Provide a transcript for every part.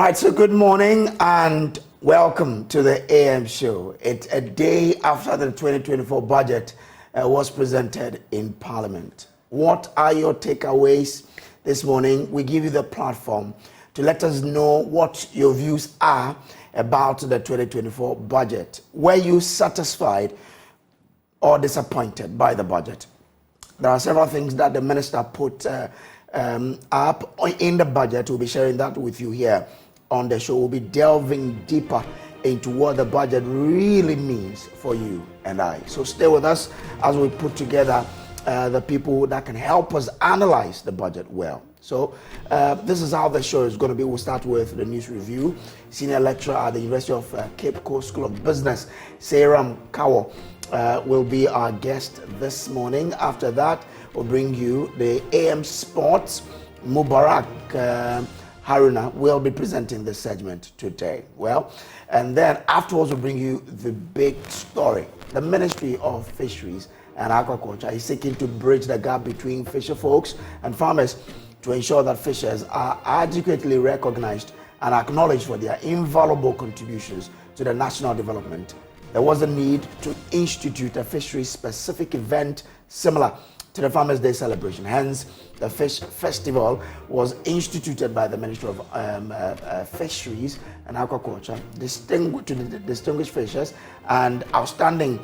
right, so good morning and welcome to the AM show. It's a day after the 2024 budget was presented in Parliament. What are your takeaways this morning? We give you the platform to let us know what your views are about the 2024 budget. Were you satisfied or disappointed by the budget? There are several things that the minister put up in the budget. We'll be sharing that with you here on the show. We'll be delving deeper into what the budget really means for you and I. So stay with us as we put together the people that can help us analyze the budget well. So this is how the show is going to be. We'll start with the news review. Senior lecturer at the University of Cape Coast School of Business, Seiram Kawo, will be our guest this morning. After that, we'll bring you the AM Sports. Mubarak Haruna will be presenting this segment today. Well, and then afterwards, we'll bring you the big story. The Ministry of Fisheries and Aquaculture is seeking to bridge the gap between fisher folks and farmers to ensure that fishers are adequately recognized and acknowledged for their invaluable contributions to the national development. There was a need to institute a fisheries-specific event similar to the Farmers' Day celebration. Hence, the Fish Festival was instituted by the Ministry of Fisheries and Aquaculture, distinguished fishers and outstanding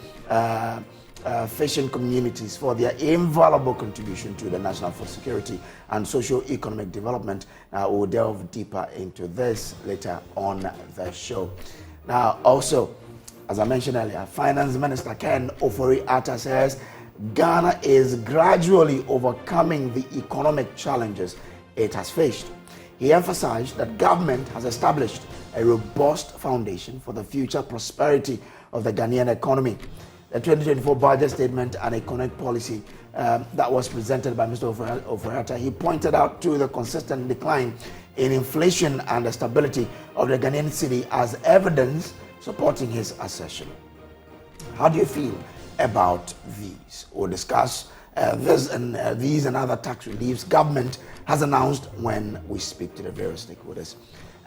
fishing communities for their invaluable contribution to the national food security and socio-economic development. We'll delve deeper into this later on the show. Now, also, as I mentioned earlier, Finance Minister Ken Ofori-Atta says Ghana is gradually overcoming the economic challenges it has faced. He emphasized that government has established a robust foundation for the future prosperity of the Ghanaian economy. The 2024 budget statement and economic policy that was presented by Mr. Ofori-Atta, he pointed out to the consistent decline in inflation and the stability of the Ghanaian cedi as evidence supporting his assertion. How do you feel about these? We'll discuss these and other tax reliefs government has announced when we speak to the various stakeholders.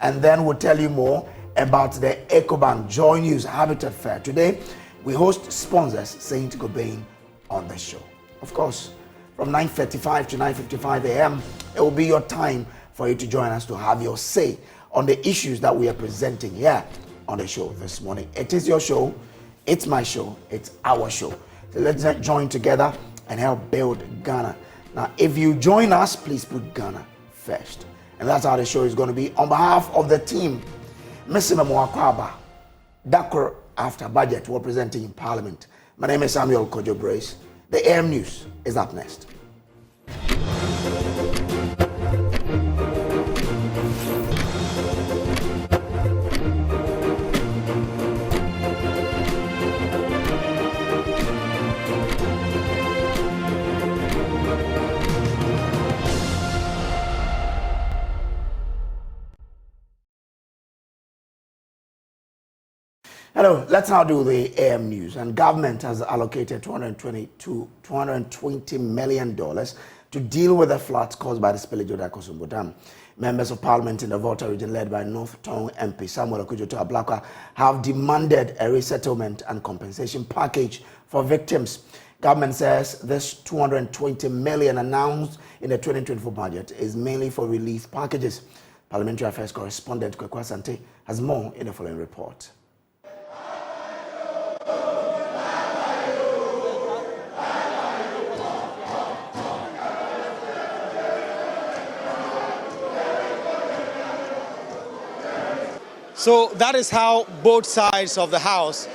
And then we'll tell you more about the EcoBank Joy News Habitat Fair. Today, we host sponsors Saint Gobain on the show. Of course, from 9:35 to 9:55 a.m., it will be your time for you to join us to have your say on the issues that we are presenting here on the show this morning. It is your show, it's my show, it's our show. So let's join together and help build Ghana. Now, if you join us, please put Ghana first. And that's how the show is going to be. On behalf of the team, Mr. Mwakwaba, Dakar after budget, we're presenting in Parliament. My name is Samuel Kojo Brace. The AM News is up next. Hello, let's now do the AM News. And government has allocated $220 million to deal with the floods caused by the spillage of the Akosombo Dam. Members of Parliament in the Volta region, led by North Tongue MP Samuel Okujoto Ablakwa, have demanded a resettlement and compensation package for victims. Government says this $220 million announced in the 2024 budget is mainly for relief packages. Parliamentary Affairs correspondent Kwekwa Sante has more in the following report. So that is how both sides of the House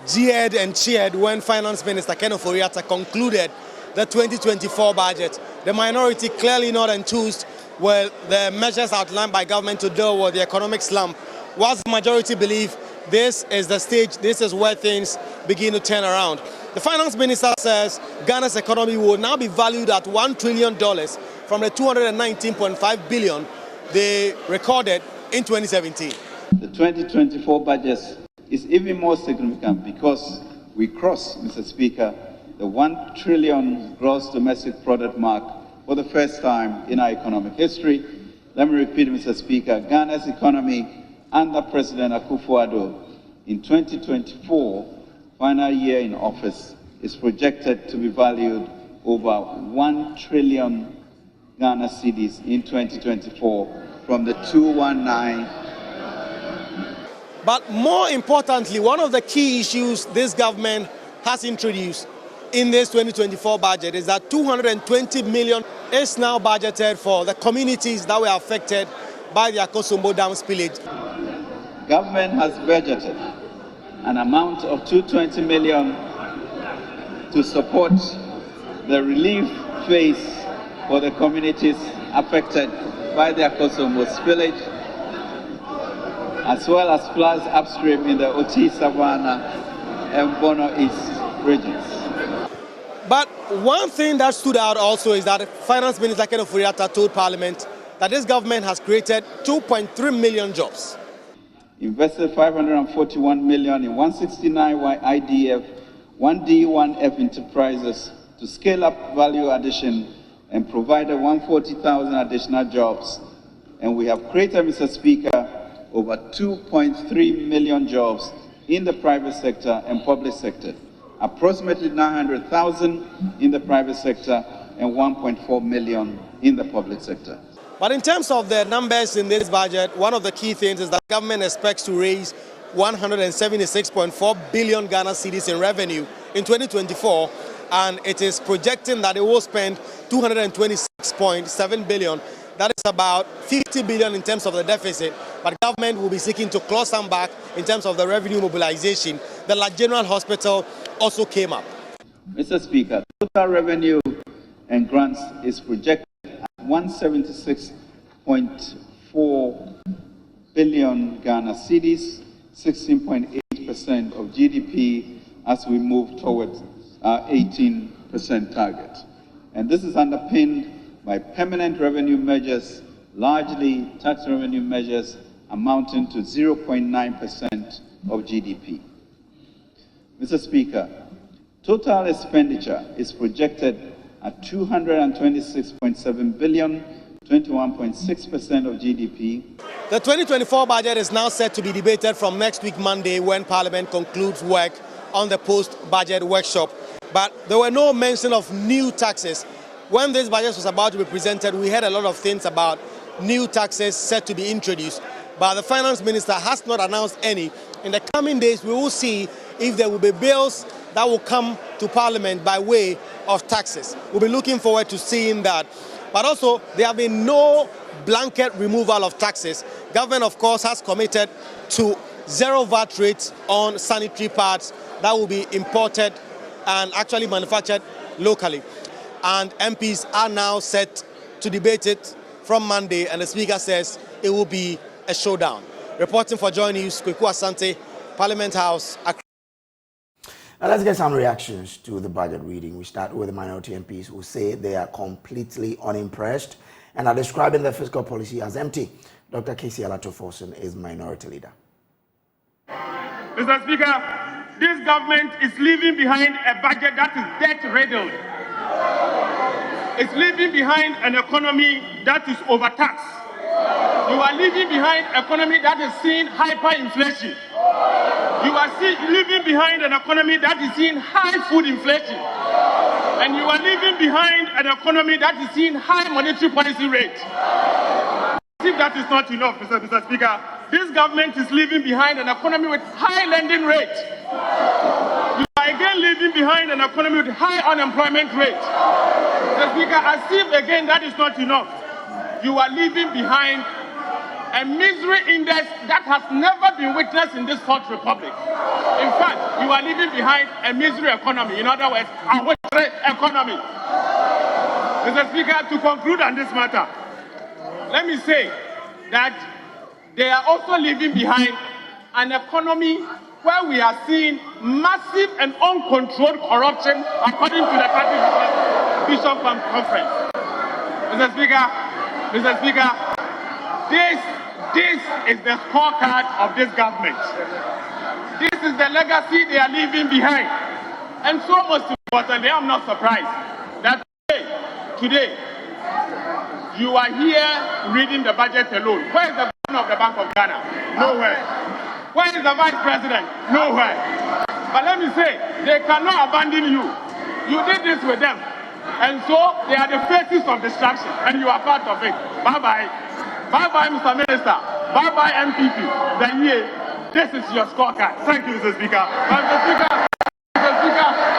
jeered and cheered when Finance Minister Ken Ofori-Atta concluded the 2024 budget. The minority clearly not enthused with the measures outlined by government to deal with the economic slump, whilst the majority believe this is the stage, this is where things begin to turn around. The Finance Minister says Ghana's economy will now be valued at $1 trillion from the $219.5 billion they recorded in 2017. The 2024 budget is even more significant because we cross, Mr. Speaker, the 1 trillion gross domestic product mark for the first time in our economic history. Let me repeat, Mr. Speaker, Ghana's economy under President Akufo-Addo in 2024, final year in office, is projected to be valued over 1 trillion Ghana cedis in 2024 from the 219. But more importantly, one of the key issues this government has introduced in this 2024 budget is that 220 million is now budgeted for the communities that were affected by the Akosombo Dam spillage. Government has budgeted an amount of 220 million to support the relief phase for the communities affected by the Akosombo spillage, as well as floods upstream in the Oti, Savannah, and Bono East regions. But one thing that stood out also is that Finance Minister Ken Ofori-Atta told Parliament that this government has created 2.3 million jobs. Invested 541 million in 169 IDF, 1D, 1F enterprises to scale up value addition and provided 140,000 additional jobs. And we have created, Mr. Speaker, over 2.3 million jobs in the private sector and public sector. Approximately 900,000 in the private sector and 1.4 million in the public sector. But in terms of the numbers in this budget, one of the key things is that government expects to raise 176.4 billion Ghana cedis in revenue in 2024, and it is projecting that it will spend 226.7 billion. That is about 50 billion in terms of the deficit, but government will be seeking to claw some back in terms of the revenue mobilization. The La General Hospital also came up. Mr. Speaker, total revenue and grants is projected at 176.4 billion Ghana cedis, 16.8% of GDP as we move towards our 18% target. And this is underpinned by permanent revenue measures, largely tax revenue measures amounting to 0.9% of GDP. Mr. Speaker, total expenditure is projected at 226.7 billion, 21.6% of GDP. The 2024 budget is now set to be debated from next week, Monday, when Parliament concludes work on the post-budget workshop. But there were no mention of new taxes. When this budget was about to be presented, we heard a lot of things about new taxes set to be introduced, but the finance minister has not announced any. In the coming days, we will see if there will be bills that will come to Parliament by way of taxes. We'll be looking forward to seeing that. But also, there have been no blanket removal of taxes. Government, of course, has committed to zero VAT rates on sanitary pads that will be imported and actually manufactured locally. And MPs are now set to debate it from Monday, and the Speaker says it will be a showdown. Reporting for Joy News, Kweku Asante, Parliament House. Now let's get some reactions to the budget reading. We start with the minority MPs who say they are completely unimpressed and are describing the fiscal policy as empty. Dr. Casey Alatoforson is minority leader. Mr. Speaker, this government is leaving behind a budget that is debt-riddled. It's leaving behind an economy that is overtaxed. You are leaving behind an economy that is seeing hyperinflation. You are leaving behind an economy that is seeing high food inflation. And you are leaving behind an economy that is seeing high monetary policy rate. If that is not enough, Mr. Speaker, this government is leaving behind an economy with high lending rate. You are again leaving behind an economy with high unemployment rate. Mr. Speaker, as if again that is not enough, you are leaving behind a misery index that has never been witnessed in this Fourth Republic. In fact, you are leaving behind a misery economy. In other words, a misery economy. Mr. Speaker, to conclude on this matter, let me say that they are also leaving behind an economy where we are seeing massive and uncontrolled corruption according to the Catholic Bishop Conference. Mr. Speaker, this is the scorecard of this government. This is the legacy they are leaving behind. And so most importantly, I'm not surprised that today, You are here reading the budget alone. Where is the governor of the Bank of Ghana? Nowhere. Where is the vice president? Nowhere. But let me say, they cannot abandon you. You did this with them. And so they are the faces of destruction, and you are part of it. Bye-bye. Bye-bye, Mr. Minister. Bye-bye, MPP. Then this is your scorecard. Thank you, Mr. Speaker. Mr. Speaker. Mr. Speaker.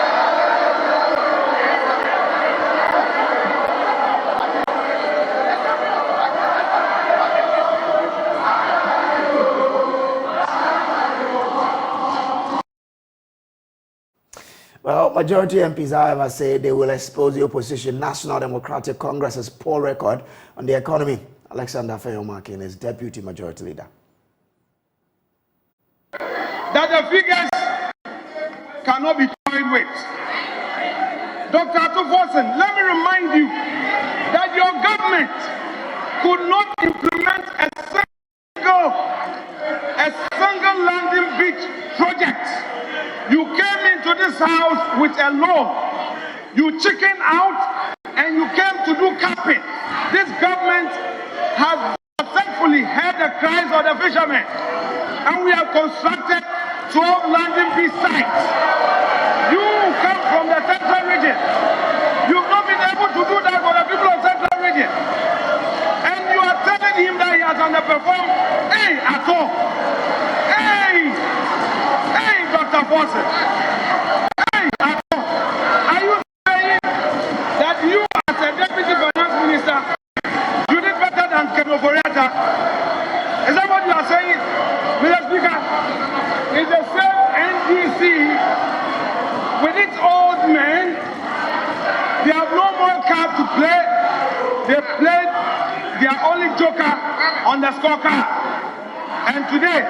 Well, majority MPs, however, say they will expose the opposition National Democratic Congress's poor record on the economy. Alexander Feyomakin is Deputy Majority Leader. That the figures cannot be toyed with. Dr. Atufosin, let me remind you that your government could not implement a single landing beach project. You came into this house with a loan. You chickened out and you came to do capping. This government has successfully heard the cries of the fishermen, and we have constructed 12 landing beach sites. You come from the central region. You've not been able to do that for the people of central region. And you are telling him that he has underperformed. Hey, at all. Hey, Dr. Foster. Hey, at all. Are you saying that you as a deputy finance minister, you did better than Kenoforiata? Is that what you are saying, Mr. Speaker? It's the same NDC with its old men. They have no more card to play. They played their only joker on the scorecard. And today,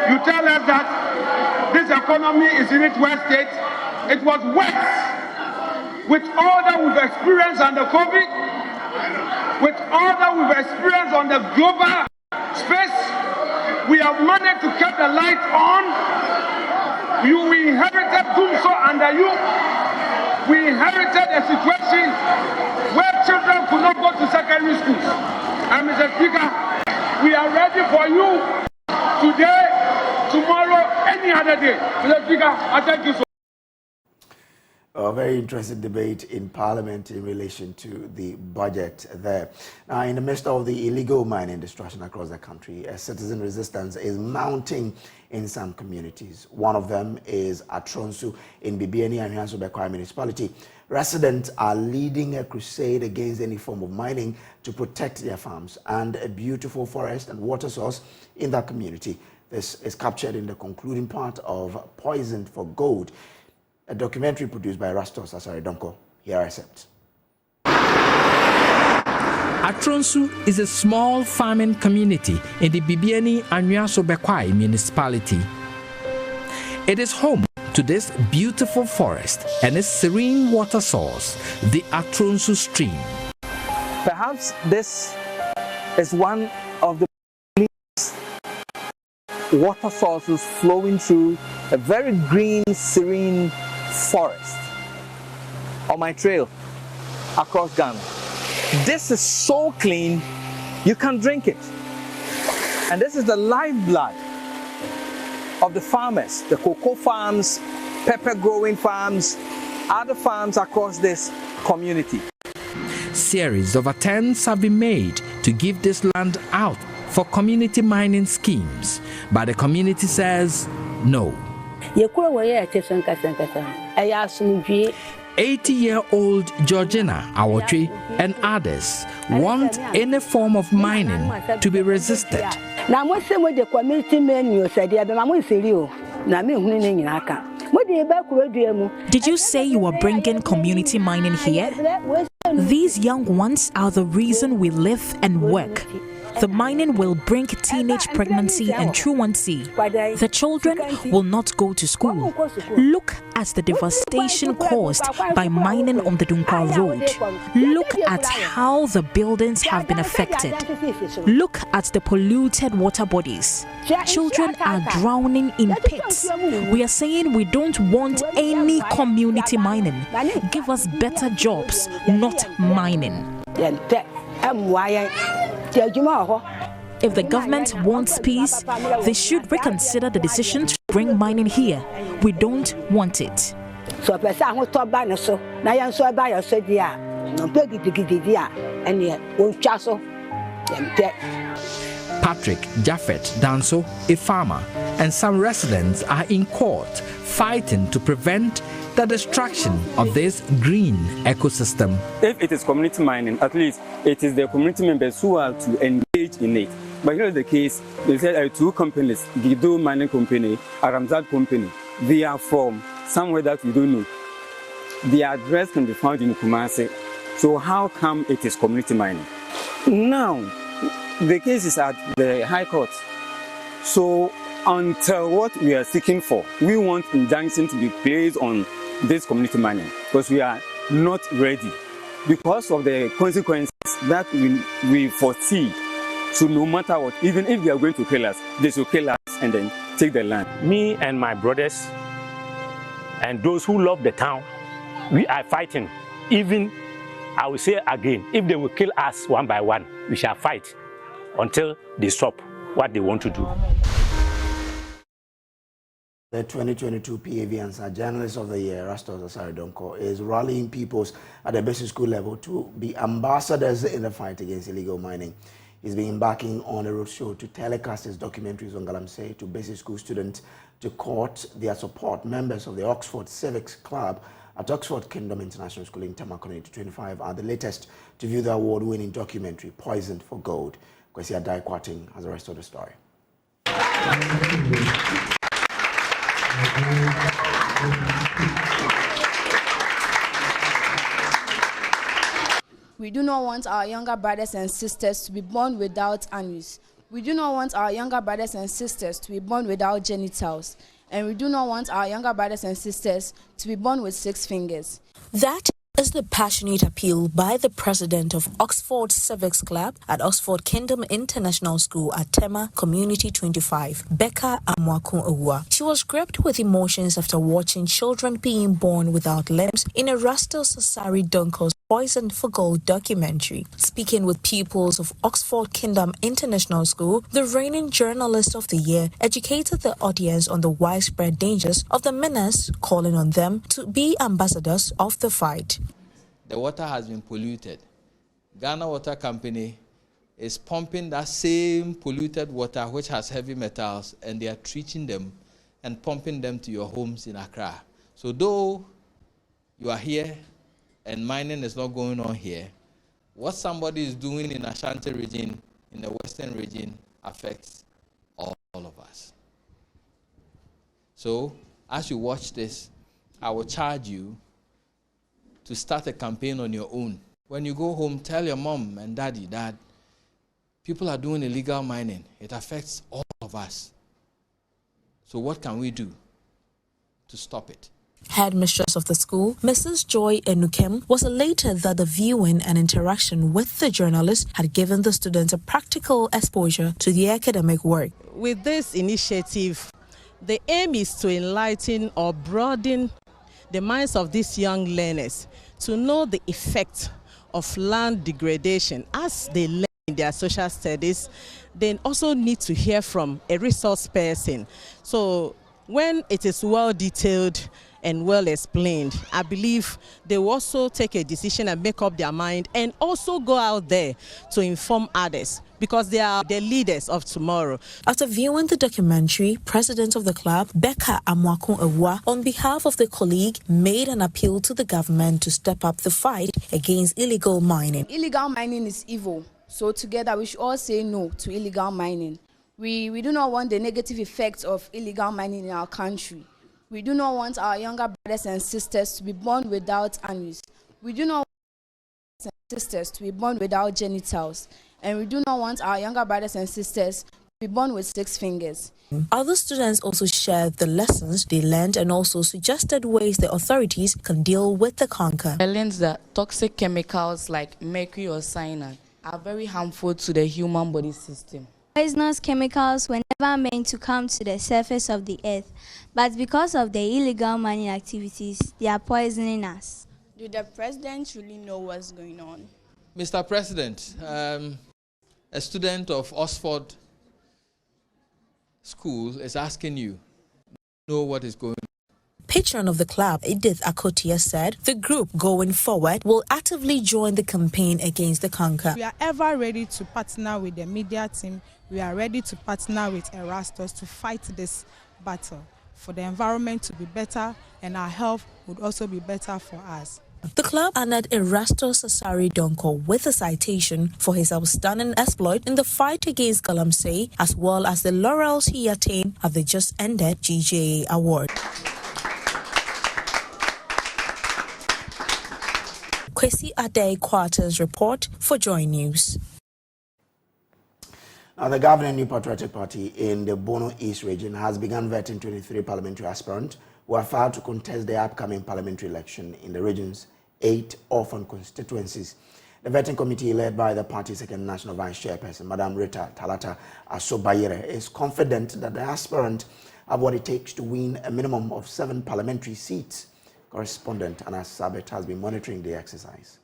you tell us that this economy is in its worst state. It was worse. With all that we've experienced under COVID, with all that we've experienced on the global space, we have managed to keep the light on. We inherited Doomso under you. We inherited a situation where children could not go to secondary schools. And Mr. Speaker, we are ready for you today, tomorrow, any other day. Mr. Speaker, I thank you so much. A very interesting debate in Parliament in relation to the budget there. Now, in the midst of the illegal mining destruction across the country, a citizen resistance is mounting in some communities. One of them is Atronsu in Bibiani and Bekwai municipality. Residents are leading a crusade against any form of mining to protect their farms and a beautiful forest and water source in that community. This is captured in the concluding part of Poisoned for Gold, a documentary produced by Rastos Asaredonko. Here I accept. Atronsu is a small farming community in the Bibiani and Bekwai municipality. It is home to this beautiful forest and its serene water source, the Atronsu stream. Perhaps this is one of the water sources flowing through a very green, serene forest on my trail across Ghana. This is so clean, you can drink it. And this is the lifeblood of the farmers, the cocoa farms, pepper growing farms, other farms across this community. Series of attempts have been made to give this land out for community mining schemes, but the community says no. 80-year-old Georgina Awotwe and others want any form of mining to be resisted. Did you say you were bringing community mining here? These young ones are the reason we live and work. The mining will bring teenage pregnancy and truancy. The children will not go to school. Look at the devastation caused by mining on the Dunkwa Road. Look at how the buildings have been affected. Look at the polluted water bodies. Children are drowning in pits. We are saying we don't want any community mining. Give us better jobs, not mining. If the government wants peace, they should reconsider the decision to bring mining here. We don't want it. So Patrick Jaffet Danso, a farmer, and some residents are in court fighting to prevent the destruction of this green ecosystem. If it is community mining, at least it is the community members who are to engage in it. But here is the case, they said two companies, Gido Mining Company, Aramzad Company, they are from somewhere that we don't know. The address can be found in Kumasi. So how come it is community mining? Now, the case is at the High Court. So until what we are seeking for, we want injunction to be placed on this community mining because we are not ready because of the consequences that we foresee. So no matter what, even if they are going to kill us, they should kill us and then take the land. Me and my brothers and those who love the town, we are fighting. Even, I will say again, if they will kill us one by one, we shall fight until they stop what they want to do. The 2022 PAV Answer Journalist of the Year, Rastos Asaridonko, is rallying pupils at the basic school level to be ambassadors in the fight against illegal mining. He's been embarking on a roadshow to telecast his documentaries on Galamsey to basic school students to court their support. Members of the Oxford Civics Club at Oxford Kingdom International School in Tema Community 25 are the latest to view the award-winning documentary, Poisoned for Gold. Kwesi Adai-Kwating has the rest of the story. We do not want our younger brothers and sisters to be born without anus. We do not want our younger brothers and sisters to be born without genitals. And we do not want our younger brothers and sisters to be born with 6 fingers. That is the passionate appeal by the president of Oxford Civics Club at Oxford Kingdom International School at Tema Community 25, Becca Amwakun Awua. She was gripped with emotions after watching children being born without limbs in a Rastos Asari Donko's Poisoned for Gold documentary. Speaking with pupils of Oxford Kingdom International School, the reigning journalist of the year educated the audience on the widespread dangers of the menace, calling on them to be ambassadors of the fight. The water has been polluted. Ghana Water Company is pumping that same polluted water which has heavy metals, and they are treating them and pumping them to your homes in Accra. So though you are here and mining is not going on here, what somebody is doing in Ashanti region, in the western region, affects all of us. So as you watch this, I will charge you to start a campaign on your own. When you go home, tell your mom and daddy that people are doing illegal mining. It affects all of us. So what can we do to stop it? Headmistress of the school, Mrs. Joy Enukem, was elated that the viewing and interaction with the journalist had given the students a practical exposure to the academic work. With this initiative, the aim is to enlighten or broaden the minds of these young learners to know the effect of land degradation as they learn in their social studies. They also need to hear from a resource person. So when it is well detailed and well explained, I believe they will also take a decision and make up their mind and also go out there to inform others, because they are the leaders of tomorrow. After viewing the documentary, president of the club, Becca Amwakun Awua, on behalf of the colleague, made an appeal to the government to step up the fight against illegal mining. Illegal mining is evil, so together we should all say no to illegal mining. We do not want the negative effects of illegal mining in our country. We do not want our younger brothers and sisters to be born without anus. We do not want our brothers and sisters to be born without genitals. And we do not want our younger brothers and sisters to be born with 6 fingers. Other students also shared the lessons they learned and also suggested ways the authorities can deal with the conquer. I learned that toxic chemicals like mercury or cyanide are very harmful to the human body system. Poisonous chemicals were never meant to come to the surface of the earth, but because of the illegal mining activities, they are poisoning us. Do the president really know what's going on? Mr. President, a student of Oxford School is asking you to know what is going on. Patron of the club, Edith Akotia, said the group going forward will actively join the campaign against the conquer. We are ever ready to partner with the media team. We are ready to partner with Erastus to fight this battle for the environment to be better, and our health would also be better for us. The club honored Erastus Asari Donko with a citation for his outstanding exploit in the fight against Galamsey, as well as the laurels he attained at the just ended GJA award. Kwesi Ade Quarters report for Joy News. Now, the governing New Patriotic Party in the Bono East region has begun vetting 23 parliamentary aspirants who are filed to contest the upcoming parliamentary election in the region's 8 orphan constituencies. The vetting committee, led by the party's second national vice chairperson, Madam Rita Talata Asobayere, is confident that the aspirants have what it takes to win a minimum of 7 parliamentary seats. Correspondent Anna Sabet has been monitoring the exercise.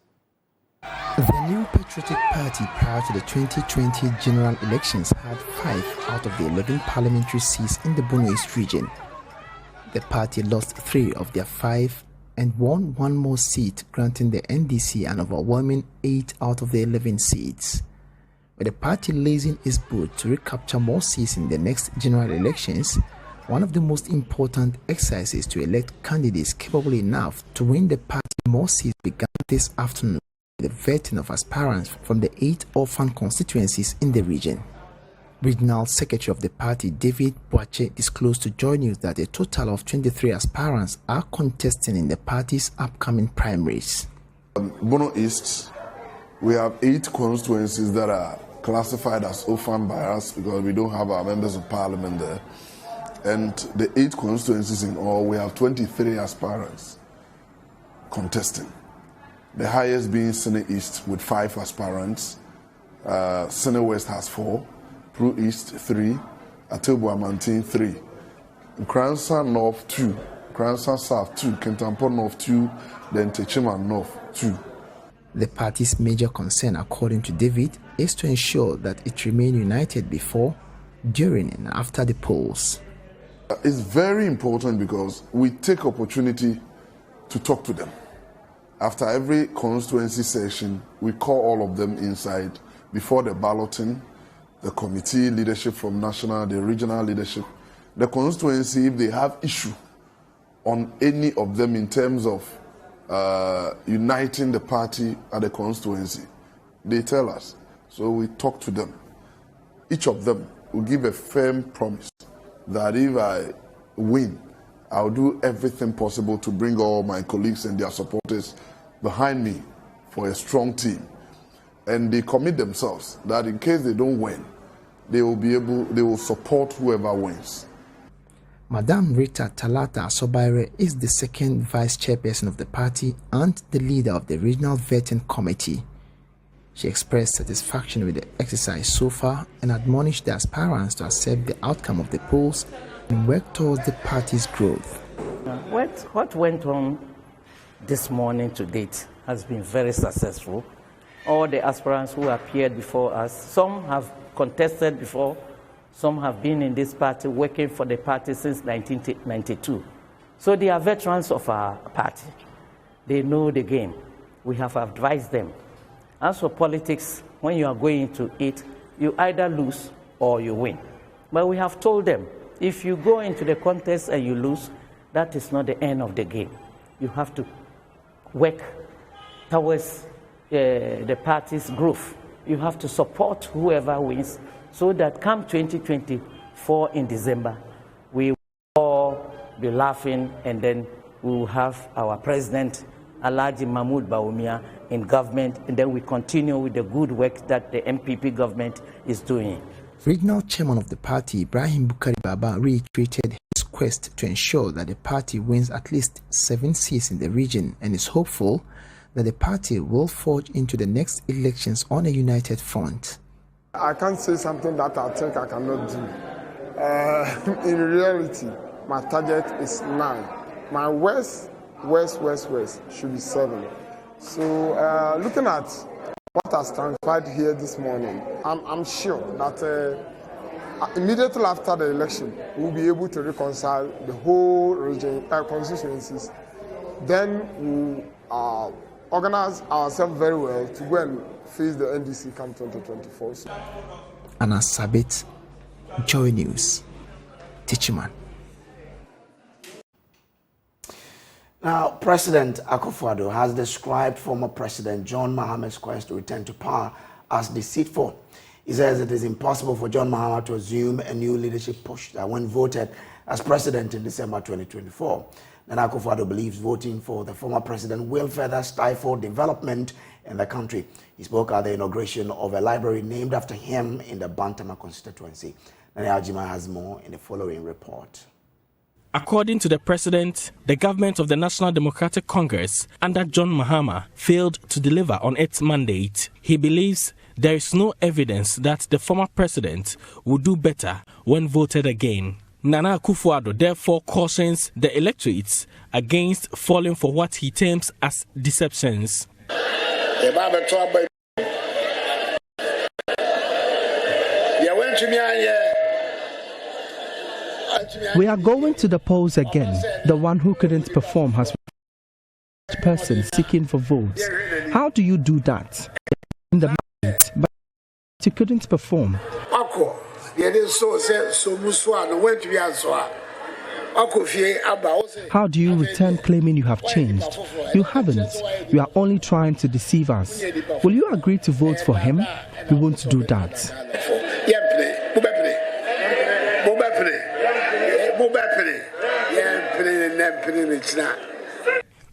The New Patriotic Party prior to the 2020 general elections had 5 out of the 11 parliamentary seats in the Bono East region. The party lost 3 of their 5 and won 1 more seat, granting the NDC an overwhelming 8 out of the 11 seats. With the party lacing its boot to recapture more seats in the next general elections, one of the most important exercises to elect candidates capable enough to win the party more seats began this afternoon. The vetting of aspirants from the 8 orphan constituencies in the region. Regional Secretary of the party, David Boache, disclosed to Joy News that a total of 23 aspirants are contesting in the party's upcoming primaries. Bono East, we have 8 constituencies that are classified as orphan by us because we don't have our members of parliament there. And the 8 constituencies in all, we have 23 aspirants contesting. The highest being Sene East with 5 aspirants. Sene West has 4, Pro East 3, Atilbo Amantin 3, Kransa North 2, Kransa South 2, Kentampo North 2, then Techima North 2. The party's major concern, according to David, is to ensure that it remain united before, during and after the polls. It's very important because we take opportunity to talk to them. After every constituency session, we call all of them inside before the balloting, the committee leadership from national, the regional leadership, the constituency, if they have issue on any of them in terms of uniting the party at the constituency, they tell us. So we talk to them. Each of them will give a firm promise that if I win, I'll do everything possible to bring all my colleagues and their supporters behind me for a strong team. And they commit themselves that in case they don't win, they will support whoever wins. Madam Rita Talata Asobayere is the second vice chairperson of the party and the leader of the regional vetting committee. She expressed satisfaction with the exercise so far and admonished the aspirants to accept the outcome of the polls and work towards the party's growth. What went on this morning to date has been very successful. All the aspirants who appeared before us, some have contested before, some have been in this party, working for the party since 1992. So they are veterans of our party. They know the game. We have advised them. As for politics, when you are going into it, you either lose or you win. But we have told them, if you go into the contest and you lose, that is not the end of the game. You have to work towards the party's growth. You have to support whoever wins so that come 2024 in December, we will all be laughing and then we will have our president, Alhaji Mahmoud Bawumia, in government, and then we continue with the good work that the MPP government is doing. Regional chairman of the party, Ibrahim Bukari Baba, reiterated his quest to ensure that the party wins at least 7 seats in the region and is hopeful that the party will forge into the next elections on a united front. I can't say something that I think I cannot do. In reality, my target is 9. My west should be 7. So looking at what has transpired here this morning, I'm sure that immediately after the election, we'll be able to reconcile the whole region, constituencies. Then we'll organize ourselves very well to go and face the NDC come 2024. Anna Sabit, Joy News, Teacherman. Now, President Akufo-Addo has described former President John Mahama's quest to return to power as deceitful. He says it is impossible for John Mahama to assume a new leadership push that when voted as president in December 2024. Nana Addo believes voting for the former president will further stifle development in the country. He spoke at the inauguration of a library named after him in the Bantama constituency. Nana Addo has more in the following report. According to the president, the government of the National Democratic Congress under John Mahama failed to deliver on its mandate. He believes there is no evidence that the former president will do better when voted again. Nana Addo therefore cautions the electorate against falling for what he terms as deceptions. We are going to the polls again. The one who couldn't perform has been person seeking for votes. How do you do that? In the mandate, but you couldn't perform. How do you return claiming you have changed? You haven't. You are only trying to deceive us. Will you agree to vote for him? We won't do that.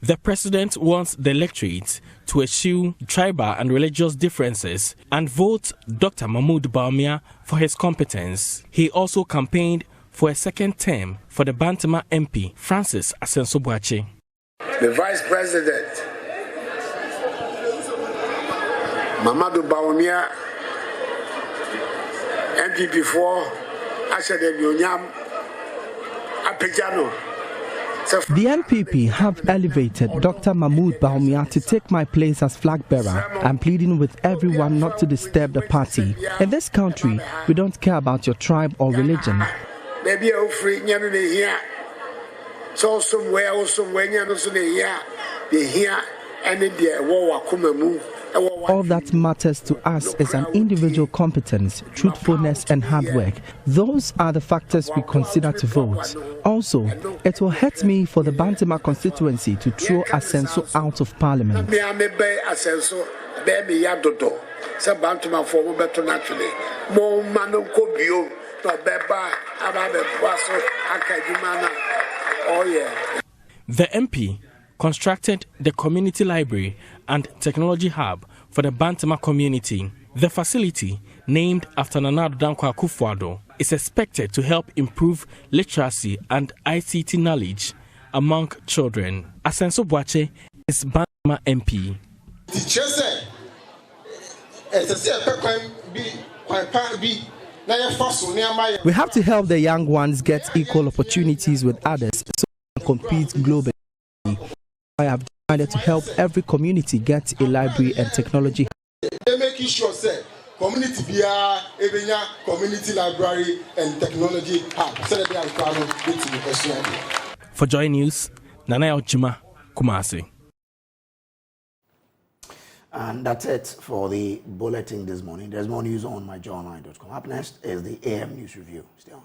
The president wants the electorate to eschew tribal and religious differences and vote Dr. Mahmoud Bawumia for his competence. He also campaigned for a second term for the Bantama MP, Francis Asenso-Boakye. The vice president, Mahmoud Bawumia, NPP 4, Ashade Bionyam, Apejano. The NPP have elevated Dr. Mahmoud Bawumia to take my place as flag bearer. I'm pleading with everyone not to disturb the party. In this country, we don't care about your tribe or religion. All that matters to us is an individual competence, truthfulness and hard work. Those are the factors we consider to vote. Also, it will hurt me for the Bantama constituency to throw Asenso out of parliament. The MP constructed the community library and technology hub for the Bantama community. The facility, named after Nana Addo, is expected to help improve literacy and ICT knowledge among children. Asenso-Boakye is Bantama MP. We have to help the young ones get equal opportunities with others so they can compete globally. I have decided to help every community get a library and technology. Making sure that community community library and technology hub. For Joy News, Nana Addo, Kumasi. And that's it for the bulletin this morning. There's more news on myjoyonline.com. Up next is the AM News Review. Stay on.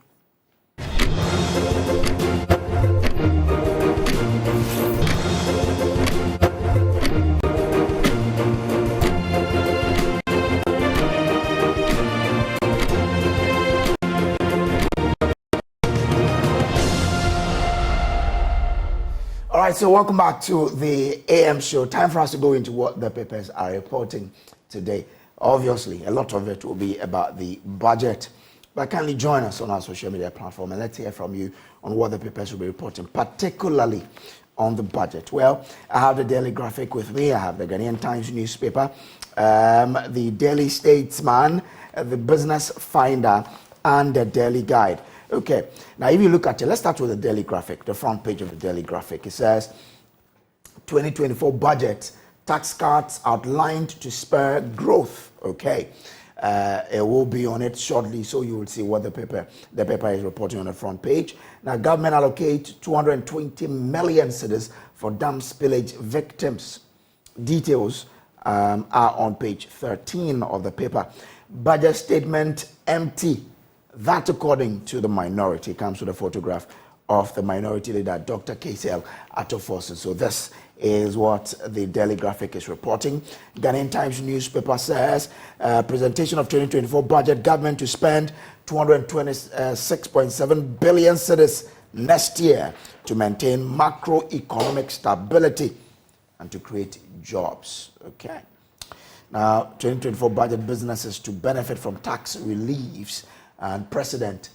All right, so welcome back to the AM show. Time for us to go into what the papers are reporting today. Obviously, a lot of it will be about the budget. But kindly join us on our social media platform and let's hear from you on what the papers will be reporting, particularly on the budget. Well, I have the Daily Graphic with me. I have the Ghanaian Times newspaper, the Daily Statesman, the Business Finder, and the Daily Guide. Okay, now if you look at it, let's start with the Daily Graphic, the front page of the Daily Graphic. It says 2024 budget tax cuts outlined to spur growth. Okay. It will be on it shortly, so you will see what the paper is reporting on the front page. Now, government allocate 220 million cedis for dam spillage victims. Details are on page 13 of the paper. Budget statement empty. That, according to the minority, comes with a photograph of the minority leader, Dr. Nana Addo. So this is what the Daily Graphic is reporting. Ghanaian Times newspaper says, presentation of 2024 budget, government to spend 226.7 billion cedis next year to maintain macroeconomic stability and to create jobs. Okay. Now, 2024 budget, businesses to benefit from tax reliefs, and President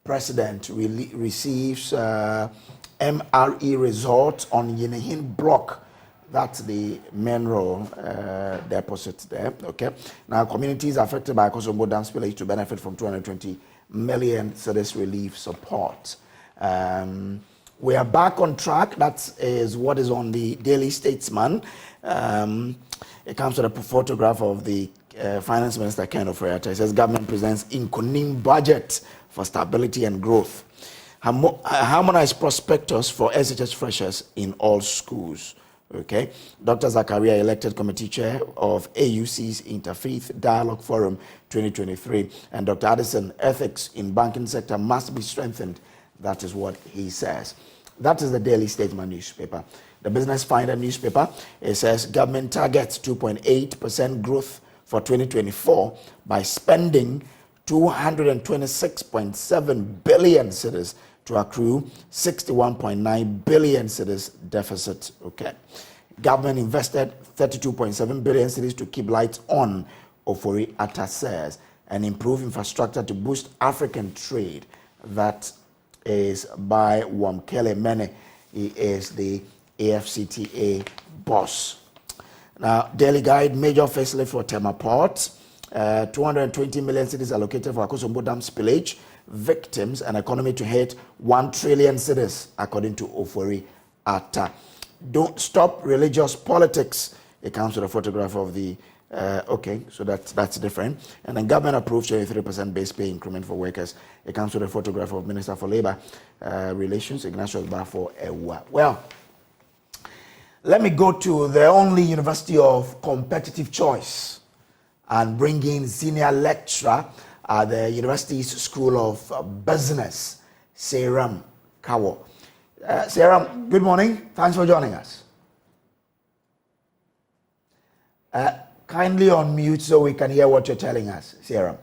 receives MRE results on Yenehin block. That's the mineral deposit there. Okay. Now, communities affected by Akosombo dam spillage to benefit from 220 million cedis relief support. We are back on track. That is what is on the Daily Statesman. It comes with a photograph of the Finance Minister Ken Ofori-Atta. It says government presents Inconim budget for stability and growth. Harmonized prospectus for SHS freshers in all schools. Okay. Dr. Zakaria, elected committee chair of AUC's Interfaith Dialogue Forum 2023, and Dr. Addison, ethics in banking sector must be strengthened. That is what he says. That is the Daily Statesman newspaper. The Business Finder newspaper, it says government targets 2.8% growth for 2024 by spending 226.7 billion cedis to accrue 61.9 billion cedis deficit. Okay. Government invested 32.7 billion cedis to keep lights on, Ofori-Atta says, and improve infrastructure to boost African trade. That is by Wamkele Mene. He is the AFCTA boss. Now, Daily Guide, major facelift for Tema Port. 220 million cedis allocated for Akosombo dam spillage victims, and economy to hit 1 trillion cedis, according to Ofori-Atta. Don't stop religious politics. It comes with a photograph of the okay, so that's different. And then government approved 23% base pay increment for workers. It comes with a photograph of Minister for Labor Relations, Ignatius Bafo Ewa. Well, let me go to the only university of competitive choice and bring in senior lecturer at the university's School of Business, Seram Kawo. Seram, good morning. Thanks for joining us. Kindly unmute so we can hear what you're telling us, Seram.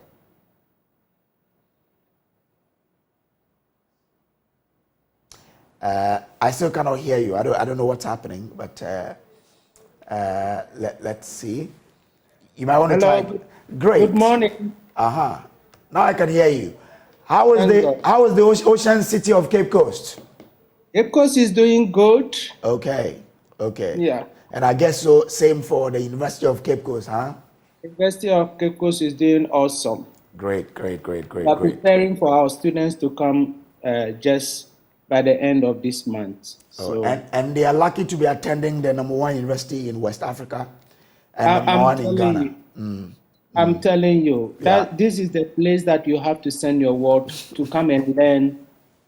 I still cannot hear you. I don't know what's happening, but let's see. You might want to try. Great. Good morning. Now I can hear you. How is the ocean city of Cape Coast? Cape Coast is doing good. Okay. Yeah. And I guess so. Same for the University of Cape Coast, huh? University of Cape Coast is doing awesome. Great. We're preparing for our students to come just by the end of this month. So, and they are lucky to be attending the #1 university in West Africa and #1 in Ghana. I'm telling you that this is the place that you have to send your word to come and learn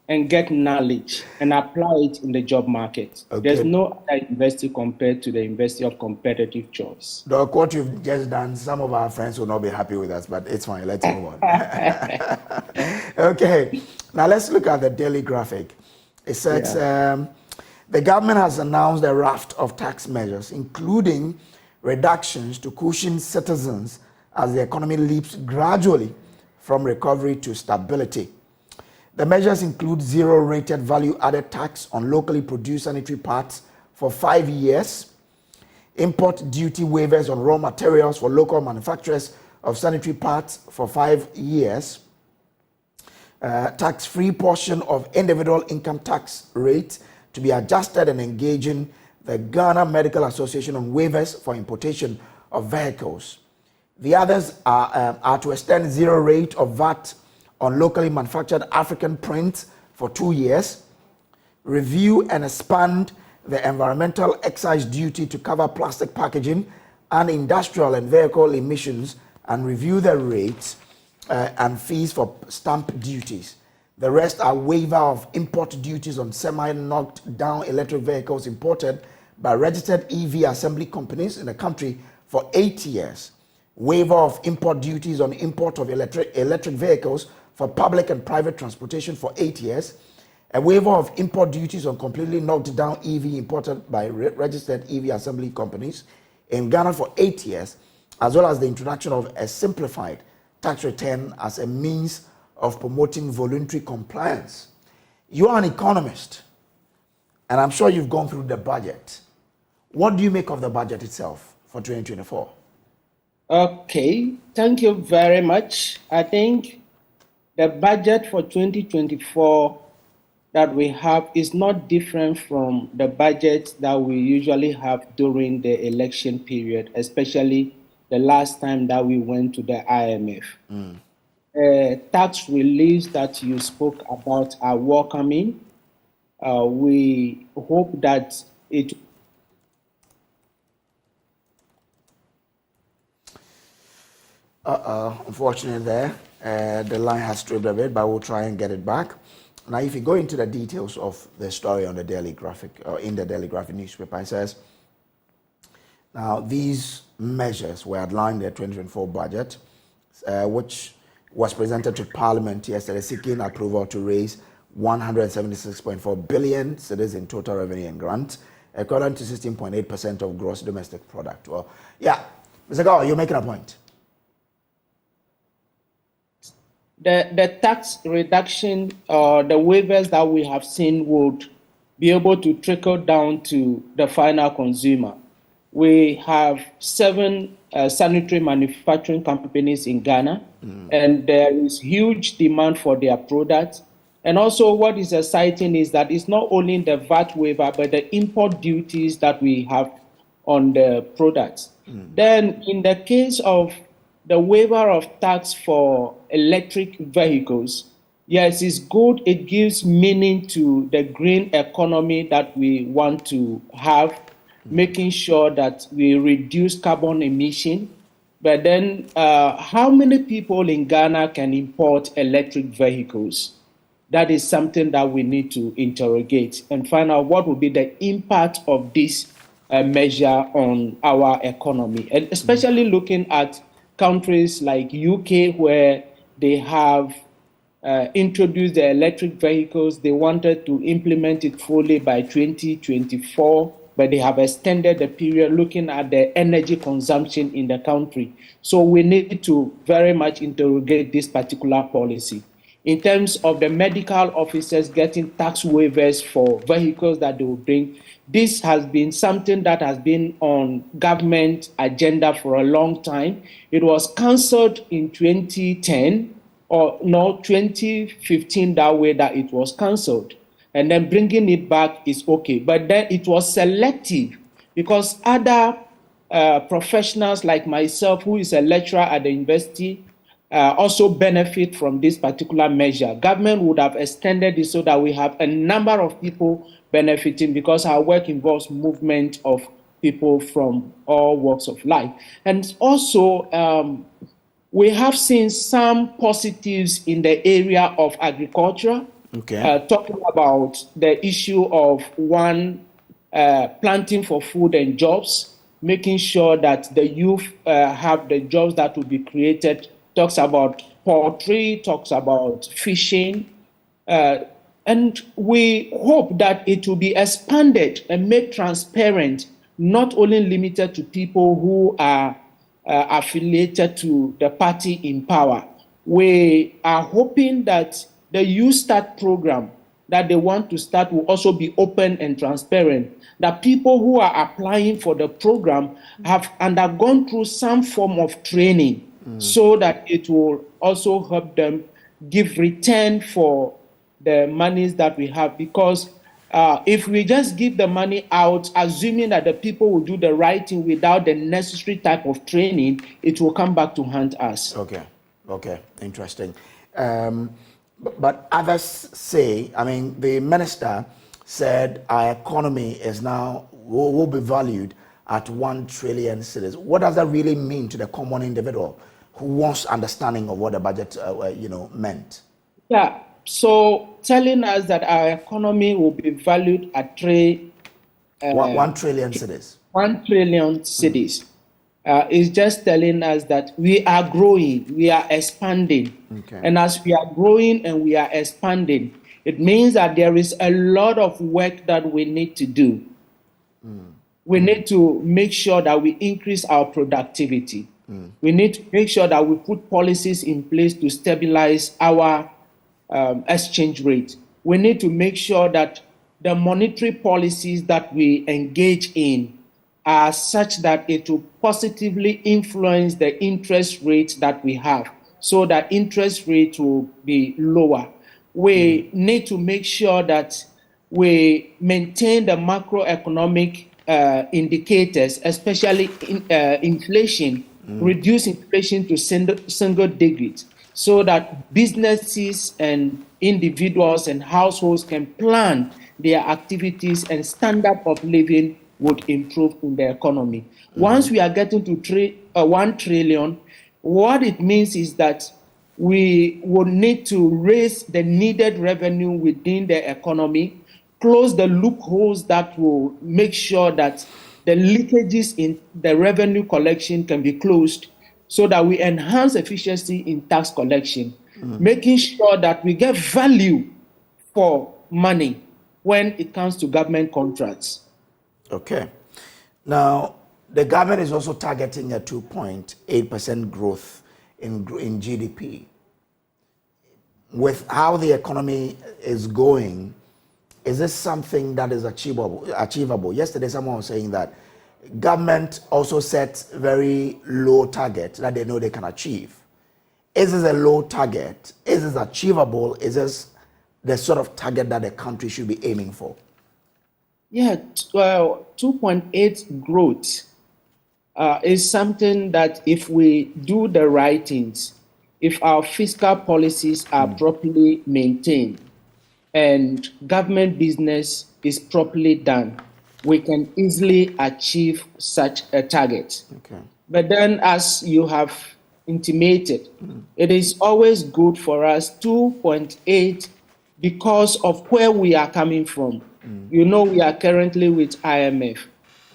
and get knowledge and apply it in the job market. Okay. There's no other university compared to the University of Competitive Choice. Doc, what you've just done, some of our friends will not be happy with us, but it's fine. Let's move on. Okay. Now let's look at the Daily Graphic. It says the government has announced a raft of tax measures, including reductions to cushion citizens as the economy leaps gradually from recovery to stability. The measures include zero-rated value-added tax on locally produced sanitary parts for 5 years, import duty waivers on raw materials for local manufacturers of sanitary parts for 5 years, tax-free portion of individual income tax rate to be adjusted, and engaging the Ghana Medical Association on waivers for importation of vehicles. The others are to extend zero rate of VAT on locally manufactured African print for 2 years, review and expand the environmental excise duty to cover plastic packaging and industrial and vehicle emissions and review the rates and fees for stamp duties. The rest are waiver of import duties on semi-knocked down electric vehicles imported by registered EV assembly companies in the country for 8 years. Waiver of import duties on import of electric vehicles for public and private transportation for 8 years. A waiver of import duties on completely knocked down EV imported by registered EV assembly companies in Ghana for 8 years, as well as the introduction of a simplified tax return as a means of promoting voluntary compliance. You are an economist, and I'm sure you've gone through the budget. What do you make of the budget itself for 2024? Okay, thank you very much. I think the budget for 2024 that we have is not different from the budget that we usually have during the election period, especially the last time that we went to the IMF. Tax reliefs that you spoke about are welcoming. We hope that it... Unfortunately there, the line has stripped a bit, but we'll try and get it back. Now, if you go into the details of the story on the Daily Graphic, or in the Daily Graphic newspaper, it says, now these measures were outlined in the 2024 budget, which was presented to Parliament yesterday, seeking approval to raise 176.4 billion cedis in total revenue and grants, equivalent to 16.8% of gross domestic product. Well, yeah, Mr. Govt, you're making a point. The tax reduction, the waivers that we have seen would be able to trickle down to the final consumer. We have 7 sanitary manufacturing companies in Ghana, and there is huge demand for their products. And also what is exciting is that it's not only the VAT waiver, but the import duties that we have on the products. Then in the case of the waiver of tax for electric vehicles, yes, it's good. It gives meaning to the green economy that we want to have, making sure that we reduce carbon emission. But then how many people in Ghana can import electric vehicles? That is something that we need to interrogate and find out what will be the impact of this measure on our economy, and especially looking at countries like UK, where they have introduced the electric vehicles. They wanted to implement it fully by 2024, but they have extended the period looking at the energy consumption in the country. So we need to very much interrogate this particular policy. In terms of the medical officers getting tax waivers for vehicles that they will bring, this has been something that has been on government agenda for a long time. It was cancelled in 2010, or no, 2015, that way that it was cancelled. And then bringing it back is okay. But then it was selective because other professionals like myself, who is a lecturer at the university, also benefit from this particular measure. Government would have extended it so that we have a number of people benefiting, because our work involves movement of people from all walks of life. And also, we have seen some positives in the area of agriculture. Okay. Talking about the issue of planting for food and jobs, making sure that the youth have the jobs that will be created. Talks about poultry, talks about fishing, and we hope that it will be expanded and made transparent, not only limited to people who are affiliated to the party in power. We are hoping that the Youth Start program that they want to start will also be open and transparent, that people who are applying for the program have undergone through some form of training, so that it will also help them give return for the monies that we have. Because if we just give the money out, assuming that the people will do the right thing without the necessary type of training, it will come back to haunt us. Okay, interesting. But others say, I mean, the minister said our economy is now will be valued at 1 trillion cedis. What does that really mean to the common individual who wants understanding of what the budget, meant? Yeah. So telling us that our economy will be valued at 1 trillion cedis. 1 trillion cedis is just telling us that we are growing, we are expanding. Okay. And as we are growing and we are expanding, it means that there is a lot of work that we need to do. We need to make sure that we increase our productivity. We need to make sure that we put policies in place to stabilize our exchange rate. We need to make sure that the monetary policies that we engage in are such that it will positively influence the interest rates that we have, so that interest rates will be lower. We need to make sure that we maintain the macroeconomic indicators, especially inflation, reduce inflation to single digits, so that businesses and individuals and households can plan their activities and standard of living would improve in the economy. Once we are getting to 1 trillion, what it means is that we will need to raise the needed revenue within the economy, close the loopholes that will make sure that the leakages in the revenue collection can be closed, so that we enhance efficiency in tax collection, making sure that we get value for money when it comes to government contracts. Okay. Now, the government is also targeting a 2.8% growth in GDP. With how the economy is going, is this something that is achievable? Yesterday, someone was saying that government also sets very low target that they know they can achieve. Is this a low target? Is this achievable? Is this the sort of target that the country should be aiming for? Yeah, 2.8 growth is something that if we do the right things, if our fiscal policies are properly maintained and government business is properly done, we can easily achieve such a target. Okay. But then, as you have intimated, it is always good for us 2.8 because of where we are coming from. You know, we are currently with IMF,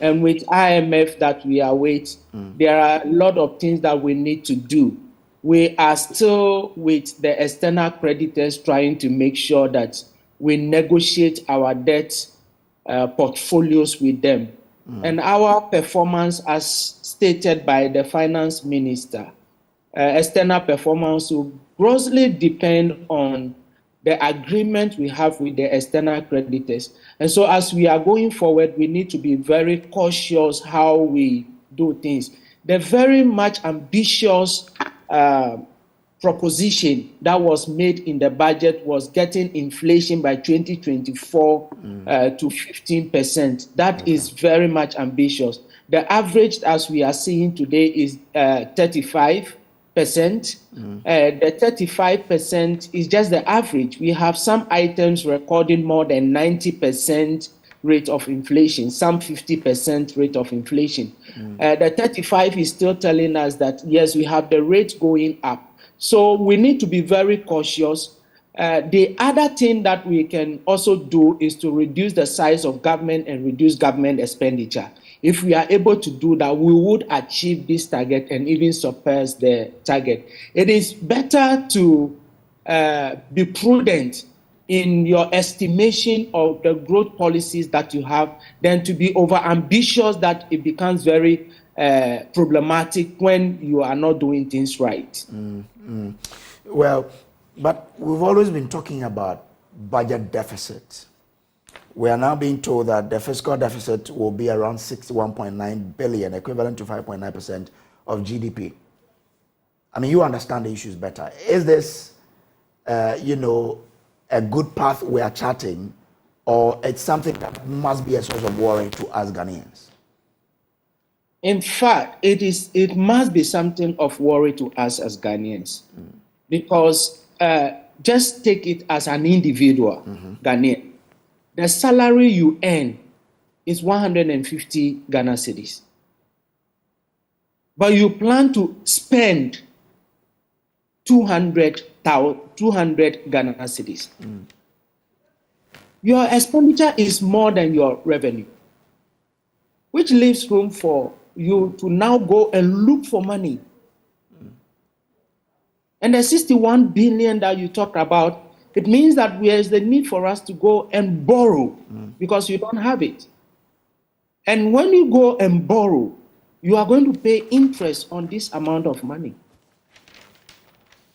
and with IMF that we are with, there are a lot of things that we need to do. We are still with the external creditors trying to make sure that we negotiate our debt portfolios with them. And our performance, as stated by the finance minister, external performance will grossly depend on the agreement we have with the external creditors. And so as we are going forward, we need to be very cautious how we do things. The very much ambitious proposition that was made in the budget was getting inflation by 2024 to 15%. That is very much ambitious. The average, as we are seeing today, is 35%. The 35% is just the average. We have some items recording more than 90% rate of inflation, some 50% rate of inflation. The 35 is still telling us that, yes, we have the rate going up. So we need to be very cautious. The other thing that we can also do is to reduce the size of government and reduce government expenditure. If we are able to do that, we would achieve this target and even surpass the target. It is better to be prudent in your estimation of the growth policies that you have than to be over-ambitious that it becomes very problematic when you are not doing things right. Well, but we've always been talking about budget deficit. We are now being told that the fiscal deficit will be around 61.9 billion, equivalent to 5.9% of GDP. I mean, you understand the issues better. Is this, a good path we are charting, or it's something that must be a source of worry to us Ghanaians? In fact, it must be something of worry to us as Ghanaians, because just take it as an individual Ghanaian. the salary you earn is 150 Ghana cedis. But you plan to spend 200 Ghana cedis. Your expenditure is more than your revenue, which leaves room for you to now go and look for money. And the 61 billion that you talked about, it means that there is the need for us to go and borrow because you don't have it. And when you go and borrow, you are going to pay interest on this amount of money.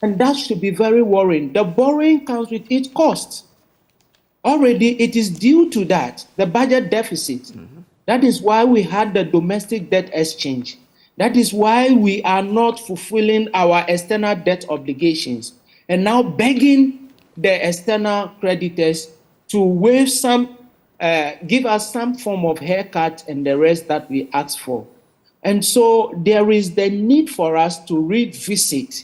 And that should be very worrying. The borrowing comes with its costs. Already it is due to that, the budget deficit. That is why we had the domestic debt exchange. That is why we are not fulfilling our external debt obligations and now begging the external creditors to waive some, give us some form of haircut and the rest that we asked for. And so there is the need for us to revisit.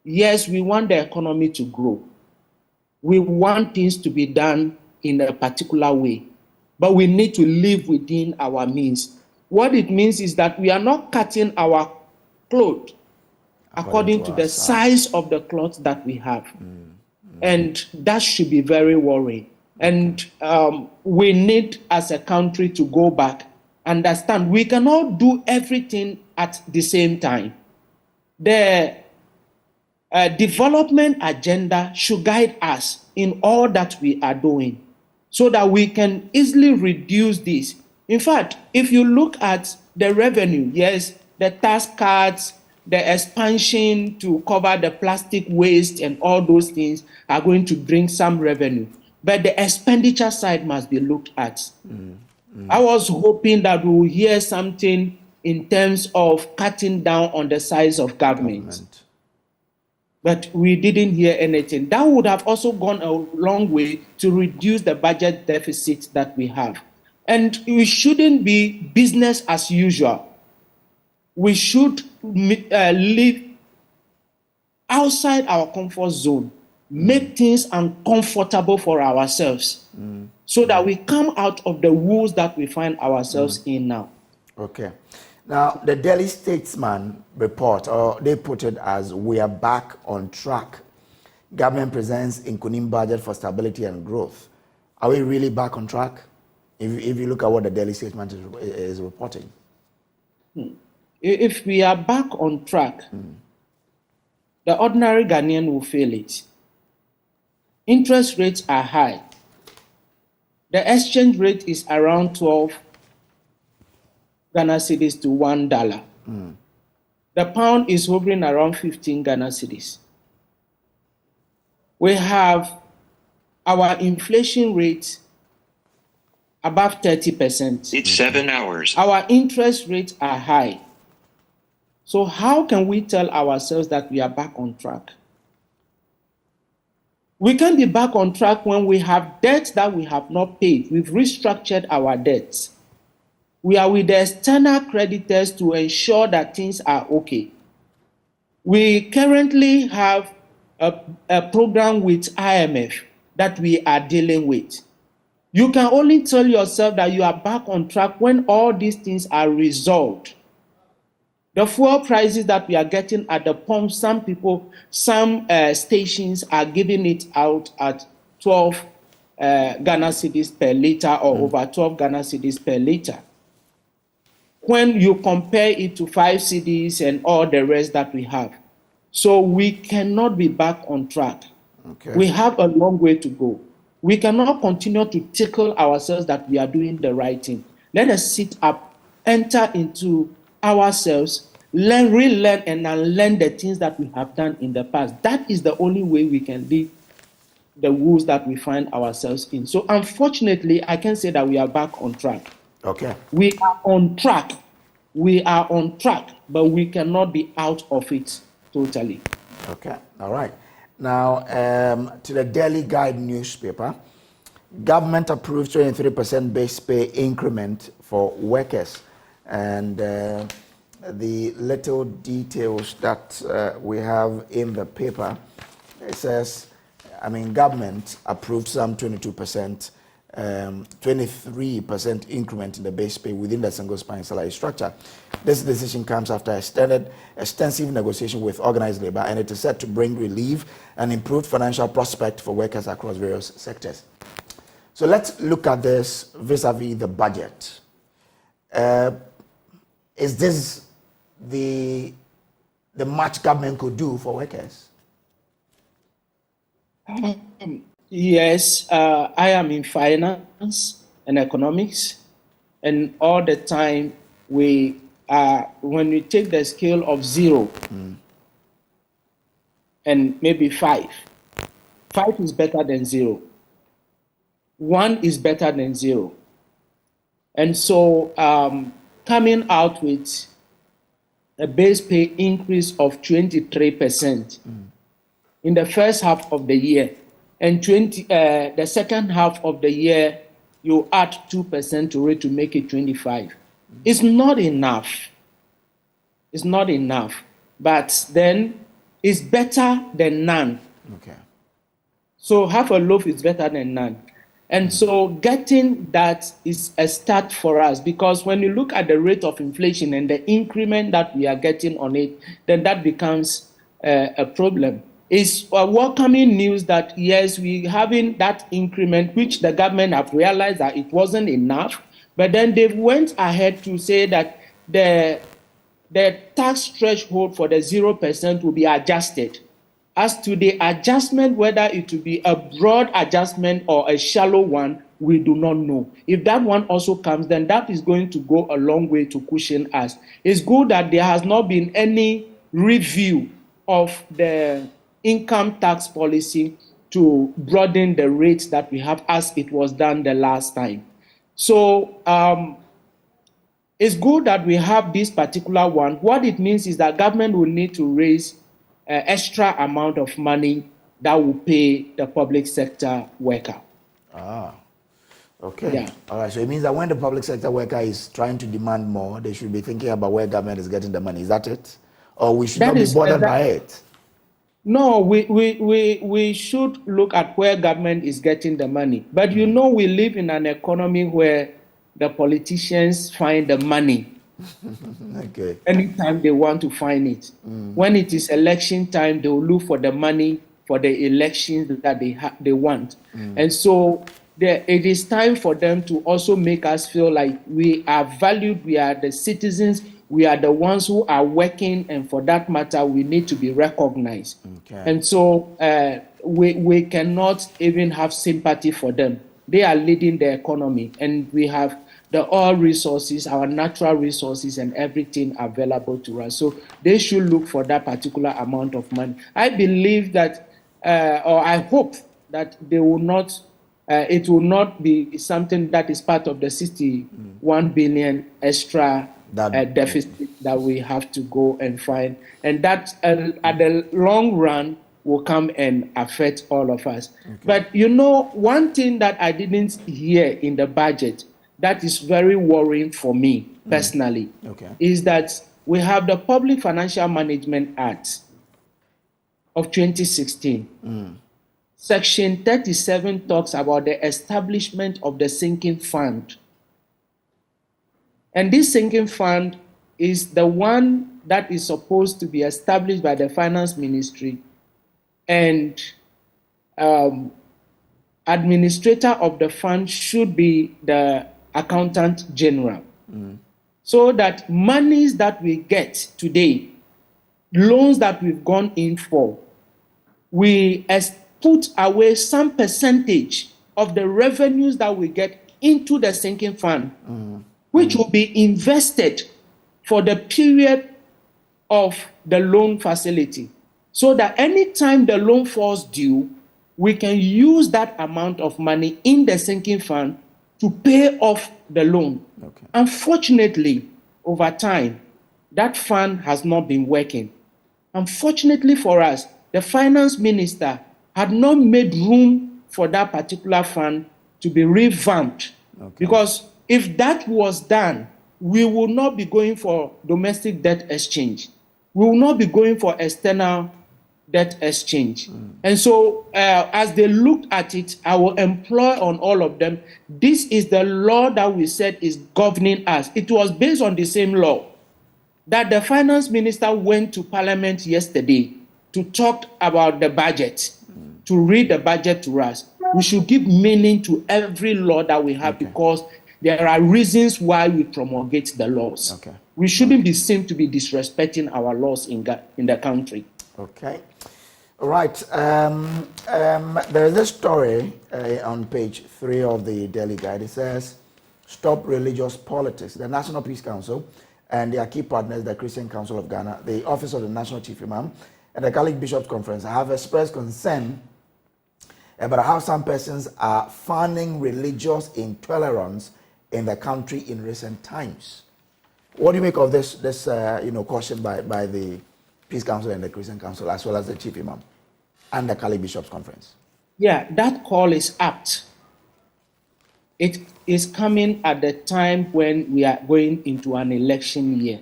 Yes, we want the economy to grow. We want things to be done in a particular way, but we need to live within our means. What it means is that we are not cutting our clothes according to the size of the cloth that we have. And that should be very worrying. And we need, as a country, to go back, understand we cannot do everything at the same time. The development agenda should guide us in all that we are doing so that we can easily reduce this. In fact, if you look at the revenue, yes, the tax cuts, the expansion to cover the plastic waste and all those things are going to bring some revenue. But the expenditure side must be looked at. I was hoping that we will hear something in terms of cutting down on the size of government. But we didn't hear anything. That would have also gone a long way to reduce the budget deficit that we have. And we shouldn't be business as usual. We should live outside our comfort zone, make things uncomfortable for ourselves so that we come out of the woes that we find ourselves in now. Okay. Now, the Delhi Statesman report, or they put it as, we are back on track. Government presents Nkunim budget for stability and growth. Are we really back on track? If you look at what the Delhi Statesman is reporting. If we are back on track, the ordinary Ghanaian will feel it. Interest rates are high. The exchange rate is around 12 Ghana cedis to $1. The pound is hovering around 15 Ghana cedis. We have our inflation rate above 30%. It's 7 hours. Our interest rates are high. So how can we tell ourselves that we are back on track? We can be back on track when we have debts that we have not paid. We've restructured our debts. We are with the external creditors to ensure that things are okay. We currently have a program with IMF that we are dealing with. You can only tell yourself that you are back on track when all these things are resolved. The fuel prices that we are getting at the pump, some stations are giving it out at 12 Ghana cedis per liter or over 12 Ghana cedis per liter. When you compare it to 5 cedis and all the rest that we have. So we cannot be back on track. Okay. We have a long way to go. We cannot continue to tickle ourselves that we are doing the right thing. Let us sit up, enter into ourselves, relearn and unlearn the things that we have done in the past. That is the only way we can leave the woes that we find ourselves in. So unfortunately, I can say that we are back on track. Okay. We are on track. We are on track, but we cannot be out of it totally. Okay. All right. Now, to the Daily Guide newspaper, government approves 23% base pay increment for workers. And the little details that we have in the paper, it says, government approved some 22% 23% increment in the base pay within the single spine salary structure. This decision comes after extensive negotiation with organized labor, and it is set to bring relief and improved financial prospect for workers across various sectors. So let's look at this vis-a-vis the budget. Is this the much government could do for workers? Yes, I am in finance and economics, and all the time when we take the scale of 0 and maybe 5 is better than 0. 1 is better than 0. And so coming out with a base pay increase of 23% in the first half of the year, and the second half of the year, you add 2% to it to make it 25. It's not enough. It's not enough. But then it's better than none. Okay. So half a loaf is better than none. And so getting that is a start for us, because when you look at the rate of inflation and the increment that we are getting on it, then that becomes a problem. It's a welcoming news that, yes, we're having that increment, which the government have realized that it wasn't enough, but then they went ahead to say that the tax threshold for the 0% will be adjusted. As to the adjustment, whether it will be a broad adjustment or a shallow one, we do not know. If that one also comes, then that is going to go a long way to cushion us. It's good that there has not been any review of the income tax policy to broaden the rates that we have as it was done the last time. So it's good that we have this particular one. What it means is that government will need to raise extra amount of money that will pay the public sector worker. Okay. Yeah. All right. So it means that when the public sector worker is trying to demand more, they should be thinking about where government is getting the money. Is that it? Or we should not be bothered by it? No, we should look at where government is getting the money. But you know, we live in an economy where the politicians find the money okay. anytime they want to find it. When it is election time, they will look for the money for the elections that they want. And so it is time for them to also make us feel like we are valued, we are the citizens, we are the ones who are working, and for that matter, we need to be recognized. Okay. And so we cannot even have sympathy for them. They are leading the economy, and we have the oil resources, our natural resources, and everything available to us. So they should look for that particular amount of money. I believe that, or I hope that they will not, it will not be something that is part of the 61 billion extra deficit that we have to go and find. And that at the long run will come and affect all of us. Okay. But you know, one thing that I didn't hear in the budget that is very worrying for me personally is that we have the Public Financial Management Act of 2016. Section 37 talks about the establishment of the sinking fund. And this sinking fund is the one that is supposed to be established by the Finance Ministry, and administrator of the fund should be the Accountant General. So that monies that we get today, loans that we've gone in for, we put away some percentage of the revenues that we get into the sinking fund, which will be invested for the period of the loan facility, so that anytime the loan falls due, we can use that amount of money in the sinking fund to pay off the loan. Unfortunately, over time, that fund has not been working. Unfortunately for us, the finance minister had not made room for that particular fund to be revamped. Because if that was done, we will not be going for domestic debt exchange. We will not be going for external debt exchange. And so as they looked at it, I will employ on all of them, this is the law that we said is governing us. It was based on the same law that the finance minister went to parliament yesterday to talk about the budget, to read the budget to us. We should give meaning to every law that we have because there are reasons why we promulgate the laws. We shouldn't be seen to be disrespecting our laws in the country. Okay. All right. There is a story on page 3 of the Daily Guide. It says, "Stop religious politics." The National Peace Council and their key partners, the Christian Council of Ghana, the Office of the National Chief Imam, and the Catholic Bishops' Conference have expressed concern about how some persons are fanning religious intolerance in the country in recent times. What do you make of this caution by the Peace Council and the Christian Council, as well as the Chief Imam and the Catholic Bishops' Conference? Yeah, that call is apt. It is coming at the time when we are going into an election year.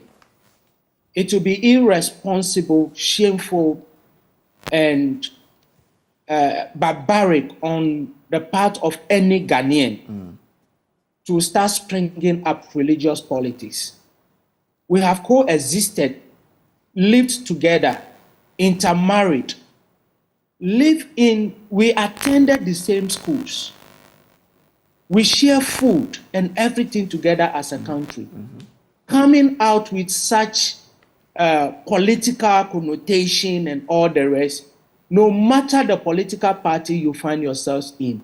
It will be irresponsible, shameful, and barbaric on the part of any Ghanaian to start springing up religious politics. We have coexisted, lived together, intermarried, we attended the same schools. We share food and everything together as a country. Coming out with such political connotation and all the rest, no matter the political party you find yourselves in,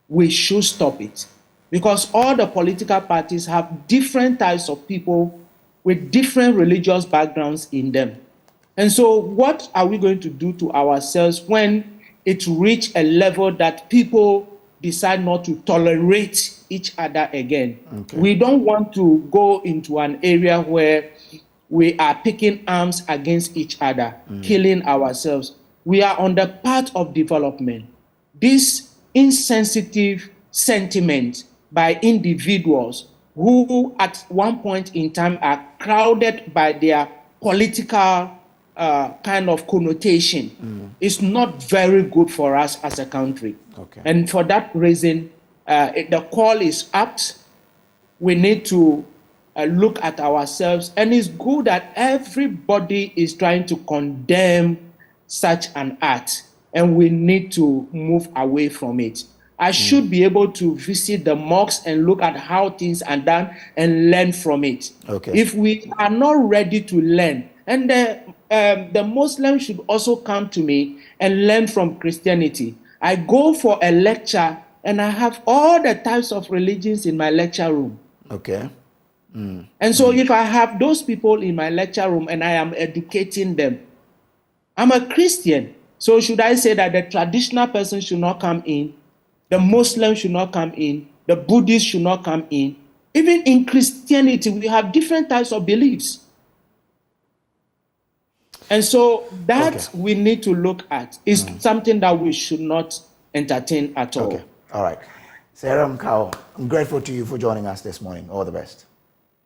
we should stop it. Because all the political parties have different types of people with different religious backgrounds in them. And so what are we going to do to ourselves when it reaches a level that people decide not to tolerate each other again? We don't want to go into an area where we are picking arms against each other, killing ourselves. We are on the path of development. This insensitive sentiment by individuals who at one point in time are crowded by their political kind of connotation is not very good for us as a country. And for that reason, the call is apt. We need to look at ourselves, and it's good that everybody is trying to condemn such an act, and we need to move away from it. I should be able to visit the mosques and look at how things are done and learn from it. If we are not ready to learn, and the Muslims should also come to me and learn from Christianity. I go for a lecture and I have all the types of religions in my lecture room. And so if I have those people in my lecture room and I am educating them, I'm a Christian. So should I say that the traditional person should not come in, the Muslim should not come in, the Buddhist should not come in? Even in Christianity, we have different types of beliefs. And so that we need to look at is something that we should not entertain at all. All right. Sarah Mkao, I'm grateful to you for joining us this morning. All the best.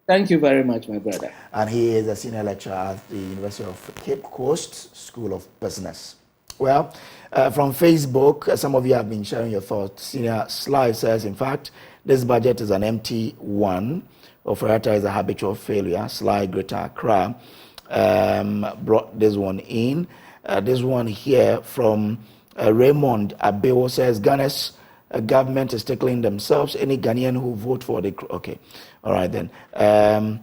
Thank you very much, my brother. And he is a senior lecturer at the University of Cape Coast School of Business. Well, from Facebook, some of you have been sharing your thoughts. Senior Sly says, in fact, this budget is an empty one. Oferata is a habitual failure. Sly Greater Accra brought this one in. This one here from Raymond Abewo says, Ghana's government is tickling themselves. Any Ghanaian who vote for the... Okay. All right, then. Komen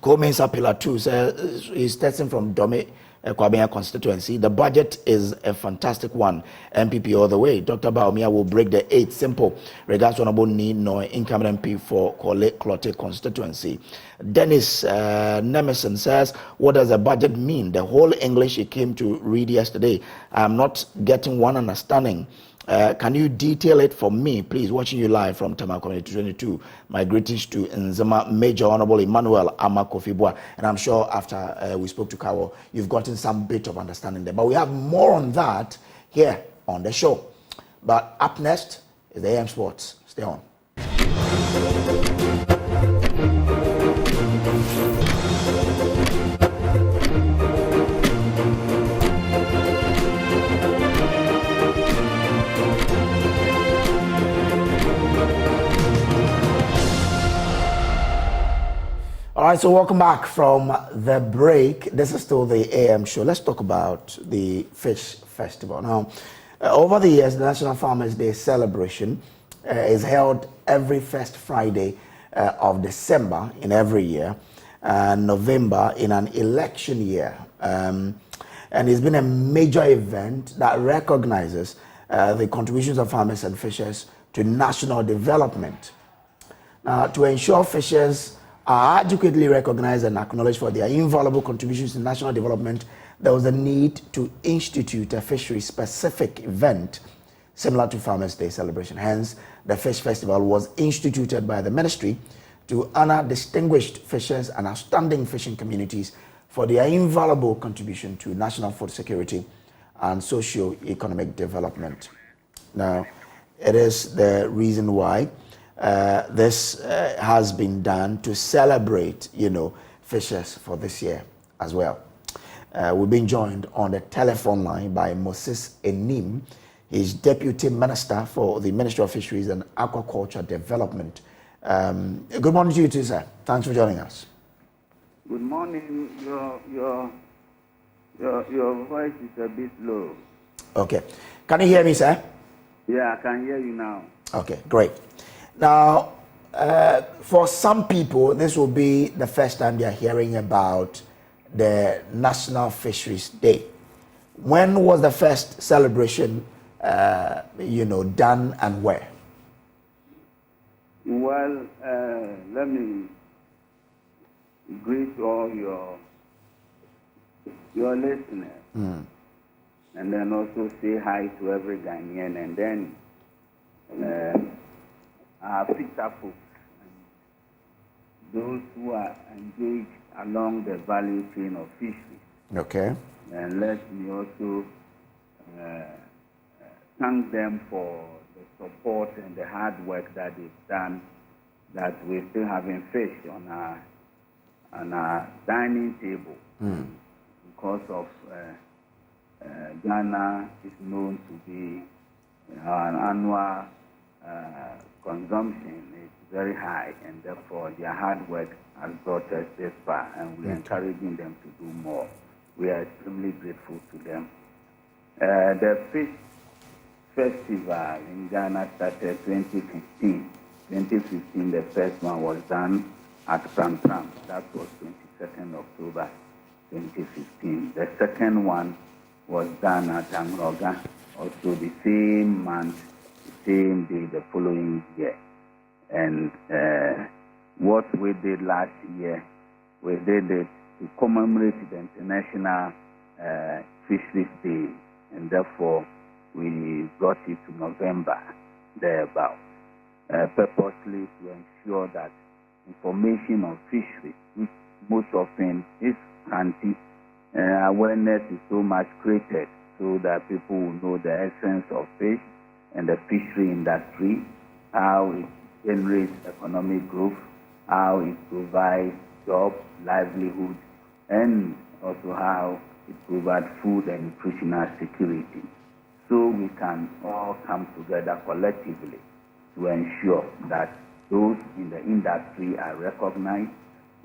Sapila too says he's testing from Dome Kwabena constituency. The budget is a fantastic one. MPP all the way. Dr. Baumia will break the 8. Simple. Regards honorable need no incumbent MP for Klote constituency. Dennis Nemeson says, what does the budget mean? The whole English he came to read yesterday. I'm not getting one understanding. Can you detail it for me, please? Watching you live from Tama Community 22. My greetings to Nzema Major Honorable Emmanuel Amakofibwa. And I'm sure after we spoke to Kawo, you've gotten some bit of understanding there. But we have more on that here on the show. But up next is the AM Sports. Stay on. right, so welcome back from the break. This is still the AM show. Let's talk about the Fish Festival. Now, over the years, the National Farmers Day celebration is held every first Friday of December in every year, and November in an election year. And it's been a major event that recognizes the contributions of farmers and fishers to national development. To ensure fishers are adequately recognized and acknowledged for their invaluable contributions to national development, there was a need to institute a fishery-specific event similar to Farmers' Day celebration. Hence, the Fish Festival was instituted by the ministry to honor distinguished fishers and outstanding fishing communities for their invaluable contribution to national food security and socio-economic development. Now, it is the reason why this has been done to celebrate, fishers for this year as well. We've been joined on the telephone line by Moses Enim. He's Deputy Minister for the Ministry of Fisheries and Aquaculture Development. Good morning to you too, sir. Thanks for joining us. Good morning. Your voice is a bit low. Okay. Can you hear me, sir? Yeah, I can hear you now. Okay, great. Now, for some people, this will be the first time they are hearing about the National Fisheries Day. When was the first celebration, done and where? Well, let me greet all your listeners, and then also say hi to every Ghanaian, and then our fisher folks, those who are engaged along the value chain of fisheries. Okay. And let me also thank them for the support and the hard work that they've done, that we're still having fish on our dining table. Because of Ghana is known to be an annual consumption is very high, and therefore their hard work has brought us this far, and we're encouraging them to do more. We are extremely grateful to them. The Fish Festival in Ghana started 2015. 2015, the first one was done at Pram Pram. That was 22nd October 2015. The second one was done at Angroga, also the same month, same day, the following year. And what we did last year, we did it to commemorate the International Fisheries Day, and therefore we brought it to November, thereabout, purposely to ensure that information on fisheries, which most often is scanty, awareness is so much created so that people will know the essence of fish and the fishery industry, how it generates economic growth, how it provides jobs, livelihood, and also how it provides food and nutritional security. So we can all come together collectively to ensure that those in the industry are recognized,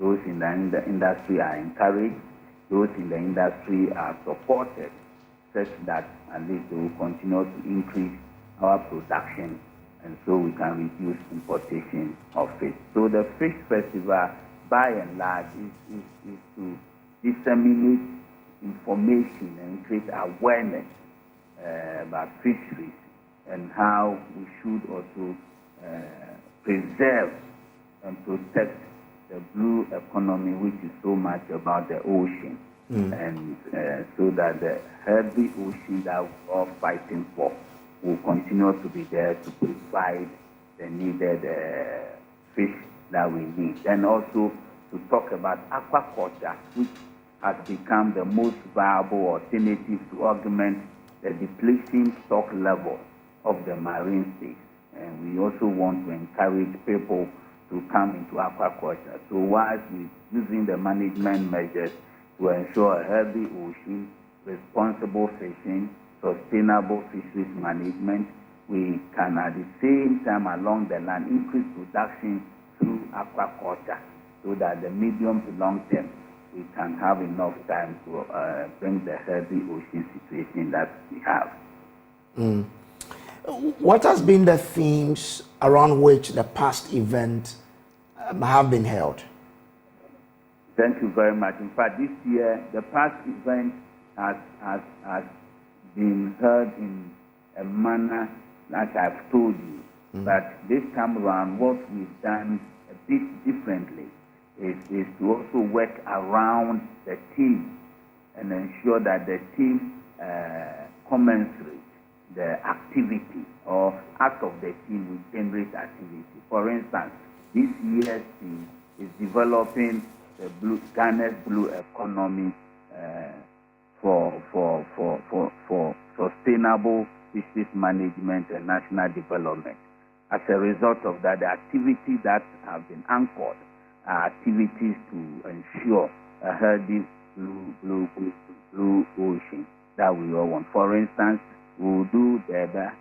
those in the industry are encouraged, those in the industry are supported, such that at least they will continue to increase our production, and so we can reduce importation of fish. So the Fish Festival, by and large, is to disseminate information and create awareness about fisheries and how we should also preserve and protect the blue economy, which is so much about the ocean, and so that the healthy ocean that we're all fighting for will continue to be there to provide the needed fish that we need. And also to talk about aquaculture, which has become the most viable alternative to augment the depleting stock level of the marine space. And we also want to encourage people to come into aquaculture. So whilst we're using the management measures to ensure a healthy ocean, responsible fishing, sustainable fisheries management, we can at the same time along the line increase production through aquaculture so that the medium to long term we can have enough time to bring the healthy ocean situation that we have. What has been the themes around which the past events have been held? Thank you very much. In fact, this year, the past event has been held in a manner like I've told you. But this time around, what we've done a bit differently is to also work around the team and ensure that the team commensurate the activity or out of the team will generate activity. For instance, this year's team is developing the Ghana's blue economy for sustainable business management and national development. As a result of that, the activities that have been anchored are activities to ensure a healthy blue ocean that we all want. For instance, we will do the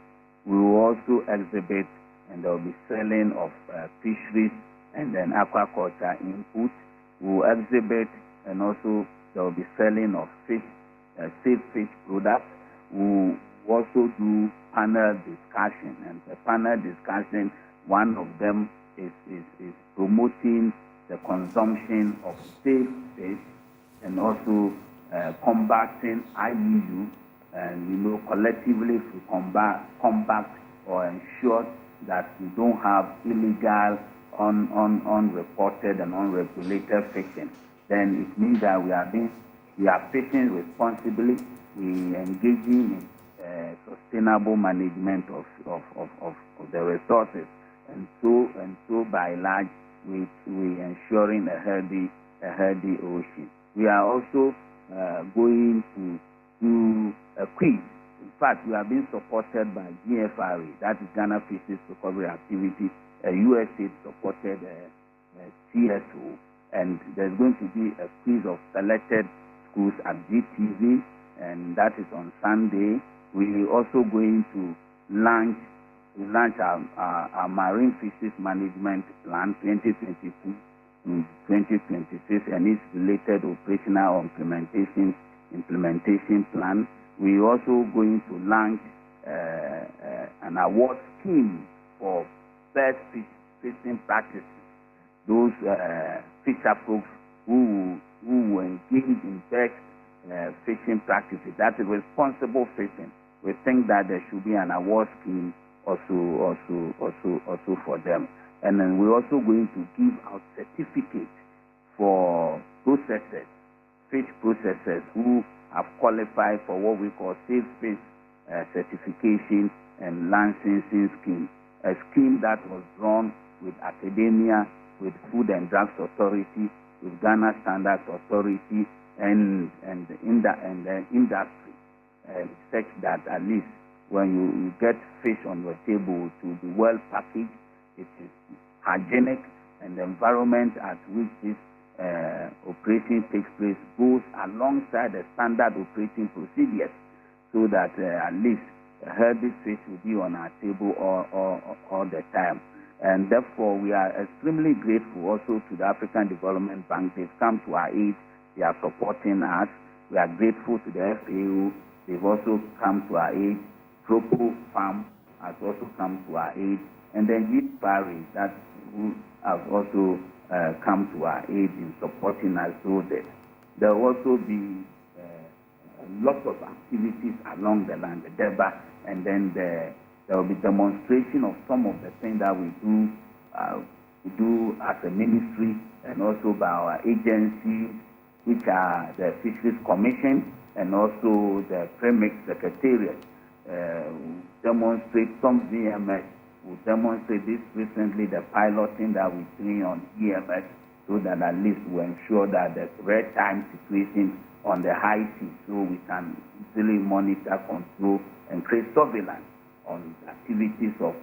we will also exhibit, and there will be selling of fisheries and then aquaculture input. We will exhibit, and also there will be selling of fish, safe fish products. We will also do panel discussion, and the panel discussion, one of them is promoting the consumption of safe fish and also combating IUU, and collectively if we combat or ensure that we don't have illegal, unreported and unregulated fishing, then it means that we are fishing responsibly, we engaging in sustainable management of the resources, and so by large we ensuring a healthy ocean. We are also going to do a quiz. In fact, we are being supported by GFRA, that is Ghana Fisheries Recovery Activity, a USAID supported CSO, and there's going to be a quiz of selected schools at GTV, and that is on Sunday. We are also going to launch our marine fisheries management plan 2022 to 2026 and its related operational implementation plan. We are also going to launch an award scheme for best fishing practices. Those fisher folks who engage in best fishing practices, that is responsible fishing. We think that there should be an award scheme also for them. And then we're also going to give out certificates for processors, fish processors who have qualified for what we call safe fish certification and licensing scheme, a scheme that was drawn with academia, with Food and Drugs Authority, with Ghana Standards Authority, and the industry, such that at least when you get fish on your table, to be well packaged, it is hygienic, and the environment at which this operation takes place goes alongside the standard operating procedures, so that at least a healthy fish will be on our table all the time. And therefore, we are extremely grateful also to the African Development Bank. They've come to our aid. They are supporting us. We are grateful to the FAO. They've also come to our aid. Tropo Farm has also come to our aid. And then GFRA, that who have also come to our aid in supporting us. So that there will also be a lot of activities along the line, the DEBA, and then there will be demonstration of some of the things that we do as a ministry, and also by our agencies, which are the Fisheries Commission and also the Premix Secretariat. Demonstrate some VMS. We'll demonstrate this recently, the piloting that we're doing on EMS, so that at least we ensure that the red time situation on the high sea, so we can easily monitor, control, and create surveillance on activities of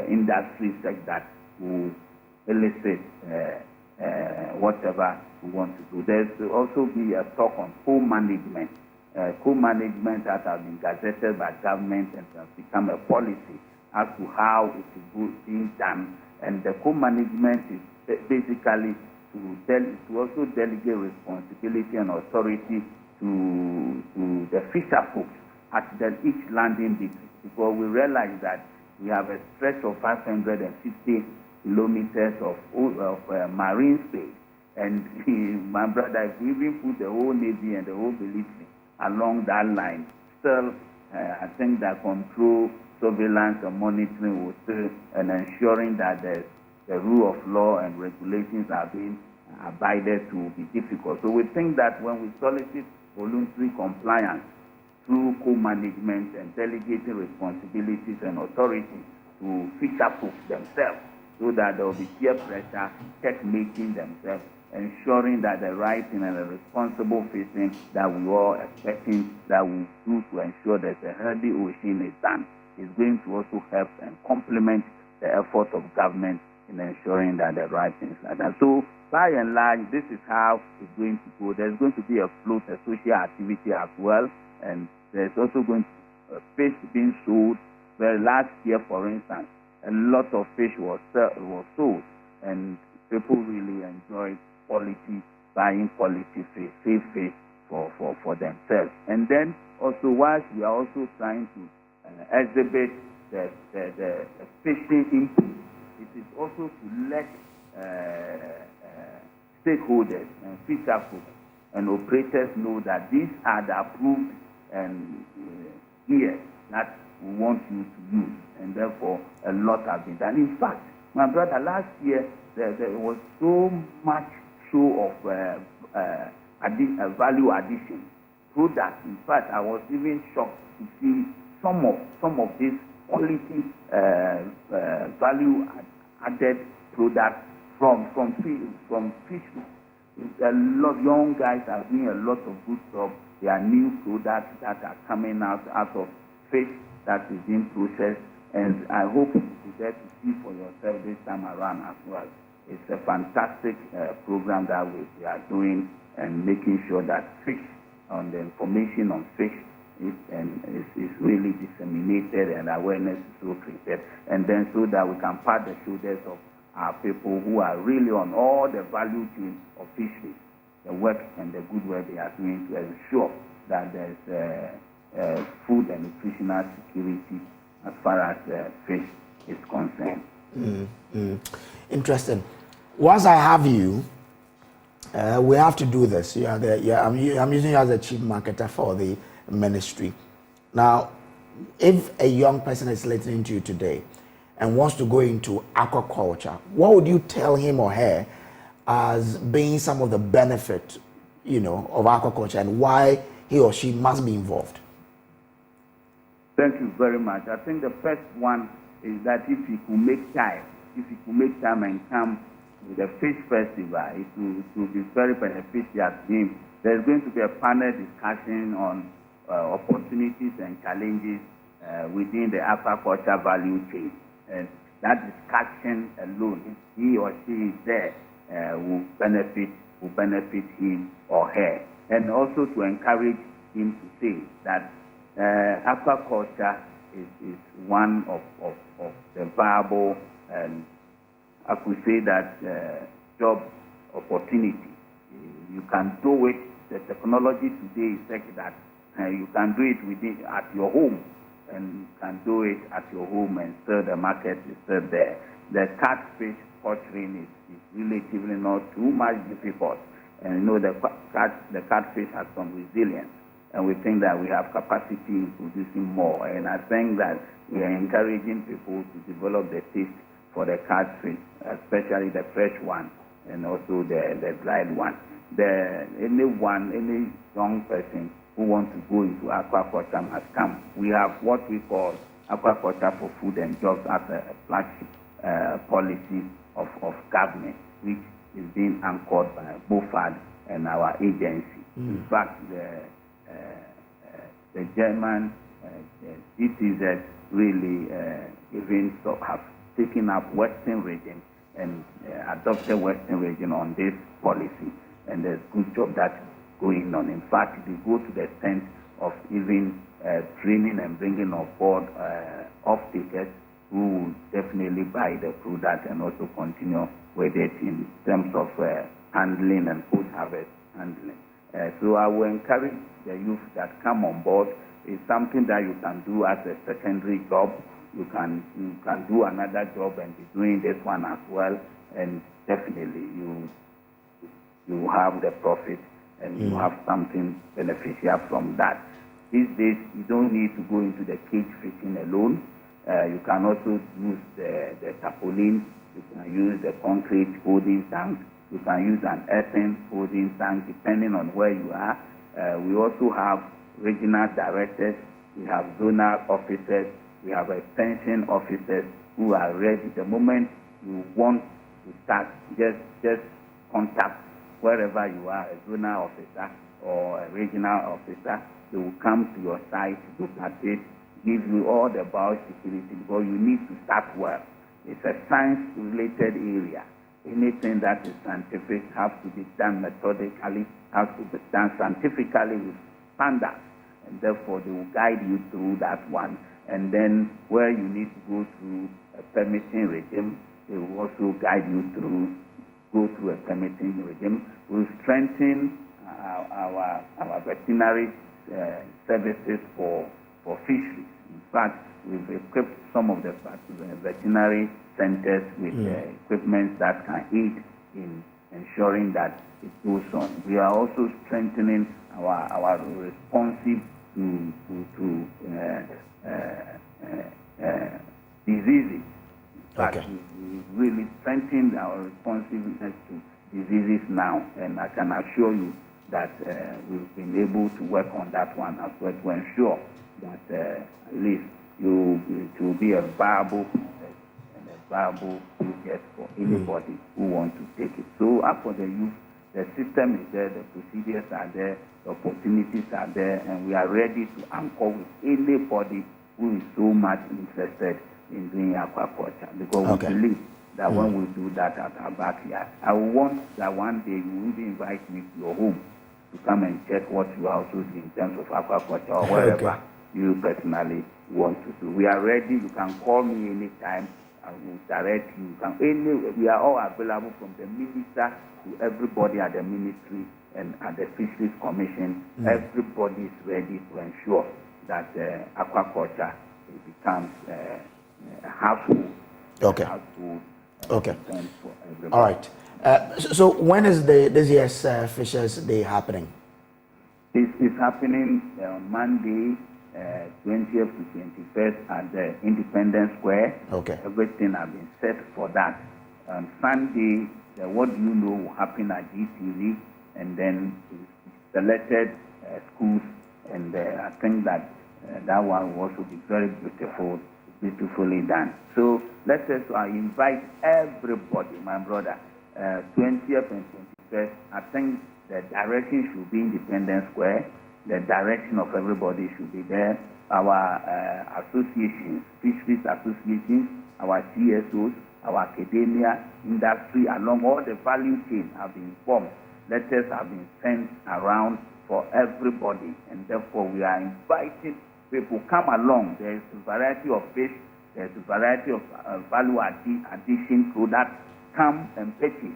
industries such that will elicit whatever we want to do. There will also be a talk on co-management. Co-management that has been gazetted by government and has become a policy as to how it is being done. And the co-management is basically to also delegate responsibility and authority to the fisher folks at each landing district, because we realize that we have a stretch of 550 kilometers of marine space. And my brother, if we even put the whole Navy and the whole military along that line, still, I think that control, surveillance, and monitoring will still, and ensuring that the rule of law and regulations are being abided to will be difficult. So we think that when we solicit voluntary compliance through co-management and delegating responsibilities and authority to fisher folks themselves, so that there will be peer pressure, checkmating themselves, ensuring that the right and the responsible fishing that we are expecting that we do to ensure that a healthy ocean is done, is going to also help and complement the effort of government in ensuring that the right things are done. So by and large, this is how it's going to go. There's going to be a float, a social activity as well, and there's also going to be fish being sold. Well, last year, for instance, a lot of fish was sold, and people really enjoyed buying quality fish, safe fish for themselves. And then also, whilst we are also trying to exhibit the fishing input, it is also to let stakeholders and fisher folks and operators know that these are the approved gear that we want you to use, and therefore a lot has been done. In fact, my brother, last year there was so much show of value addition products. In fact, I was even shocked to see some of these quality value added products from fish. A lot of young guys are doing a lot of good stuff. There are new products that are coming out of fish that is being processed, and I hope you will be there to see for yourself this time around as well. It's a fantastic program that we are doing, and making sure that fish, on the information on fish is really disseminated and awareness is so created, and then so that we can pat the shoulders of our people who are really on all the value chain of fisheries, the work and the good work they are doing to ensure that there's food and nutritional security as far as fish is concerned. Interesting. Once I have you, we have to do this. I'm using you as a chief marketer for the ministry. Now, if a young person is listening to you today and wants to go into aquaculture, what would you tell him or her as being some of the benefit, of aquaculture, and why he or she must be involved? Thank you very much. I think the first one is that if you could make time and come to the fish festival, it will be very beneficial to him. There's going to be a panel discussion on opportunities and challenges within the aquaculture value chain. And that discussion alone, if he or she is there, will benefit him or her. And also to encourage him to say that aquaculture is one of the viable, and I could say that job opportunity. You can do it. The technology today is such that you can do it at your home, and you can do it at your home, and still the market is still there. The catfish poaching is relatively not too much difficult, and the catfish has some resilience, and we think that we have capacity in producing more. And I think that we are encouraging people to develop the taste for the catfish, especially the fresh one, and also the dried one. Any young person who wants to go into aquaculture must come. We have what we call aquaculture for food and jobs as a flagship policy of government, which is being anchored by BOFAD and our agency. In fact, the German citizens really even have taken up Western region and adopted Western region on this policy, and there's good job that's going on. In fact, they go to the extent of even training and bringing on board off-takers who will definitely buy the product and also continue with it in terms of handling and post-harvest handling. So I will encourage the youth that come on board. It's something that you can do as a secondary job. You can do another job and be doing this one as well, and definitely you have the profit and you have something beneficial from that. These days, you don't need to go into the cage fishing alone. You can also use the tarpaulin. You can use the concrete holding tank. You can use an earthen holding tank, depending on where you are. We also have regional directors. We have zonal officers. We have extension officers who are ready. The moment you want to start, just contact wherever you are, a zonal officer or a regional officer. They will come to your site, look at it, give you all the biosecurity, because you need to start well. It's a science-related area. Anything that is scientific has to be done methodically, has to be done scientifically with standards, and therefore they will guide you through that one. And then where you need to go through a permitting regime, they will also guide you through, go through a permitting regime. We'll strengthen our veterinary services for fisheries. In fact, we've equipped some of the veterinary centers with equipment that can aid in ensuring that it goes on. We are also strengthening our responsive to diseases. Okay. We really strengthened our responsiveness to diseases now, and I can assure you that we've been able to work on that one as well to ensure that at least it will be a viable process and a viable project for anybody who wants to take it. So as for the youth, the system is there, the procedures are there, the opportunities are there, and we are ready to anchor with anybody who is so much interested in doing aquaculture, because we believe that when we do that at our backyard, I want that one day you will invite me to your home to come and check what you are also doing in terms of aquaculture or whatever you personally want to do. We are ready. You can call me anytime. I will direct you. We are all available, from the minister to everybody at the ministry and at the Fisheries Commission. Everybody is ready to ensure that aquaculture becomes a household. Okay. Household, okay. For everybody. All right. So when is this year's Fishers Day happening? It's happening on Monday, 20th to 21st at the Independence Square. Okay. Everything has been set for that. On Sunday, What Do You Know will happen at GTV, and then selected schools, and I think that that one will also be very beautifully done. So I invite everybody, my brother, 20th and 21st. I think the direction should be Independence Square. The direction of everybody should be there. Our associations, fisheries associations, our CSOs, our academia, industry, along all the value chain have been formed. Letters have been sent around for everybody, and therefore we are inviting people, come along. There is a variety of fish, there is a variety of value addition products. Come and purchase,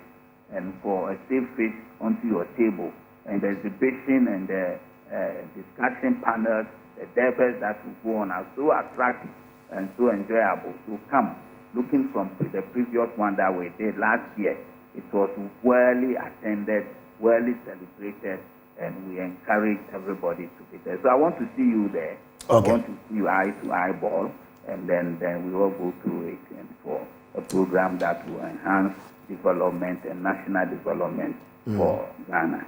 and for a safe fish onto your table. And the exhibition and the discussion panels, the debates that will go on are so attractive and so enjoyable. So come, looking from the previous one that we did last year, it was well attended, well celebrated, and we encourage everybody to be there. So I want to see you there. Okay. I want to see you eye to eyeball, and then we all go through it, and for a program that will enhance development and national development for Ghana.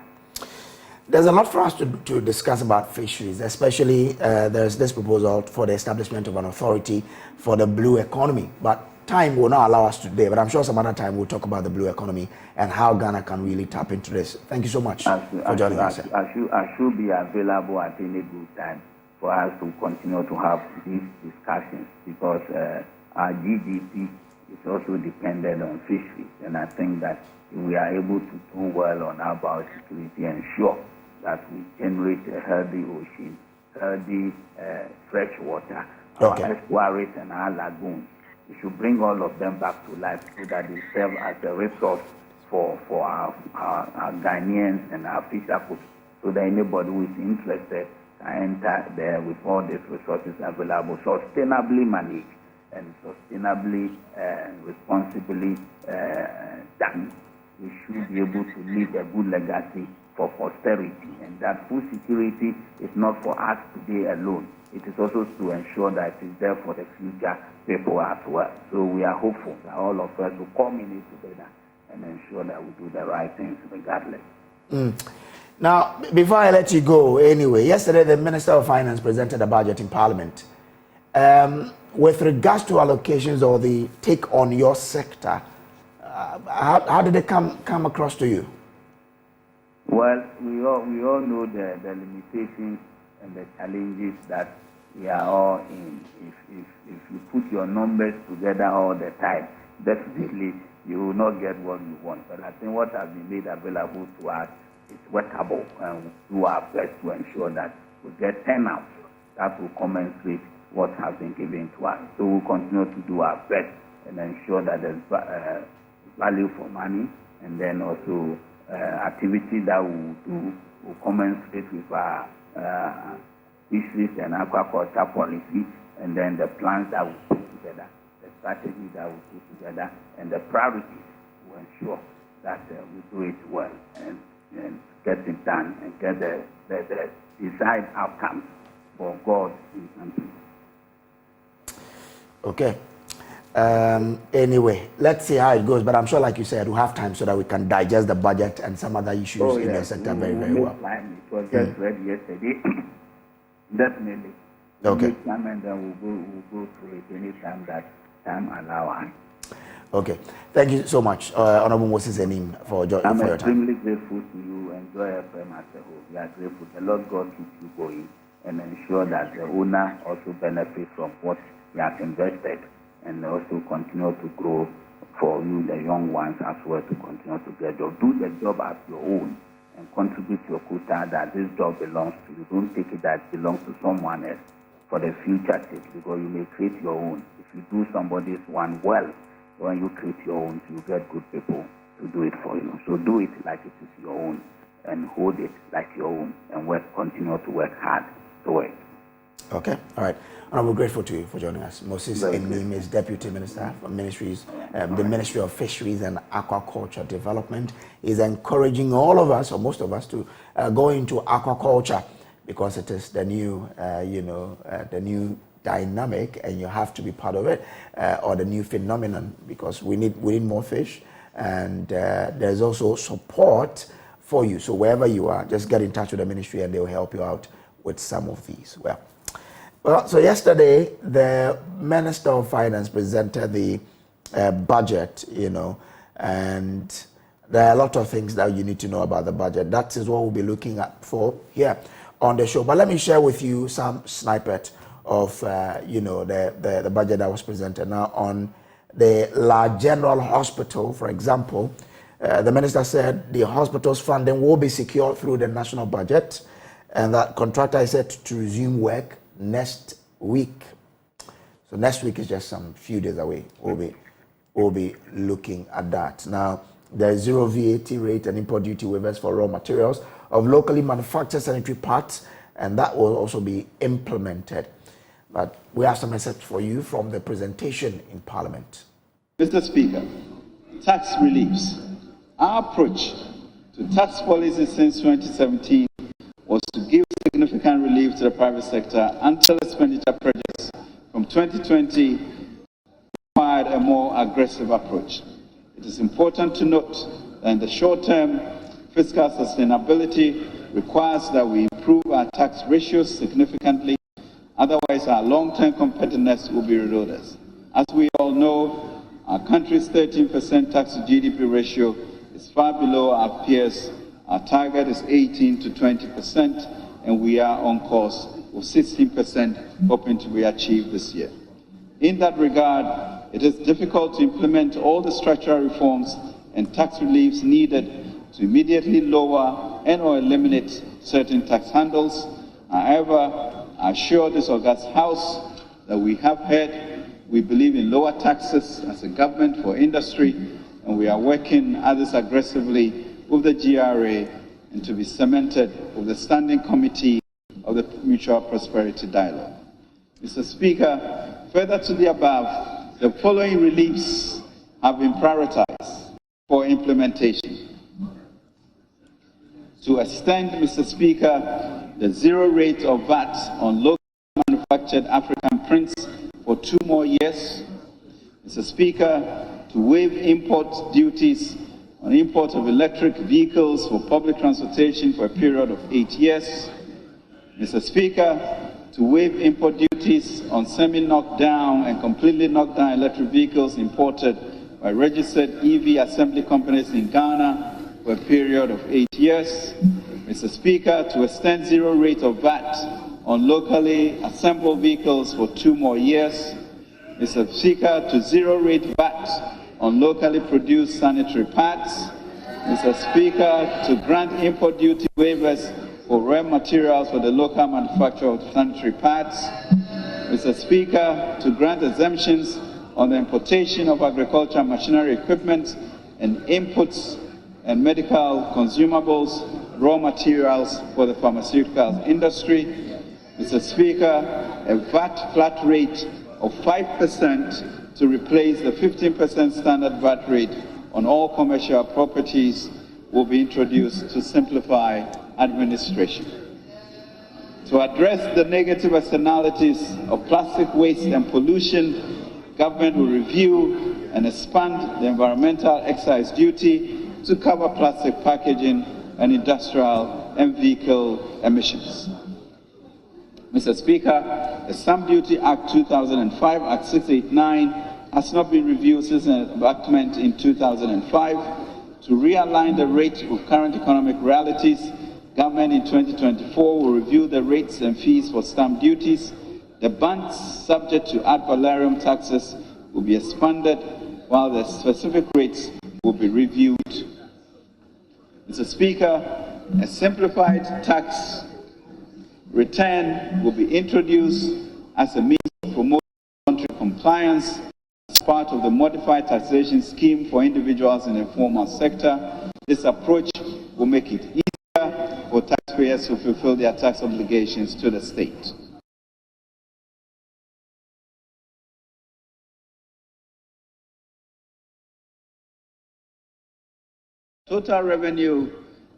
There's a lot for us to discuss about fisheries, especially there's this proposal for the establishment of an authority for the blue economy. But time will not allow us today, but I'm sure some other time we'll talk about the blue economy and how Ghana can really tap into this. Thank you so much for joining us. I should be available at any good time for us to continue to have these discussions, because our GDP is also dependent on fisheries, and I think that we are able to do well on our biosecurity and ensure that we generate a healthy ocean, healthy fresh water, our estuaries and our lagoons. We should bring all of them back to life so that they serve as a resource for our Ghanaians and our fisher folks, so that anybody who is interested can enter there with all these resources available, sustainably managed and sustainably responsibly done. We should be able to leave a good legacy for posterity, and that food security is not for us today alone. It is also to ensure that it is there for the future people as well. So we are hopeful that all of us will culminate together and ensure that we do the right things regardless. Now, before I let you go, anyway, yesterday the Minister of Finance presented a budget in Parliament. With regards to allocations or the take on your sector, how did it come across to you? Well, we all know the limitations and the challenges that we are all in. If you put your numbers together all the time, definitely you will not get what you want. But I think what has been made available to us is workable, and we do our best to ensure that we get turnout that will compensate what has been given to us. So we'll continue to do our best and ensure that there's value for money, and then also activity that we will do will compensate with our fisheries and aquaculture policy, and then the plans that we put together, the strategy that we put together, and the priorities to ensure that we do it well and get it done and get the desired outcomes for God in country. Okay. Anyway, let's see how it goes. But I'm sure, like you said, we'll have time so that we can digest the budget and some other issues in the sector very well. It was just read yesterday. Definitely. Okay. Time, and then we'll go through it anytime that time allows. Okay. Thank you so much, Honorable Moses Enim, for your time. I'm extremely grateful to you and Joy FM as a whole. We are grateful. The Lord God keeps you going and ensure that the owner also benefits from what he has invested, and also continue to grow for you, the young ones, as well, to continue to get job. Do the job as your own and contribute to your quota that this job belongs to you. Don't take it that it belongs to someone else for the future sake, because you may create your own. If you do somebody's one well, when you create your own, you get good people to do it for you. So do it like it is your own and hold it like your own, and continue to work hard to it. Okay, all right. I'm grateful to you for joining us. Moses Enim is Deputy Minister for Ministries, the Ministry of Fisheries and Aquaculture Development. Is encouraging all of us, or most of us, to go into aquaculture because it is the new, the new dynamic, and you have to be part of it, or the new phenomenon, because we need more fish, and there's also support for you. So wherever you are, just get in touch with the ministry, and they'll help you out with some of these. Well, so yesterday, the Minister of Finance presented the budget, and there are a lot of things that you need to know about the budget. That is what we'll be looking at for here on the show. But let me share with you some snippet of, the budget that was presented. Now, on the La General Hospital, for example, the minister said the hospital's funding will be secured through the national budget, and that contractor is set to resume work next week. So next week is just some few days away. We'll be looking at that. Now, there is zero VAT rate and import duty waivers for raw materials of locally manufactured sanitary parts, and that will also be implemented. But we have some message for you from the presentation in Parliament. Mr. Speaker, tax reliefs. Our approach to tax policy since 2017 was to give significant relief to the private sector until expenditure projects from 2020 required a more aggressive approach. It is important to note that in the short term, fiscal sustainability requires that we improve our tax ratios significantly, otherwise our long-term competitiveness will be eroded. As we all know, our country's 13% tax to GDP ratio is far below our peers. Our target is 18 to 20%, and we are on course for 16%, hoping to be achieved this year. In that regard, it is difficult to implement all the structural reforms and tax reliefs needed to immediately lower and or eliminate certain tax handles. However, I assure this august House that we have heard we believe in lower taxes as a government for industry, and we are working at this aggressively with the GRA and to be cemented with the Standing Committee of the Mutual Prosperity Dialogue. Mr. Speaker, further to the above, the following reliefs have been prioritized for implementation. To extend, Mr. Speaker, the zero rate of VAT on locally manufactured African prints for 2 more years. Mr. Speaker, to waive import duties on import of electric vehicles for public transportation for a period of 8 years. Mr. Speaker, to waive import duties on semi-knocked down and completely knocked down electric vehicles imported by registered EV assembly companies in Ghana for a period of 8 years. Mr. Speaker, to extend zero rate of VAT on locally assembled vehicles for 2 more years. Mr. Speaker, to zero rate VAT on locally produced sanitary pads. Mr. Speaker, to grant import duty waivers for raw materials for the local manufacture of sanitary pads. Mr. Speaker, to grant exemptions on the importation of agricultural machinery equipment and inputs and medical consumables, raw materials for the pharmaceutical industry. Mr. Speaker, a VAT flat rate of 5% to replace the 15% standard VAT rate on all commercial properties will be introduced to simplify administration. To address the negative externalities of plastic waste and pollution, government will review and expand the environmental excise duty to cover plastic packaging and industrial and vehicle emissions. Mr. Speaker, the Stamp Duty Act 2005, Act 689, has not been reviewed since an enactment in 2005. To realign the rate with current economic realities, government in 2024 will review the rates and fees for stamp duties. The bands subject to ad valorem taxes will be expanded, while the specific rates will be reviewed. Mr. Speaker, a simplified tax return will be introduced as a means of promoting country compliance as part of the modified taxation scheme for individuals in the informal sector. This approach will make it easier for taxpayers to fulfill their tax obligations to the state. Total revenue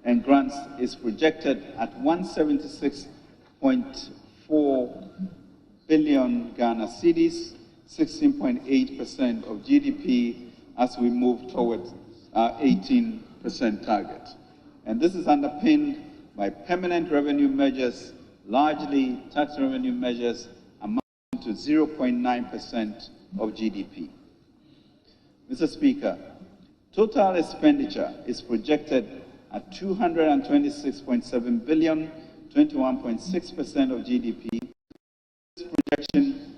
and grants is projected at 176.4 billion Ghana cedis, 16.8% of GDP, as we move towards our 18% target. And this is underpinned by permanent revenue measures, largely tax revenue measures amounting to 0.9% of GDP. Mr. Speaker, total expenditure is projected at 226.7 billion, 21.6% of GDP. This projection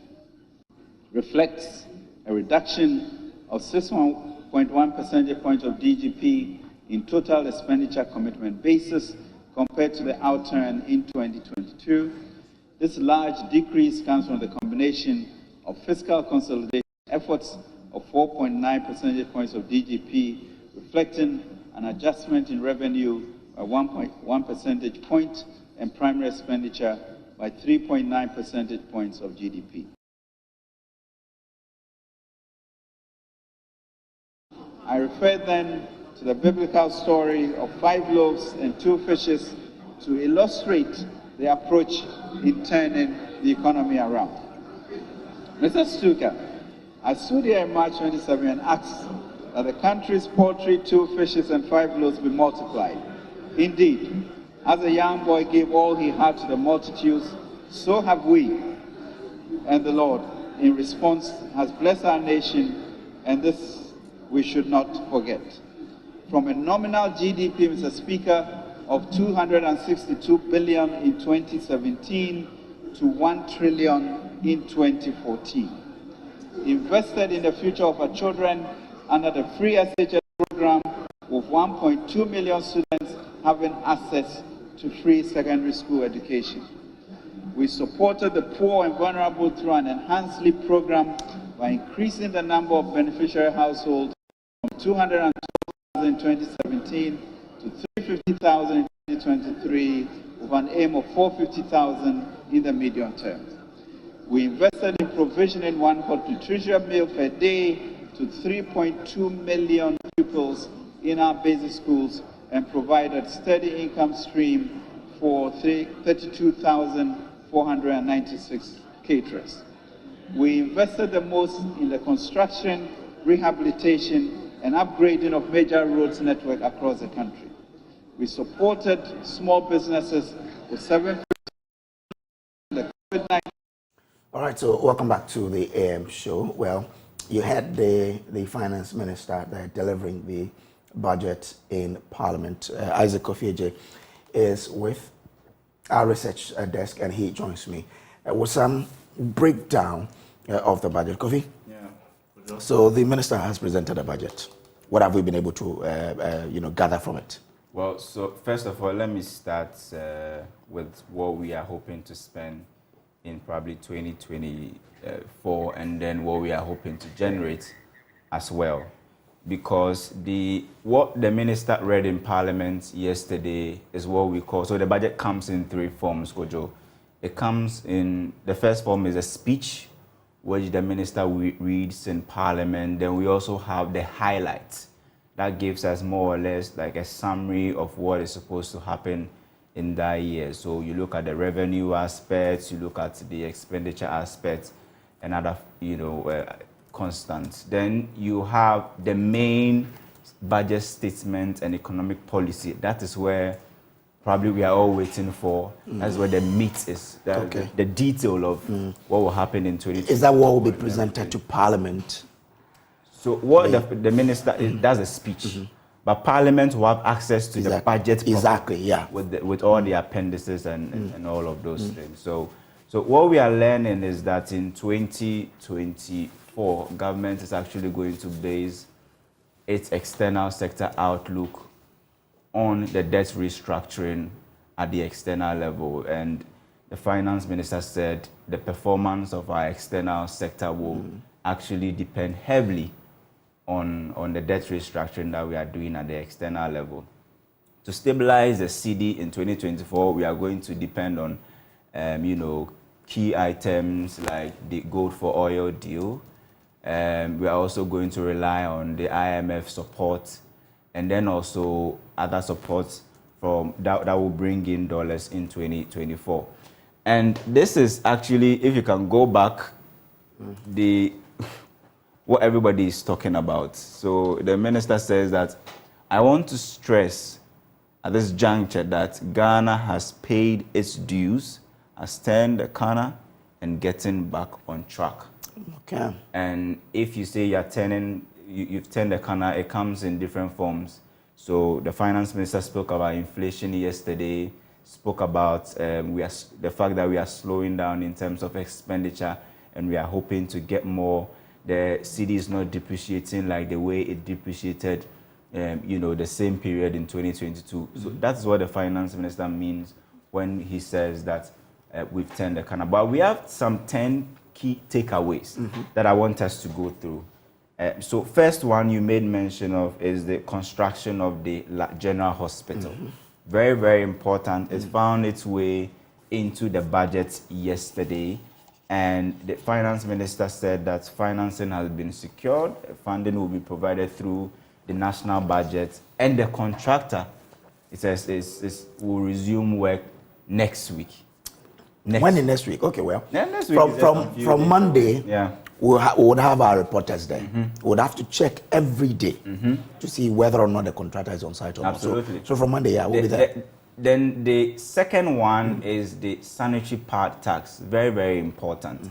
reflects a reduction of 6.1 percentage points of GDP in total expenditure commitment basis compared to the outturn in 2022. This large decrease comes from the combination of fiscal consolidation efforts of 4.9 percentage points of GDP, reflecting an adjustment in revenue by 1.1 percentage point and primary expenditure by 3.9 percentage points of GDP. I refer then to the biblical story of 5 loaves and 2 fishes to illustrate the approach in turning the economy around. Mr. Speaker, I stood here in March 27 and asked that the country's poultry, 2 fishes and 5 loaves be multiplied. Indeed, as a young boy gave all he had to the multitudes, so have we. And the Lord, in response, has blessed our nation, and this we should not forget. From a nominal GDP, Mr. Speaker, of 262 billion in 2017 to 1 trillion in 2014. Invested in the future of our children under the free SHS program, with 1.2 million students having access to free secondary school education. We supported the poor and vulnerable through an enhanced LEAP program by increasing the number of beneficiary households from 202,000 in 2017 to 350,000 in 2023, with an aim of 450,000 in the medium term. We invested in provisioning one hot nutrition meal per day to 3.2 million pupils in our basic schools and provided steady income stream for 32,496 caterers. We invested the most in the construction, rehabilitation, and upgrading of major roads network across the country. We supported small businesses with 7% the COVID-19. All right, so welcome back to the AM show. Well, you had the finance minister there delivering the budget in Parliament. Isaac Kofi is with our research desk, and he joins me with some breakdown of the budget. Kofi? Yeah. So the minister has presented a budget. What have we been able to gather from it? Well, so first of all, let me start with what we are hoping to spend in probably 2024, and then what we are hoping to generate as well. Because what the minister read in Parliament yesterday is what we call, so the budget comes in three forms, Kojo. It comes in, the first form is a speech, which the minister reads in Parliament. Then we also have the highlights. That gives us more or less like a summary of what is supposed to happen in that year. So you look at the revenue aspects, you look at the expenditure aspects, and other, constants. Then you have the main budget statement and economic policy. That is where probably we are all waiting for. That's where the meat is, the detail of what will happen in 2020. Is that what will be presented to Parliament? So what the minister does a speech, but Parliament will have access to the budget. Exactly, yeah. With all the appendices and all of those things. So what we are learning is that in 2024, government is actually going to base its external sector outlook on the debt restructuring at the external level. And the finance minister said the performance of our external sector will actually depend heavily on the debt restructuring that we are doing at the external level. To stabilize the CD in 2024, we are going to depend on, key items like the gold for oil deal. We are also going to rely on the IMF support, and then also other supports from that will bring in dollars in 2024. And this is actually, if you can go back, what everybody is talking about. So the minister says that I want to stress at this juncture that Ghana has paid its dues, has turned the corner and getting back on track. Okay. And if you say you've turned the corner, it comes in different forms. So the finance minister spoke about inflation yesterday, spoke about the fact that we are slowing down in terms of expenditure, and we are hoping to get more. The CD is not depreciating like the way it depreciated, the same period in 2022. So that's what the finance minister means when he says that we've turned the corner. But we have some 10 key takeaways that I want us to go through. So first one you made mention of is the construction of the general hospital. Very, very important. It found its way into the budget yesterday. And the finance minister said that financing has been secured, funding will be provided through the national budget, and the contractor, it says, will resume work next week. When in next week? Okay, well, next week from Monday, we would have our reporters there. Mm-hmm. We would have to check every day to see whether or not the contractor is on site or Absolutely. not. So from Monday, we'll be there. Then the second one is the sanitary pad tax. Very, very important.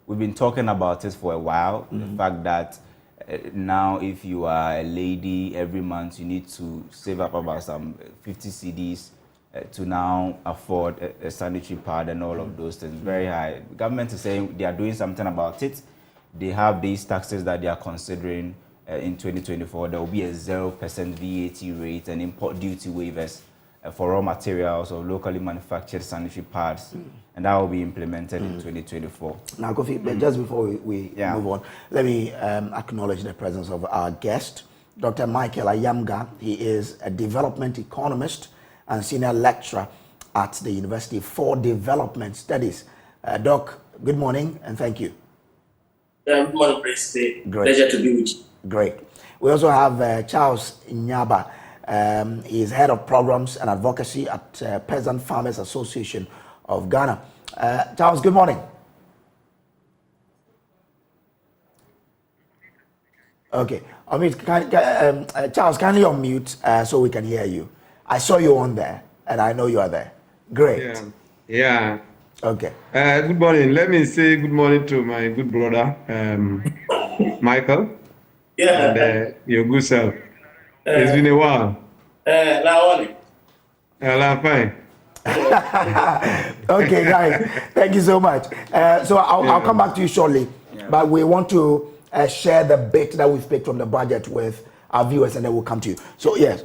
We've been talking about it for a while. The fact that now if you are a lady, every month you need to save up about some 50 cedis to now afford a sanitary pad and all of those things. Very high. The government is saying they are doing something about it. They have these taxes that they are considering in 2024. There will be a 0% VAT rate and import duty waivers for raw materials or locally manufactured sanitary pads, and that will be implemented in 2024. Now, Kofi, just before we move on, let me acknowledge the presence of our guest, Dr. Michael Ayamga. He is a development economist and senior lecturer at the University for Development Studies. Doc, good morning and thank you. Good morning, President. Great. Pleasure to be with you. Great. We also have Charles Nyaba. He is head of programs and advocacy at Peasant Farmers Association of Ghana. Charles, good morning. Okay. Charles, kindly unmute so we can hear you. I saw you on there, and I know you are there. Great. Yeah. Okay. Good morning. Let me say good morning to my good brother, Michael. Yeah. And your good self. It's been a while. I'm fine. Okay, guys. Thank you so much. So I'll come back to you shortly. Yeah. But we want to share the bit that we've picked from the budget with our viewers, and then we'll come to you. So yes.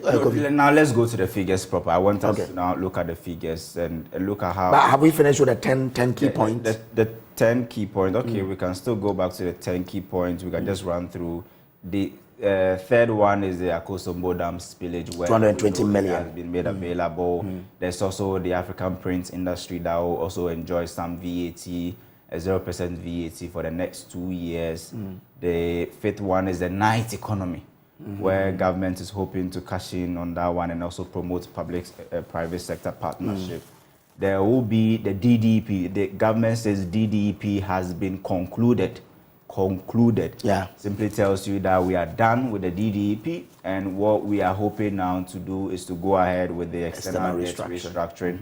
Now let's go to the figures proper. I want us to now look at the figures and look at how. But have we finished with the 10 key points? The 10 key points. Okay, we can still go back to the 10 key points. We can just run through. The third one is the Akosombo Dam spillage, where 220 million has been made available. There's also the African print industry that will also enjoy some VAT, a 0% VAT for the next 2 years. The fifth one is the night economy, where government is hoping to cash in on that one and also promote public-private sector partnership. There will be the DDP. The government says DDP has been concluded. Yeah. Simply tells you that we are done with the DDP, and what we are hoping now to do is to go ahead with the external restructuring.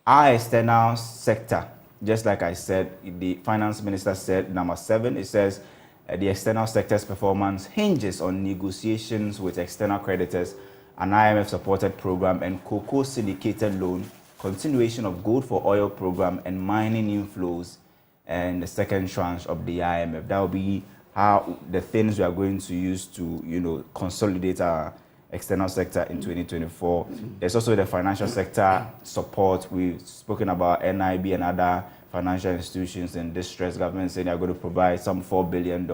Our external sector, just like I said, the finance minister said, number 7, it says the external sector's performance hinges on negotiations with external creditors, an IMF-supported program, and cocoa syndicated loan, continuation of gold for oil program, and mining inflows, and the second tranche of the IMF. That will be how the things we are going to use to, consolidate our external sector in 2024. There's also the financial sector support. We've spoken about NIB and other financial institutions in distress. Government saying they are going to provide some $4 billion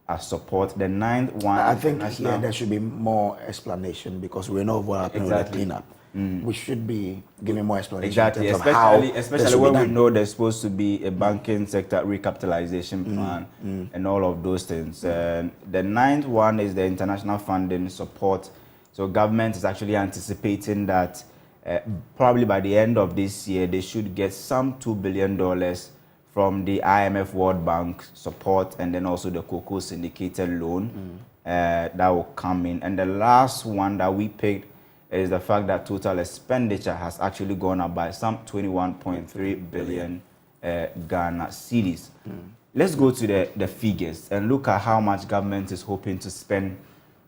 as support. The 9th one, I think here there should be more explanation because we know what happened with the cleanup. We should be giving more explanation. Exactly, especially when we know there's supposed to be a banking sector recapitalization plan and all of those things. The 9th one is the international funding support. So government is actually anticipating that probably by the end of this year, they should get some $2 billion from the IMF World Bank support and then also the cocoa syndicated loan that will come in. And the last one that we picked is the fact that total expenditure has actually gone up by some 21.3 billion Ghana cedis. Let's go to the figures and look at how much government is hoping to spend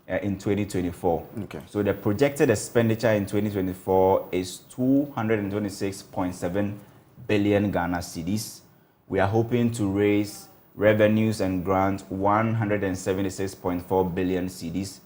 in 2024. Okay. So the projected expenditure in 2024 is 226.7 billion Ghana cedis. We are hoping to raise revenues and grants 176.4 billion cedis.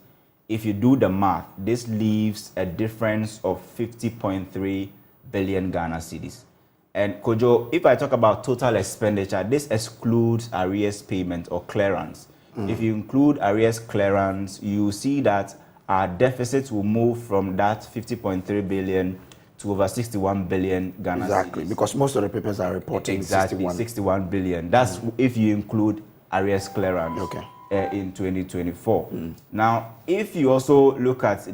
If you do the math, this leaves a difference of 50.3 billion Ghana cedis. And Kojo, if I talk about total expenditure, this excludes arrears payment or clearance. If you include arrears clearance, you see that our deficits will move from that 50.3 billion to over 61 billion Ghana Exactly, cedis. because most of the papers are reporting 61 billion. That's if you include arrears clearance. Okay. In 2024. Now, if you also look at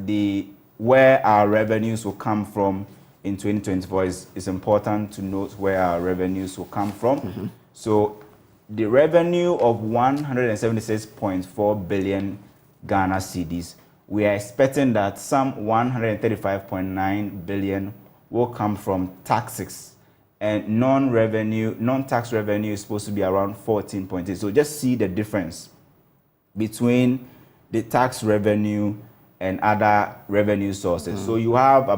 where our revenues will come from in 2024, it's important to note where our revenues will come from. So the revenue of 176.4 billion Ghana cedis, we are expecting that some 135.9 billion will come from taxes, and non-tax revenue is supposed to be around 14.8. So just see the difference between the tax revenue and other revenue sources. So you have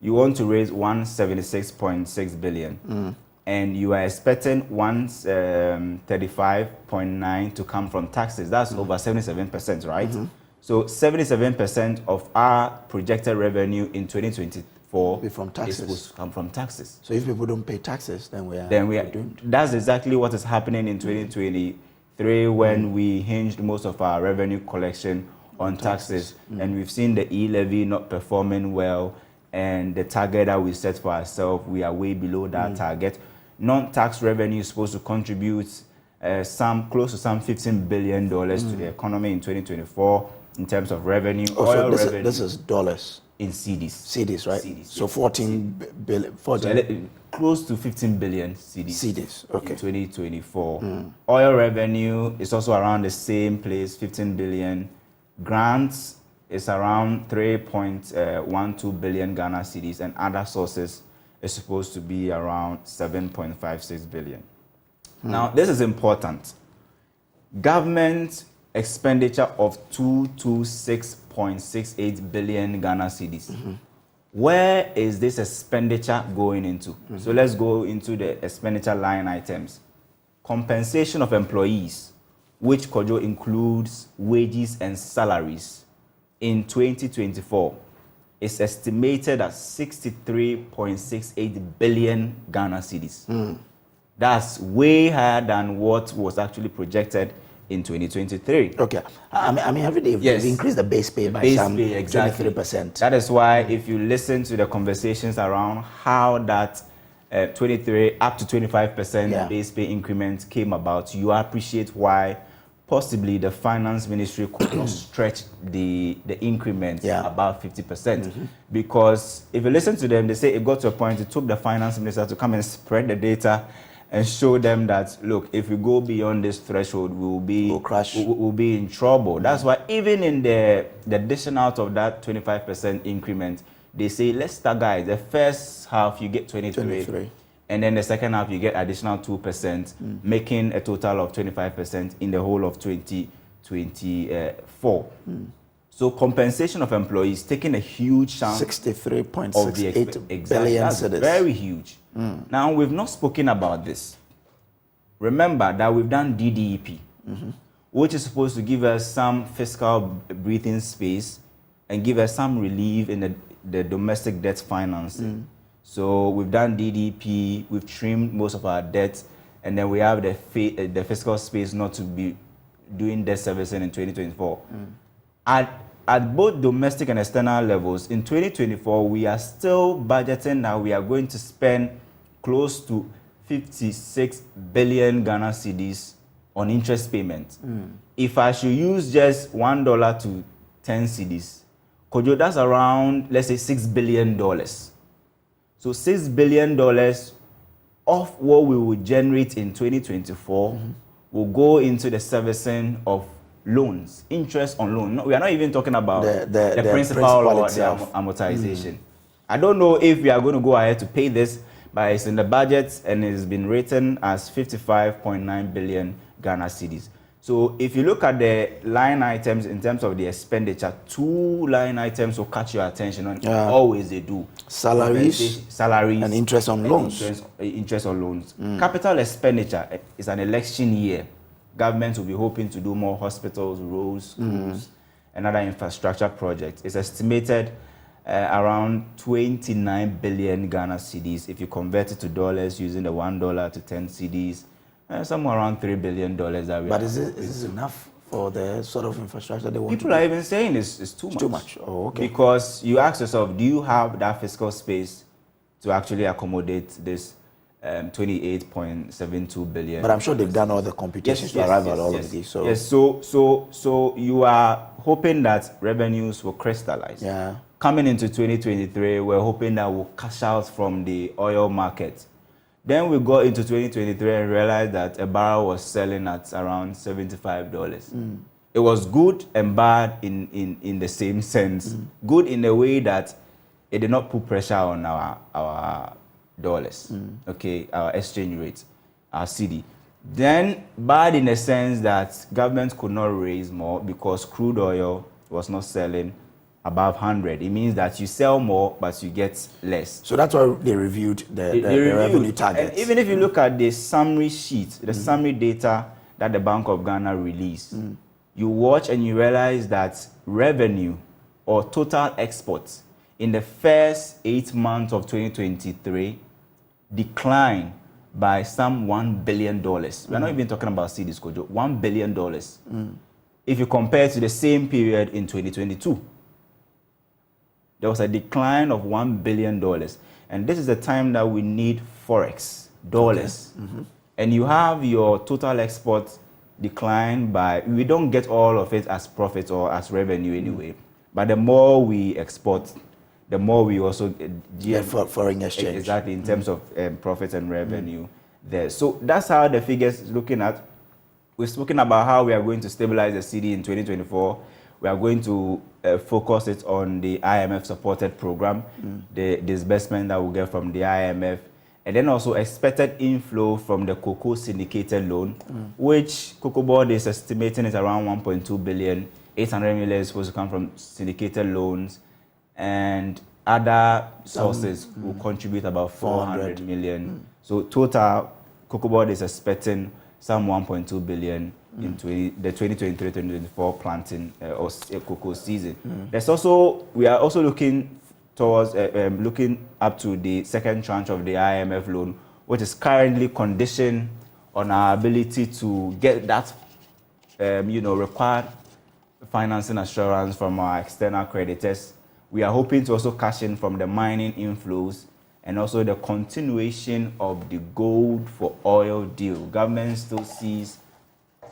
you want to raise 176.6 billion, and you are expecting 135.9 to come from taxes. That's over 77%, right? So 77% of our projected revenue in 2024 be from taxes. Is supposed to come from taxes. So if people don't pay taxes, then we are doomed. That's exactly what is happening in 2023 when we hinged most of our revenue collection on taxes. And we've seen the e-levy not performing well, and the target that we set for ourselves, we are way below that target. Non-tax revenue is supposed to contribute close to some $15 billion to the economy in 2024 in terms of revenue. So this is dollars. In cedis. Cedis, right? Cedis, so yes. 14 billion. Close to 15 billion cedis. Cedis, okay. In 2024. Oil revenue is also around the same place, 15 billion. Grants is around 3.12 billion Ghana cedis, and other sources is supposed to be around 7.56 billion. Now, this is important. Government expenditure of 226.68 billion Ghana cedis. Where is this expenditure going into? So let's go into the expenditure line items. Compensation of employees, which Kojo includes wages and salaries, in 2024 is estimated at 63.68 billion Ghana cedis. That's way higher than what was actually projected in 2023. Okay. I mean every day they've increased the base pay by some 23%. That is why if you listen to the conversations around how that 23 up to 25% base pay increment came about, you appreciate why possibly the finance ministry could not stretch the increment above 50%. Because if you listen to them, they say it got to a point, it took the finance minister to come and spread the data and show them that, look, if we go beyond this threshold, we'll be in trouble. That's why even in the dishing out of that 25% increment, they say, let's start, guys. The first half, you get 23. And then the second half, you get additional 2%, making a total of 25% in the whole of 2024. So compensation of employees taking a huge chunk. 63.68 billion. That's very huge. Now, we've not spoken about this. Remember that we've done DDEP, which is supposed to give us some fiscal breathing space and give us some relief in the domestic debt financing. So we've done DDP, we've trimmed most of our debt, and then we have the fiscal space not to be doing debt servicing in 2024. At both domestic and external levels, in 2024, we are still budgeting that we are going to spend close to 56 billion Ghana cedis on interest payments. If I should use just $1 to 10 cedis, Kojo, that's around, let's say, $6 billion. So $6 billion of what we will generate in 2024 will go into the servicing of loans, interest on loan. No, we are not even talking about the principal or the amortization. I don't know if we are going to go ahead to pay this, but it's in the budget and it's been written as 55.9 billion Ghana cedis. So if you look at the line items in terms of the expenditure, two line items will catch your attention. And always they do. Salaries and interest on loans. Interest on loans. Capital expenditure is an election year. Government will be hoping to do more hospitals, roads, schools, and other infrastructure projects. It's estimated around 29 billion Ghana cedis. If you convert it to dollars using the $1 to 10 cedis, somewhere around $3 billion that we. But is this enough for the sort of infrastructure they want? People are even saying it's too much. Too much. Oh, okay. Because you ask yourself, do you have that fiscal space to actually accommodate this 28.72 billion? But I'm sure they've done all the computations to arrive at all of these. So so you are hoping that revenues will crystallize. Coming into 2023, we're hoping that we'll cash out from the oil market. Then we got into 2023 and realized that a barrel was selling at around $75. It was good and bad in the same sense. Good in the way that it did not put pressure on our dollars, okay, our exchange rate, our cedi. Then bad in the sense that government could not raise more because crude oil was not selling above 100. It means that you sell more, but you get less. So that's why they reviewed the revenue targets. And even if you look at the summary sheet, the summary data that the Bank of Ghana released, you watch and you realize that revenue or total exports in the first 8 months of 2023 declined by some $1 billion. We're not even talking about cedis, Kojo. $1 billion. if you compare to the same period in 2022. There was a decline of $1 billion. And this is the time that we need Forex, dollars. Okay. Mm-hmm. And you have your total export decline by, we don't get all of it as profit or as revenue anyway. But the more we export, the more we also get foreign exchange. Exactly, in terms of profits and revenue there. So that's how the figures is looking at. We've spoken about how we are going to stabilize the cedi in 2024. We are going to focus it on the IMF-supported program, the disbursement that we'll get from the IMF, and then also expected inflow from the cocoa syndicated loan, which Cocoa Board is estimating is around 1.2 billion. 800 million is supposed to come from syndicated loans, and other sources will contribute about 400 million. So total, Cocoa Board is expecting some 1.2 billion in the 2023-2024 planting or cocoa season. There's also, we are also looking towards looking up to the second tranche of the IMF loan, which is currently conditioned on our ability to get that required financing assurance from our external creditors. We are hoping to also cash in from the mining inflows and also the continuation of the gold for oil deal. Government still sees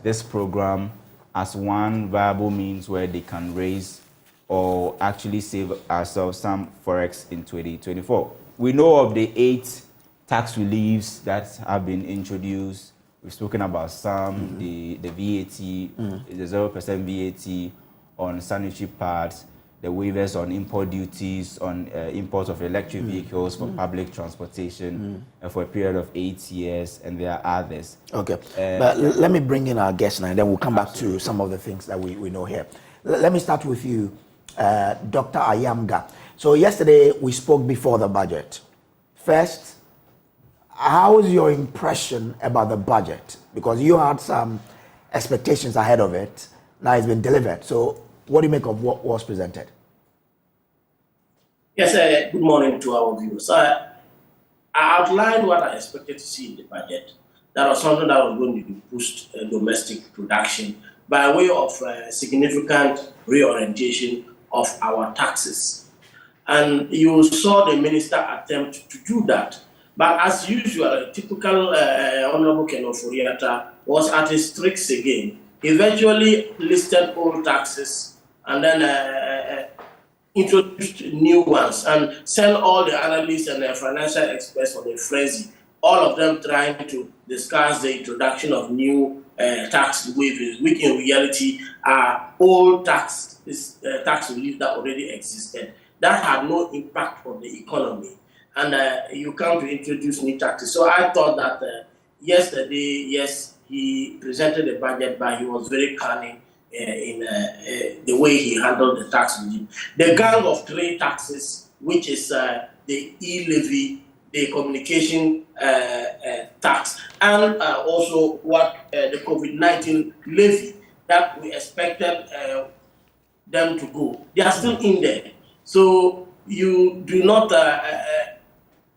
this program as one viable means where they can raise or actually save ourselves some forex in 2024. We know of the 8 tax reliefs that have been introduced. We've spoken about some, the VAT, the 0% VAT on sanitary pads, the waivers on import duties on imports of electric vehicles for public transportation for a period of 8 years, and there are others. Okay, but let me bring in our guest now, and then we'll come back to some of the things that we know here. Let me start with you, Dr. Ayamga. So yesterday we spoke before the budget. First, how is your impression about the budget? Because you had some expectations ahead of it. Now it's been delivered. So what do you make of what was presented? Yes, good morning to our viewers. I outlined what I expected to see in the budget. That was something that was going to boost domestic production by way of significant reorientation of our taxes. And you saw the minister attempt to do that. But as usual, a typical Honorable Kenoforiata was at his tricks again. He eventually listed old taxes and then introduced new ones and sent all the analysts and the financial experts on a frenzy, all of them trying to discuss the introduction of new tax waivers, which in reality are old tax relief that already existed. That had no impact on the economy. And you come to introduce new taxes. So I thought that yesterday, yes, he presented a budget, but he was very cunning in the way he handled the tax regime. The gang of 3 taxes, which is the e-levy, the communication tax, and also what the COVID-19 levy that we expected them to go. They are still in there. So you do not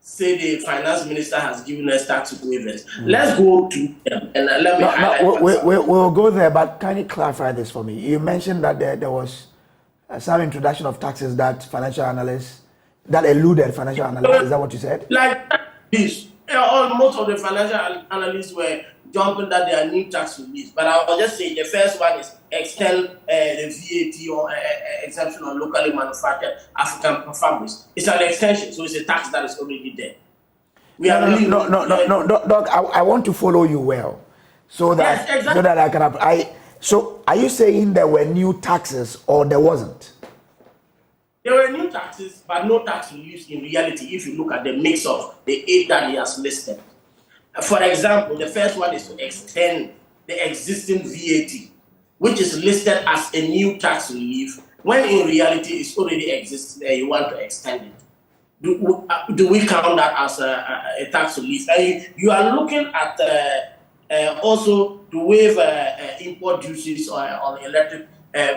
say the finance minister has given us tax waivers. Let's go to them and let me highlight. We'll go there, but can you clarify this for me? You mentioned that there was some introduction of taxes that financial analysts, that eluded financial analysts. Is that what you said? Like this. Most of the financial analysts were jumping that there are new tax reliefs. But I will just say the first one is extend the VAT or exemption on locally manufactured African fabrics. It's an extension, so it's a tax that is already there. No, Doc, I want to follow you well, so that yes, exactly. So that I can. So are you saying there were new taxes or there wasn't? There were new taxes, but no tax reliefs in reality if you look at the mix of the 8 that he has listed. For example, the first one is to extend the existing VAT, which is listed as a new tax relief, when in reality it's already existing and you want to extend it. Do we count that as a tax relief? And you are looking at also to waive import duties on electric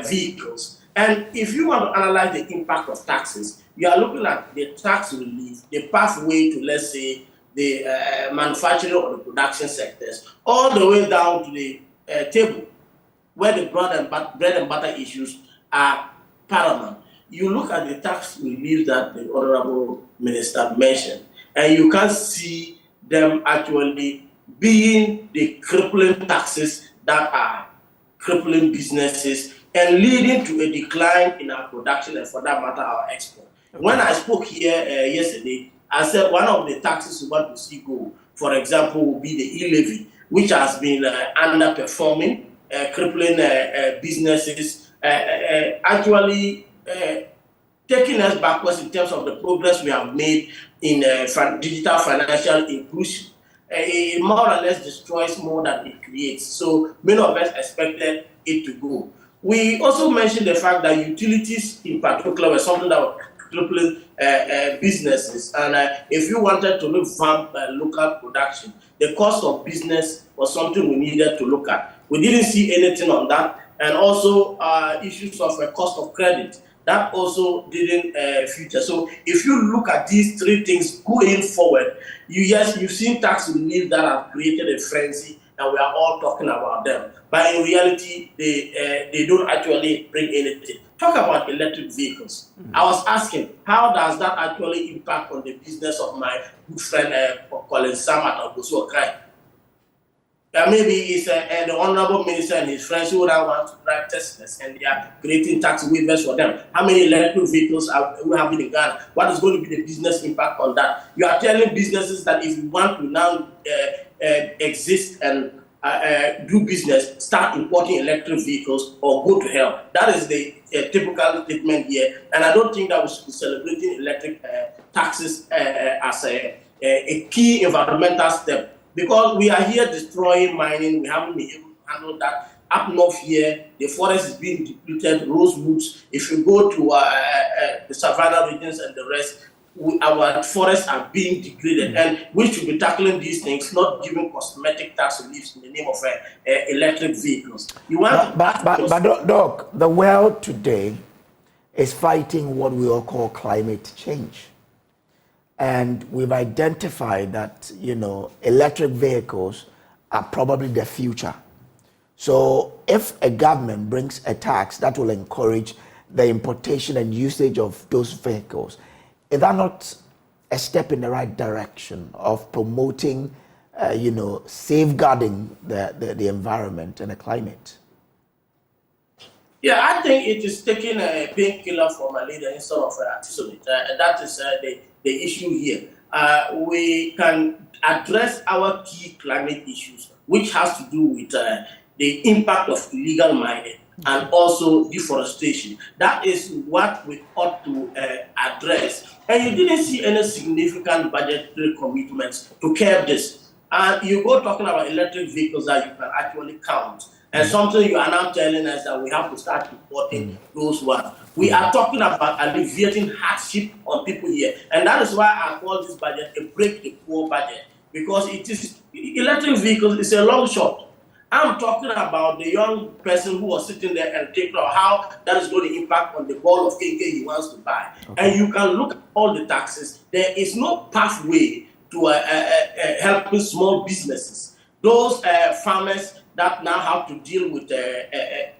vehicles. And if you want to analyze the impact of taxes, you are looking at the tax relief, the pathway to, let's say, the manufacturing or the production sectors, all the way down to the table. where the bread and butter issues are paramount. You look at the tax relief that the Honorable Minister mentioned, and you can see them actually being the crippling taxes that are crippling businesses and leading to a decline in our production and, for that matter, our export. Okay. When I spoke here yesterday, I said one of the taxes we want to see go, for example, will be the e-levy, which has been underperforming, crippling businesses, actually taking us backwards in terms of the progress we have made in digital financial inclusion. It more or less destroys more than it creates. So many of us expected it to go. We also mentioned the fact that utilities in particular were something that was crippling businesses. And if you wanted to revamp local production, the cost of business was something we needed to look at. We didn't see anything on that. And also issues of cost of credit. That also didn't feature. So if you look at these three things going forward, you've seen tax relief that have created a frenzy, and we are all talking about them. But in reality, they don't actually bring anything. Talk about electric vehicles. I was asking, how does that actually impact on the business of my good friend Colin Samat or Gosu Okai? Maybe it's the Honorable Minister and his friends who now want to drive Teslas, and they are creating tax waivers for them. How many electric vehicles are we having in Ghana? What is going to be the business impact on that? You are telling businesses that if you want to now exist and do business, start importing electric vehicles or go to hell. That is the typical statement here. And I don't think that we should be celebrating electric taxes as a key environmental step. Because we are here destroying mining, we haven't been able to handle that. Up north here, the forest is being depleted, rosewoods. If you go to the savannah regions and the rest, our forests are being degraded. And we should be tackling these things, not giving cosmetic tax reliefs in the name of electric vehicles. But Doc, the world today is fighting what we all call climate change. And we've identified that, electric vehicles are probably the future. So if a government brings a tax that will encourage the importation and usage of those vehicles, is that not a step in the right direction of promoting, safeguarding the environment and the climate? Yeah, I think it is taking a painkiller for malaria instead of artesunate. That is the issue here. We can address our key climate issues, which has to do with the impact of illegal mining and also deforestation. That is what we ought to address. And you didn't see any significant budgetary commitments to curb this. And you go talking about electric vehicles that you can actually count. And something you are now telling us that we have to start importing those ones. We are talking about alleviating hardship on people here. And that is why I call this budget a break the poor budget. Because it is electric vehicles is a long shot. I'm talking about the young person who was sitting there and thinking about how that is going to impact on the ball of KK he wants to buy. Okay. And you can look at all the taxes. There is no pathway to helping small businesses. Those farmers that now have to deal with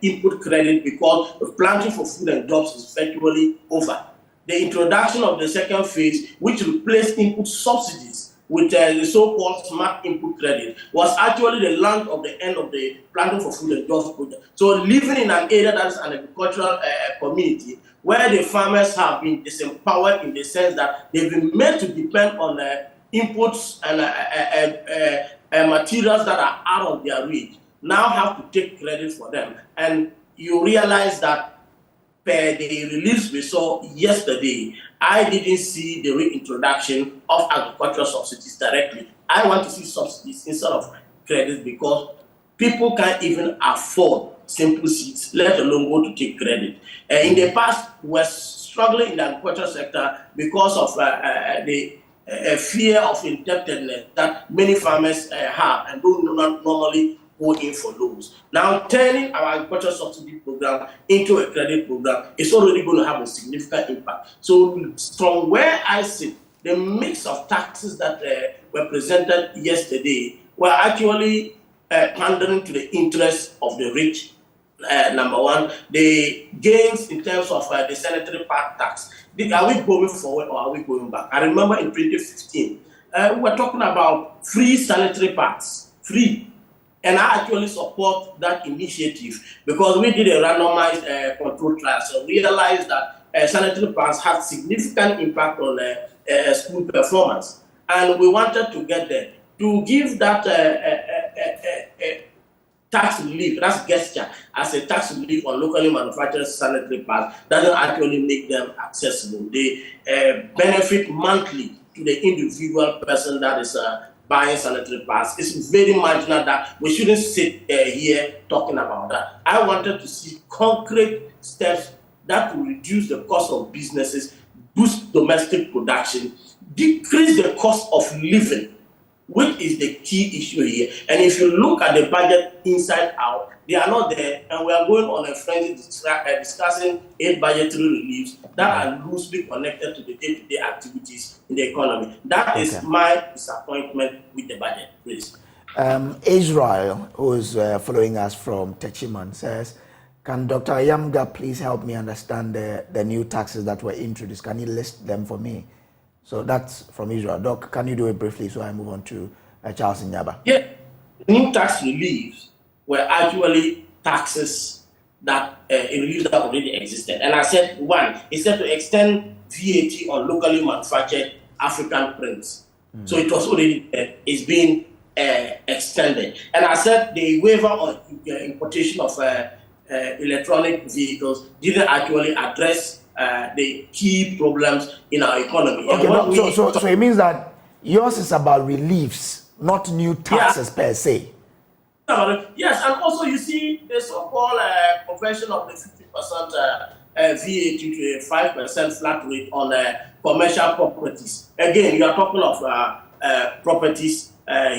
input credit because the planting for food and jobs is virtually over. The introduction of the second phase, which replaced input subsidies with the so-called smart input credit, was actually the launch of the end of the planting for food and jobs project. So living in an area that is an agricultural community where the farmers have been disempowered in the sense that they've been made to depend on inputs and materials that are out of their reach, now have to take credit for them. And you realize that per the release we saw yesterday, I didn't see the reintroduction of agricultural subsidies directly. I want to see subsidies instead of credit because people can't even afford simple seeds, let alone go to take credit. In the past, we were struggling in the agricultural sector because of the fear of indebtedness that many farmers have and don't normally go in for loans. Now, turning our agricultural subsidy program into a credit program is already going to have a significant impact. So, from where I sit, the mix of taxes that were presented yesterday were actually pandering to the interests of the rich number one, the gains in terms of the sanitary part tax. Are we going forward or are we going back? I remember in 2015, we were talking about free sanitary pads, free. And I actually support that initiative because we did a randomized control trial. So we realized that sanitary pads had significant impact on school performance. And we wanted to get there. To give that tax relief, that's gesture, as a tax relief on locally manufactured sanitary pads doesn't actually make them accessible. They benefit monthly to the individual person that is buying sanitary pads. It's very marginal that we shouldn't sit here talking about that. I wanted to see concrete steps that will reduce the cost of businesses, boost domestic production, decrease the cost of living, which is the key issue here. And if you look at the budget inside out, they are not there, and we are going on a frenzy discussing 8 budgetary reliefs that are loosely connected to the day-to-day activities in the economy. That is my disappointment with the budget, please. Israel, who is following us from Techiman, says, can Dr. Yamga please help me understand the new taxes that were introduced? Can you list them for me? So that's from Israel. Doc, can you do it briefly so I move on to Charles Nyaba? Yeah, new tax reliefs were actually taxes that reliefs that already existed. And I said, one, is said to extend VAT on locally manufactured African prints. So it was already it's being extended. And I said the waiver on importation of electronic vehicles didn't actually address the key problems in our economy. Okay, so it means that yours is about reliefs, not new taxes per se. Yes, and also you see the so-called conversion of the 50% VAT to a 5% flat rate on commercial properties. Again, you are talking of properties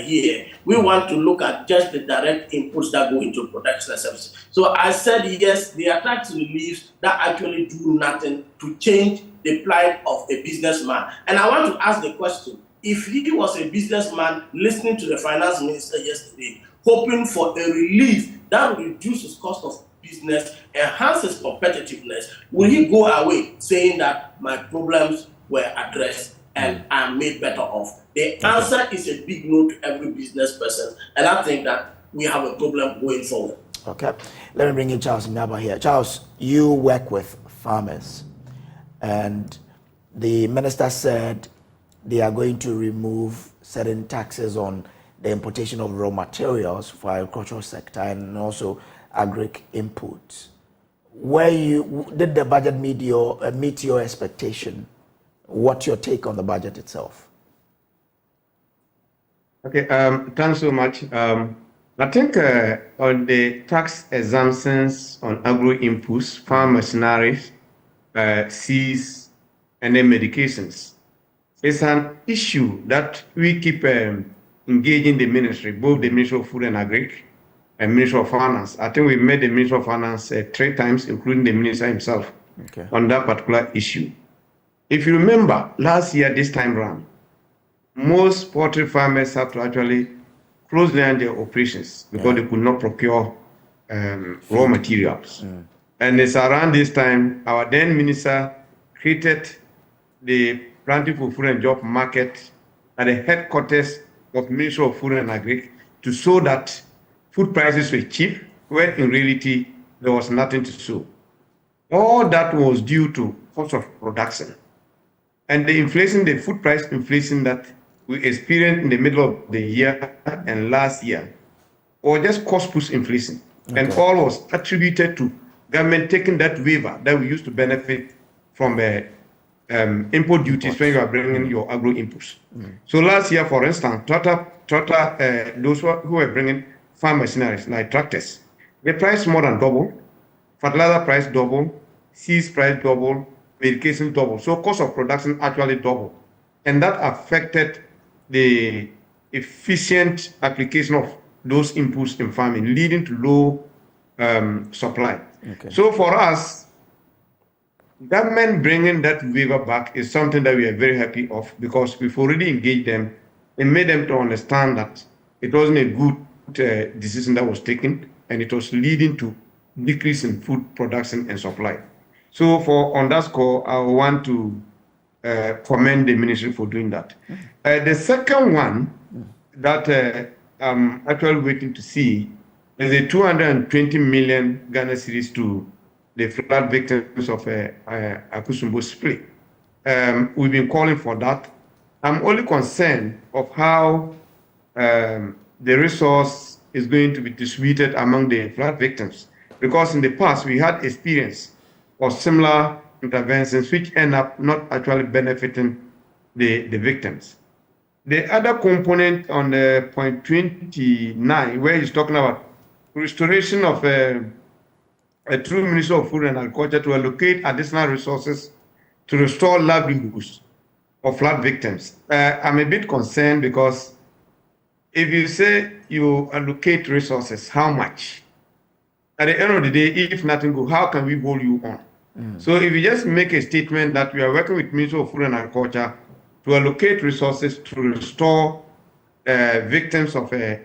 here. We want to look at just the direct inputs that go into production and services. So I said, yes, there are tax reliefs that actually do nothing to change the plight of a businessman. And I want to ask the question, if he was a businessman listening to the finance minister yesterday, hoping for a relief that will reduce his cost of business, enhance his competitiveness, will he go away saying that my problems were addressed and I'm made better off? The answer is a big no to every business person, and I think that we have a problem going forward. Okay, let me bring in Charles Nyaba here. Charles, you work with farmers, and the minister said they are going to remove certain taxes on the importation of raw materials for agricultural sector and also agric inputs. Did the budget meet your expectation? What's your take on the budget itself? Okay, thanks so much. I think on the tax exemptions on agro inputs, farm machineries, seeds, and then medications, it's an issue that we keep engaging the ministry, both the Ministry of Food and Agric and Ministry of Finance. I think we met the Ministry of Finance 3 times, including the minister himself, on that particular issue. If you remember, last year, this time round, most poultry farmers have to actually close down their operations because they could not procure raw materials. And it's around this time, our then minister created the Planting for Food and Job Market at the headquarters of Ministry of Food and Agric to show that food prices were cheap, when in reality there was nothing to show. All that was due to cost of production. And the inflation, the food price inflation that we experienced in the middle of the year and last year, or just cost push inflation. And all was attributed to government taking that waiver that we used to benefit from import duties when you are bringing your agro inputs. So last year, for instance, those who were bringing farm machineries like tractors, the price more than double, fertilizer price double, seeds price double, medication double. So cost of production actually double. And that affected the efficient application of those inputs in farming, leading to low supply. So for us, government bringing that waiver back is something that we are very happy of, because we've already engaged them and made them to understand that it wasn't a good decision that was taken, and it was leading to decrease in food production and supply. So on that score, I want to commend the ministry for doing that. The second one that I'm actually waiting to see is the 220 million Ghana cedis to the flood victims of Akusumbo split. We've been calling for that. I'm only concerned of how the resource is going to be distributed among the flood victims, because in the past we had experience of similar interventions which end up not actually benefiting the victims. The other component on the point 29, where he's talking about restoration of a true Minister of Food and Agriculture to allocate additional resources to restore livelihoods of flood victims. I'm a bit concerned because if you say you allocate resources, how much? At the end of the day, if nothing goes, how can we hold you on? So if you just make a statement that we are working with Minister of Food and Agriculture to allocate resources to restore victims of the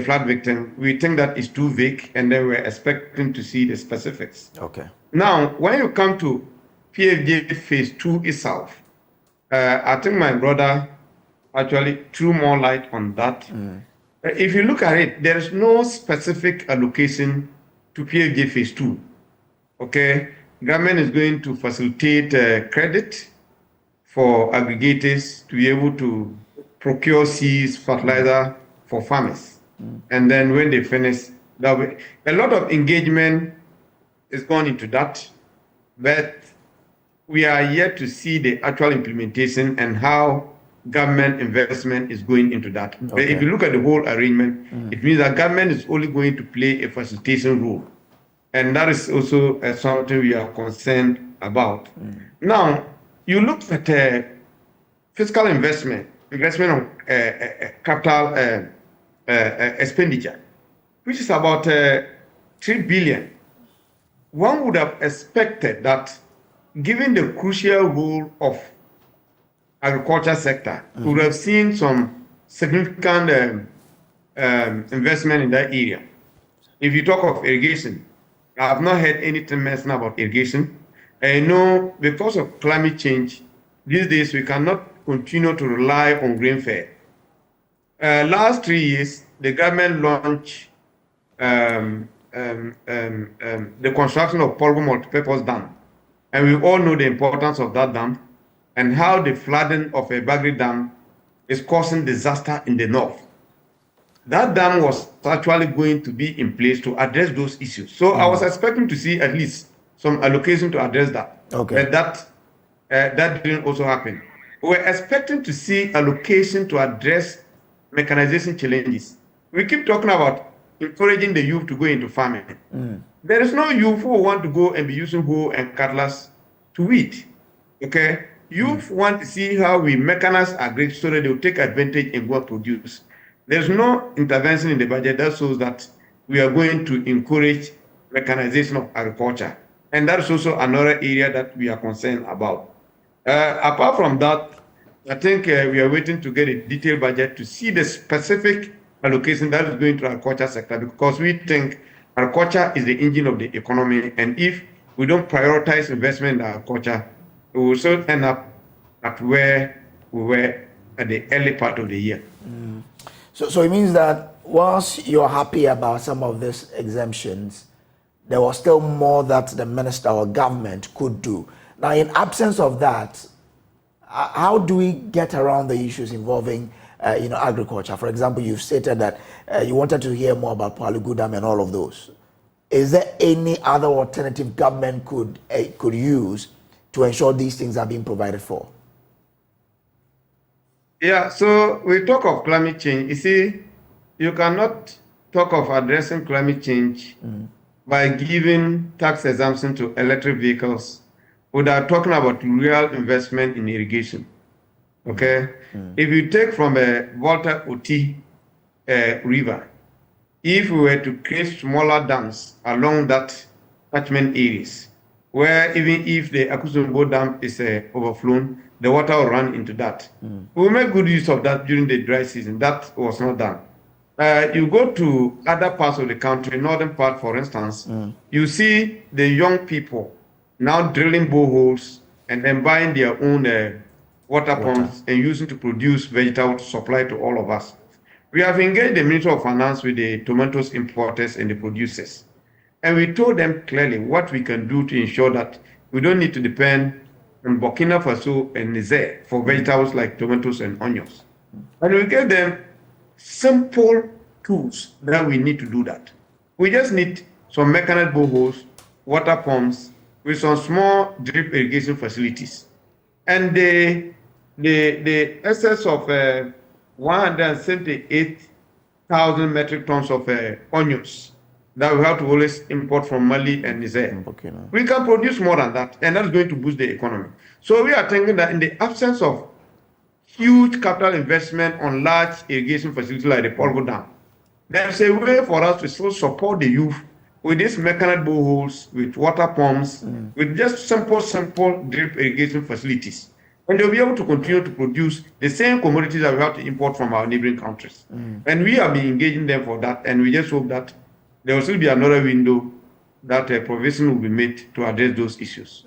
flood victim, we think that is too vague, and then we're expecting to see the specifics. Okay. Now, when you come to PFJ Phase 2 itself, I think my brother actually threw more light on that. If you look at it, there is no specific allocation to PFJ Phase 2. Okay, government is going to facilitate credit for aggregators to be able to procure seeds, fertilizer for farmers. And then when they finish, a lot of engagement is gone into that, but we are yet to see the actual implementation and how government investment is going into that. Okay. But if you look at the whole arrangement, it means that government is only going to play a facilitation role. And that is also something we are concerned about. Now, you look at fiscal investment on capital expenditure, which is about 3 billion. One would have expected that, given the crucial role of agriculture sector, we would have seen some significant investment in that area. If you talk of irrigation, I have not heard anything mentioned about irrigation. I know because of climate change, these days we cannot continue to rely on rainfall. Last 3 years, the government launched the construction of Polgo multipurpose dam. And we all know the importance of that dam and how the flooding of a Bagri dam is causing disaster in the north. That dam was actually going to be in place to address those issues. So I was expecting to see at least some allocation to address that. Okay. But that didn't also happen. We were expecting to see allocation to address mechanization challenges. We keep talking about encouraging the youth to go into farming. There is no youth who want to go and be using hoe and cutlass to weed. Okay? Youth want to see how we mechanize agri so that they will take advantage and go and produce. There's no intervention in the budget that shows that we are going to encourage mechanization of agriculture. And that is also another area that we are concerned about. Apart from that, I think we are waiting to get a detailed budget to see the specific allocation that is going to the agriculture sector, because we think agriculture is the engine of the economy, and if we don't prioritize investment in agriculture, we will still end up at where we were at the early part of the year. So it means that whilst you're happy about some of these exemptions, there was still more that the minister or government could do. Now, in absence of that, how do we get around the issues involving agriculture? For example, you've stated that you wanted to hear more about Palugu Dam and all of those. Is there any other alternative government could use to ensure these things are being provided for? Yeah, so we talk of climate change. You see, you cannot talk of addressing climate change by giving tax exemption to electric vehicles without talking about real investment in irrigation. Okay? If you take from a Volta Oti river, if we were to create smaller dams along that catchment areas, where even if the Akusumbo Dam is overflown, the water will run into that. We will make good use of that during the dry season. That was not done. You go to other parts of the country, northern part, for instance, you see the young people now drilling boreholes and then buying their own water pumps and using to produce vegetable supply to all of us. We have engaged the Ministry of Finance with the tomatoes importers and the producers. And we told them clearly what we can do to ensure that we don't need to depend on Burkina Faso and Niger for vegetables like tomatoes and onions. And we gave them simple tools that we need to do that. We just need some mechanized boreholes, water pumps, with some small drip irrigation facilities. And the excess of 178,000 metric tons of onions that we have to always import from Mali and Niger. We can produce more than that, and that's going to boost the economy. So we are thinking that in the absence of huge capital investment on large irrigation facilities like the Polgo Dam, there's a way for us to still support the youth with these mechanized boreholes, with water pumps, with just simple drip irrigation facilities. And they'll be able to continue to produce the same commodities that we have to import from our neighboring countries. And we have been engaging them for that, and we just hope that there will still be another window that provision will be made to address those issues.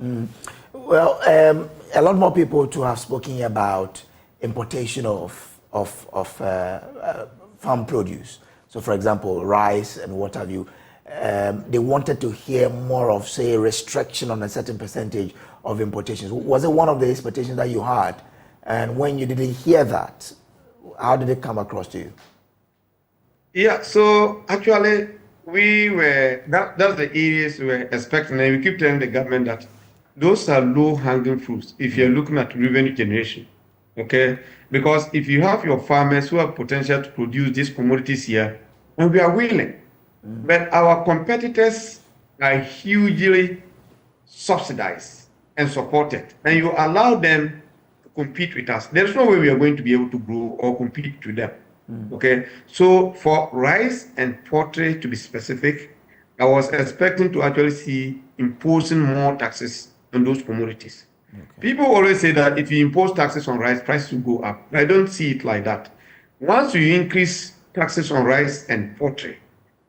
Well, a lot more people to have spoken about importation of farm produce. So, for example, rice and what have you. They wanted to hear more of, say, restriction on a certain percentage of importations. Was it one of the expectations that you had? And when you didn't hear that, how did it come across to you? Yeah, so actually, that's the areas we were expecting, and we keep telling the government that those are low-hanging fruits if you're looking at revenue generation, okay? Because if you have your farmers who have potential to produce these commodities here, and we are willing, but our competitors are hugely subsidized and supported, and you allow them to compete with us. There's no way we are going to be able to grow or compete with them. Okay, so for rice and poultry, to be specific, I was expecting to actually see imposing more taxes on those commodities. People always say that if you impose taxes on rice, prices will go up. I don't see it like that. Once you increase taxes on rice and poultry,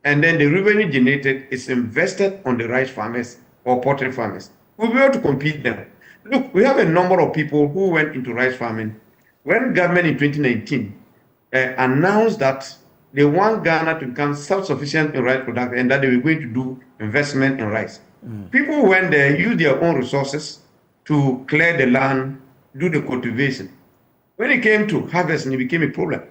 and then the revenue generated is invested on the rice farmers or poultry farmers, we'll be able to compete them. Look, we have a number of people who went into rice farming. When government in 2019 announced that they want Ghana to become self-sufficient in rice production and that they were going to do investment in rice. People went there, used their own resources to clear the land, do the cultivation. When it came to harvesting, it became a problem.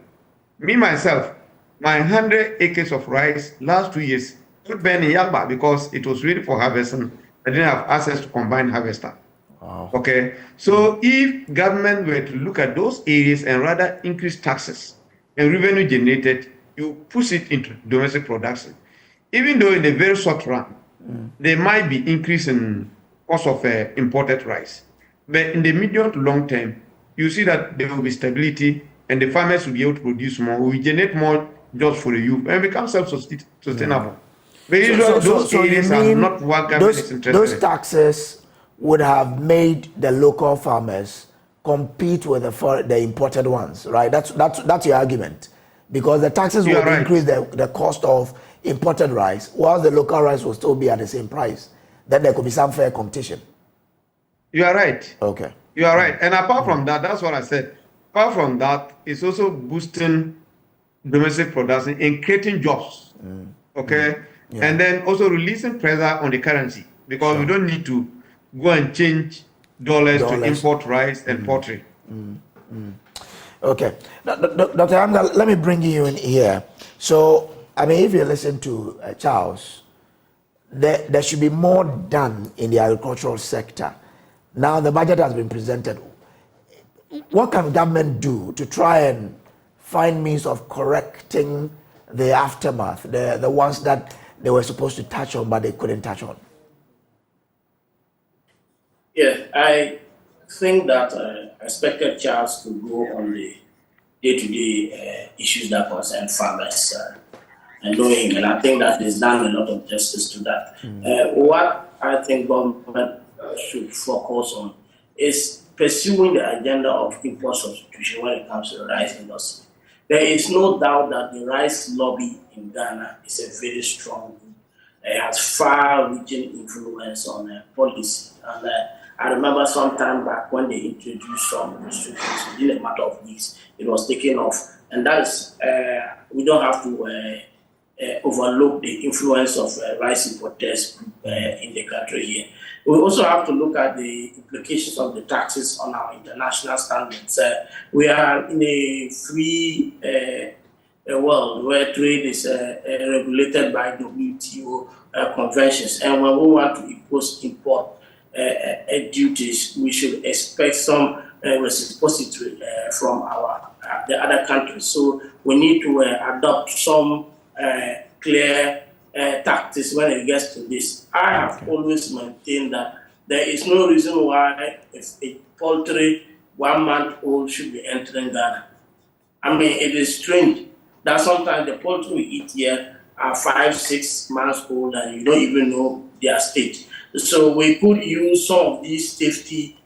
Me, myself, my 100 acres of rice last 2 years could burn in Yalba because it was ready for harvesting. I didn't have access to combined harvester. Wow. Okay, so if government were to look at those areas and rather increase taxes and revenue generated, you push it into domestic production. Even though in the very short run, there might be increase in cost of imported rice. But in the medium to long term, you see that there will be stability and the farmers will be able to produce more. We generate more jobs for the youth and become self-sustainable. But usually those areas are not what government is interested in. Those taxes would have made the local farmers compete with the imported ones, right? That's your argument, because the taxes would increase the cost of imported rice, while the local rice will still be at the same price. Then there could be some fair competition. You are right. Okay. You are right. And apart from that, that's what I said. Apart from that, it's also boosting domestic production and creating jobs. Okay. Yeah. And then also releasing pressure on the currency, because we don't need to go and change dollars to import rice and poultry. Okay. Dr. Amga, let me bring you in here. So, I mean, if you listen to Charles, there should be more done in the agricultural sector. Now the budget has been presented. What can government do to try and find means of correcting the aftermath, the ones that they were supposed to touch on but they couldn't touch on? Yeah, I think that I expected Charles to go on the day-to-day issues that concern farmers and knowing, and I think that he's done a lot of justice to that. What I think government should focus on is pursuing the agenda of import substitution when it comes to the rice industry. There is no doubt that the rice lobby in Ghana is a very strong group. It has far-reaching influence on policy. And I remember some time back when they introduced some restrictions, within a matter of weeks, it was taken off. And that is, we don't have to overlook the influence of rice importers in the country here. We also have to look at the implications of the taxes on our international standards. We are in a free world where trade is regulated by WTO conventions. And when we want to impose import duties, we should expect some reciprocity from the other countries. So we need to adopt some clear tactics when it gets to this. I have always maintained that there is no reason why if a poultry 1 month old should be entering Ghana. I mean, it is strange that sometimes the poultry we eat here are 5-6 months old and you don't even know their state. So we could use some of these safety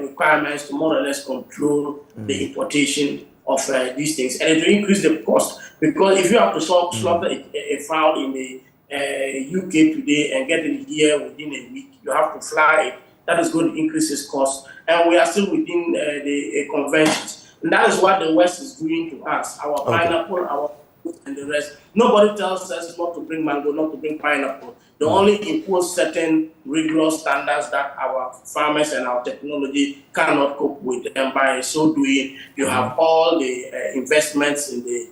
requirements to more or less control the importation of these things, and it will increase the cost, because if you have to slaughter a fowl in the UK today and get it here within a week, you have to fly it. That is going to increase its cost, and we are still within the conventions. And that is what the West is doing to us. Our pineapple, our fruit, and the rest. Nobody tells us not to bring mango, not to bring pineapple. They only impose certain rigorous standards that our farmers and our technology cannot cope with. And by so doing, you have all the investments in the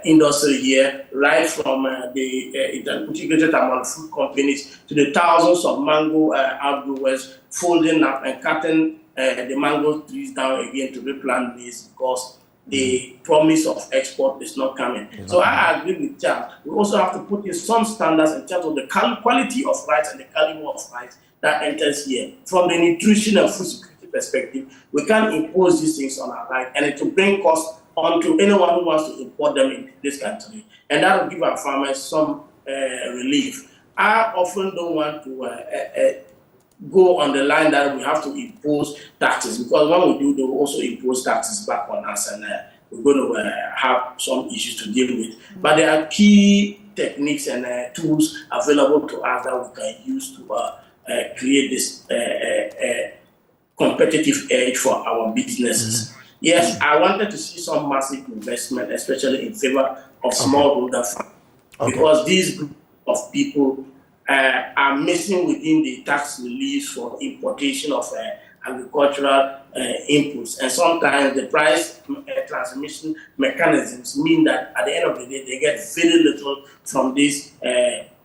industry here, right from the integrated amount food companies to the thousands of mango outgrowers folding up and cutting the mango trees down again to replant these, because the promise of export is not coming. So I agree with Charles. We also have to put in some standards in terms of the quality of rice and the caliber of rice that enters here. From the nutrition and food security perspective, we can't impose these things on our life, and it will bring costs onto anyone who wants to import them in this country. And that will give our farmers some relief. I often don't want to go on the line that we have to impose taxes, because when we do, they will also impose taxes back on us, and we're going to have some issues to deal with. But there are key techniques and tools available to us that we can use to create this competitive edge for our businesses. Yes, I wanted to see some massive investment, especially in favor of smallholder farmers, because these group of people are missing within the tax relief for importation of agricultural inputs. And sometimes the price transmission mechanisms mean that at the end of the day, they get very little from these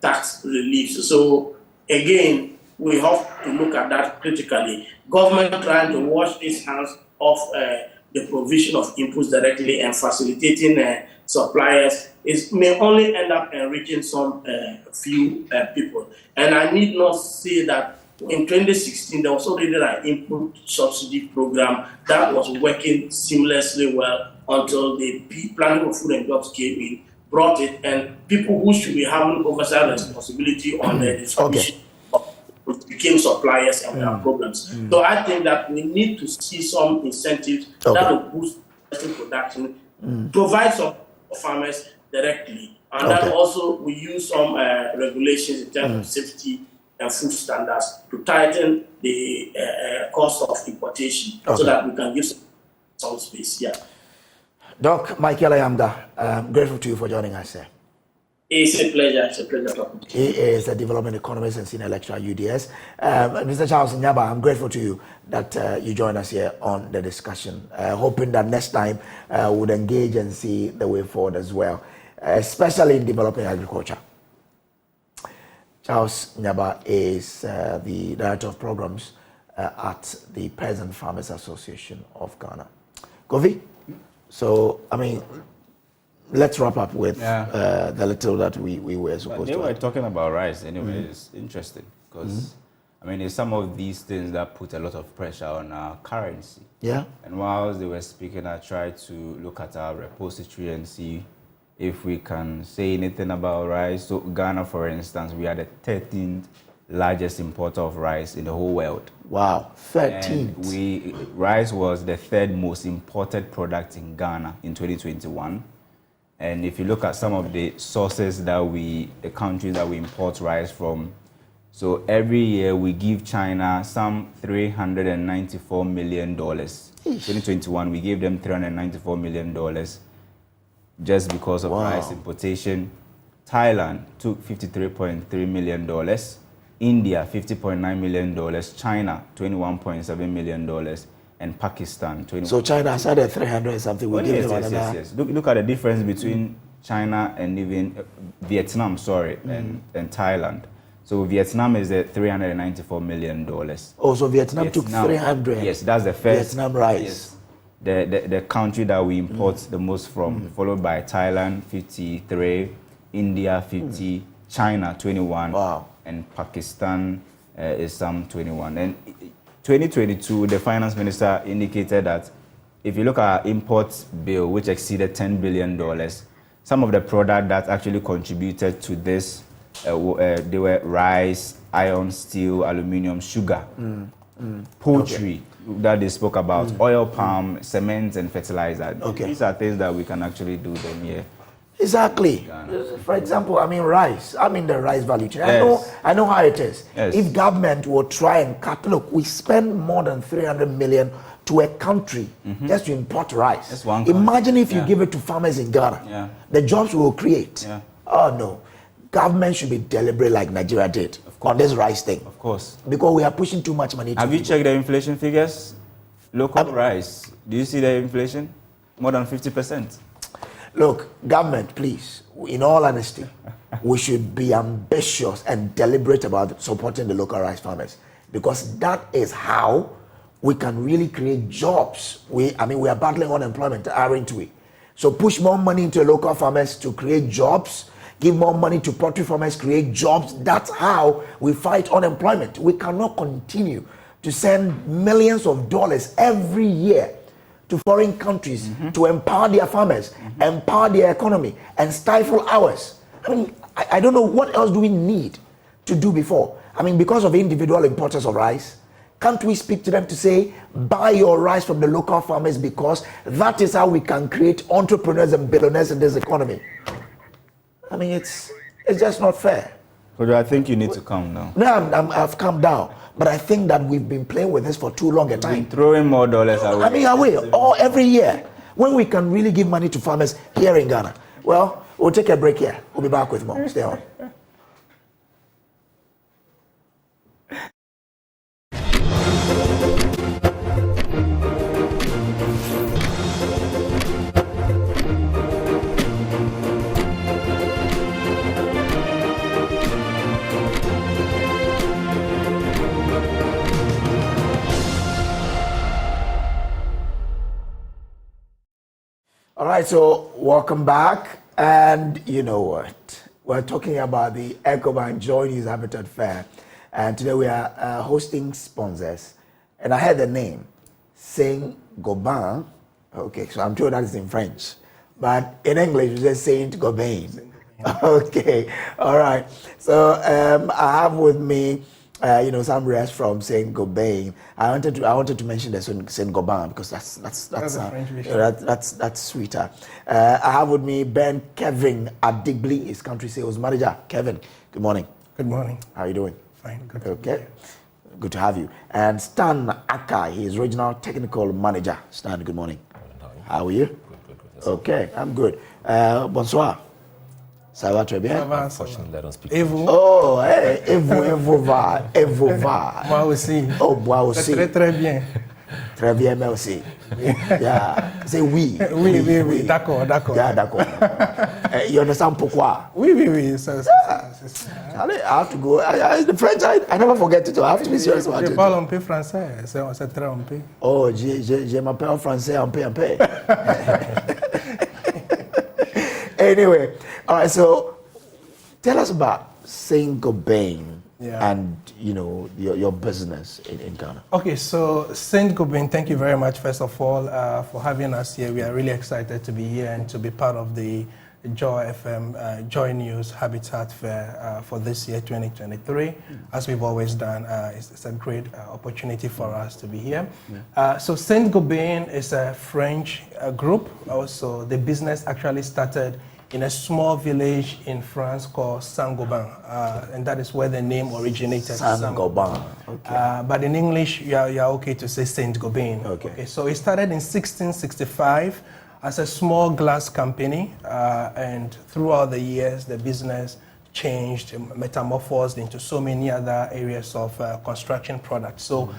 tax reliefs. So again, we have to look at that critically. Government trying to wash its hands off the provision of inputs directly and facilitating suppliers may only end up enriching some few people. And I need not say that in 2016, there was already an input subsidy program that was working seamlessly well until the Planning for Food and Jobs came in, brought it, and people who should be having oversight responsibility on the distribution became suppliers and we have problems. So I think that we need to see some incentives that will boost production, provide some farmers directly, and then also we use some regulations in terms of safety and food standards to tighten the cost of importation so that we can give some space. Doc Michael Ayamga, I'm grateful to you for joining us, sir. It's a pleasure. It's a pleasure talking to you. He is a development economist and senior lecturer at UDS. Mr. Charles Nyaba, I'm grateful to you that you joined us here on the discussion. Hoping that next time we would engage and see the way forward as well, especially in developing agriculture. Charles Nyaba is the Director of Programs at the Peasant Farmers Association of Ghana. Govt, so, I mean, let's wrap up with the little that we were supposed to. They were talking about rice anyway. It's interesting because, I mean, it's some of these things that put a lot of pressure on our currency. Yeah. And whilst they were speaking, I tried to look at our repository and see if we can say anything about rice. So Ghana, for instance, we are the 13th largest importer of rice in the whole world. Wow, 13th. Rice was the third most imported product in Ghana in 2021. And if you look at some of the sources that the countries that we import rice from, so every year we give China some $394 million. 2021, we gave them $394 million just because of rice importation. Thailand took $53.3 million. India, $50.9 million. China, $21.7 million. And Pakistan, 21. So China started 300 something. We give them yes. Look at the difference between China and even Vietnam, and Thailand. So Vietnam is at $394 million. Oh, so Vietnam took 300. Yes, that's the first. Vietnam rice. Yes, the country that we import the most from, followed by Thailand, 53, India, 50, China, 21, and Pakistan is some 21. And 2022, the finance minister indicated that if you look at our imports bill, which exceeded $10 billion, some of the product that actually contributed to this, they were rice, iron, steel, aluminium, sugar, poultry that they spoke about, oil palm, cement, and fertilizer. These are things that we can actually do them here. Exactly. For example, rice. I'm in the rice value chain. I know how it is. Yes. If government will try and cut, look, we spend more than 300 million to a country just to import rice. That's one Imagine if you give it to farmers in Ghana. The jobs we will create. Oh no. Government should be deliberate like Nigeria did on this rice thing. Of course. Because we are pushing too much money to Have you checked the inflation figures? Local rice. Do you see the inflation? More than 50%. Look, government, please, in all honesty, we should be ambitious and deliberate about supporting the local rice farmers, because that is how we can really create jobs. We are battling unemployment, aren't we? So push more money into local farmers to create jobs, give more money to poultry farmers, create jobs. That's how we fight unemployment. We cannot continue to send millions of dollars every year to foreign countries to empower their farmers, empower their economy, and stifle ours. I don't know what else do we need to do before. Because of individual importers of rice, can't we speak to them to say, buy your rice from the local farmers, because that is how we can create entrepreneurs and billionaires in this economy. It's just not fair. But I think you need to calm down. No, I've calmed down. But I think that we've been playing with this for too long a time. Throwing more dollars away. Every year. When we can really give money to farmers here in Ghana. Well, we'll take a break here. We'll be back with more. Stay on. All right, so welcome back. And you know what? We're talking about the EcoBank Joy News Habitat Fair. And today we are hosting sponsors. And I heard the name, Saint-Gobain. Okay, so I'm sure that is in French. But in English, we say Saint-Gobain. Okay, all right. So I have with me some rest from Saint-Gobain. I wanted to mention the Saint-Gobain because that's sweeter. I have with me Ben Kevin Adigbli, his country sales manager. Kevin, good morning. Good morning. How are you doing? Fine. Good. Okay. Good to have you. And Stan Akai, he is regional technical manager. Stan, good morning. How are you? Good. Okay, I'm good. Bonsoir. Ça va très bien? Unfortunately, I don't speak French. Oh, hey, Evo va. Moi aussi. Oh, moi aussi. Très bien. Très bien, merci. Yeah. C'est oui. Oui. D'accord. Yeah, d'accord. You understand pourquoi? Oui. Allez, I have to go. The French, I never forget it. I have to be serious about it. Je parle un peu français. C'est très un peu. Oh, je m'appelle français un peu. Anyway, all right, so tell us about Saint-Gobain and your business in Ghana. Okay, so Saint-Gobain, thank you very much, first of all, for having us here. We are really excited to be here and to be part of the Joy FM, Joy News Habitat Fair for this year, 2023. As we've always done, it's a great opportunity for us to be here. So Saint-Gobain is a French group. Also, the business actually started in a small village in France called Saint-Gobain, and that is where the name originated. Saint-Gobain. Okay. But in English, you're okay to say Saint-Gobain. Okay. So it started in 1665 as a small glass company, and throughout the years, the business changed, metamorphosed into so many other areas of construction products. So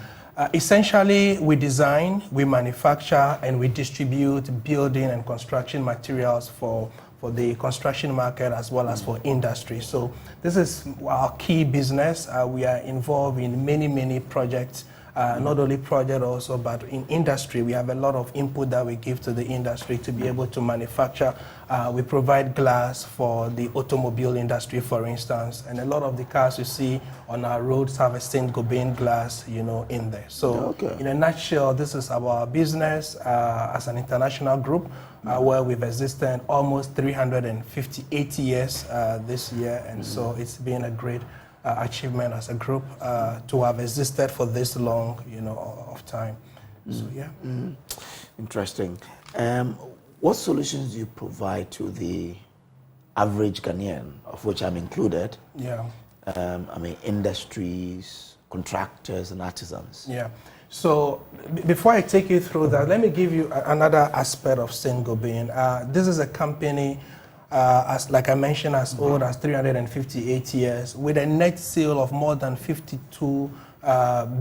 essentially, we design, we manufacture, and we distribute building and construction materials for the construction market as well as for industry. So this is our key business. We are involved in many projects, not only project also, but in industry. We have a lot of input that we give to the industry to be able to manufacture. We provide glass for the automobile industry, for instance, and a lot of the cars you see on our roads have a Saint-Gobain glass, in there. So in a nutshell, this is our business as an international group, where we've existed almost 358 years this year, and so it's been a great achievement as a group to have existed for this long, of time. So yeah. Interesting. What solutions do you provide to the average Ghanaian, of which I'm included? Yeah. Industries, contractors, and artisans. Yeah. So before I take you through that, let me give you another aspect of Saint-Gobain. This is a company, like I mentioned, as old as 358 years, with a net sale of more than 52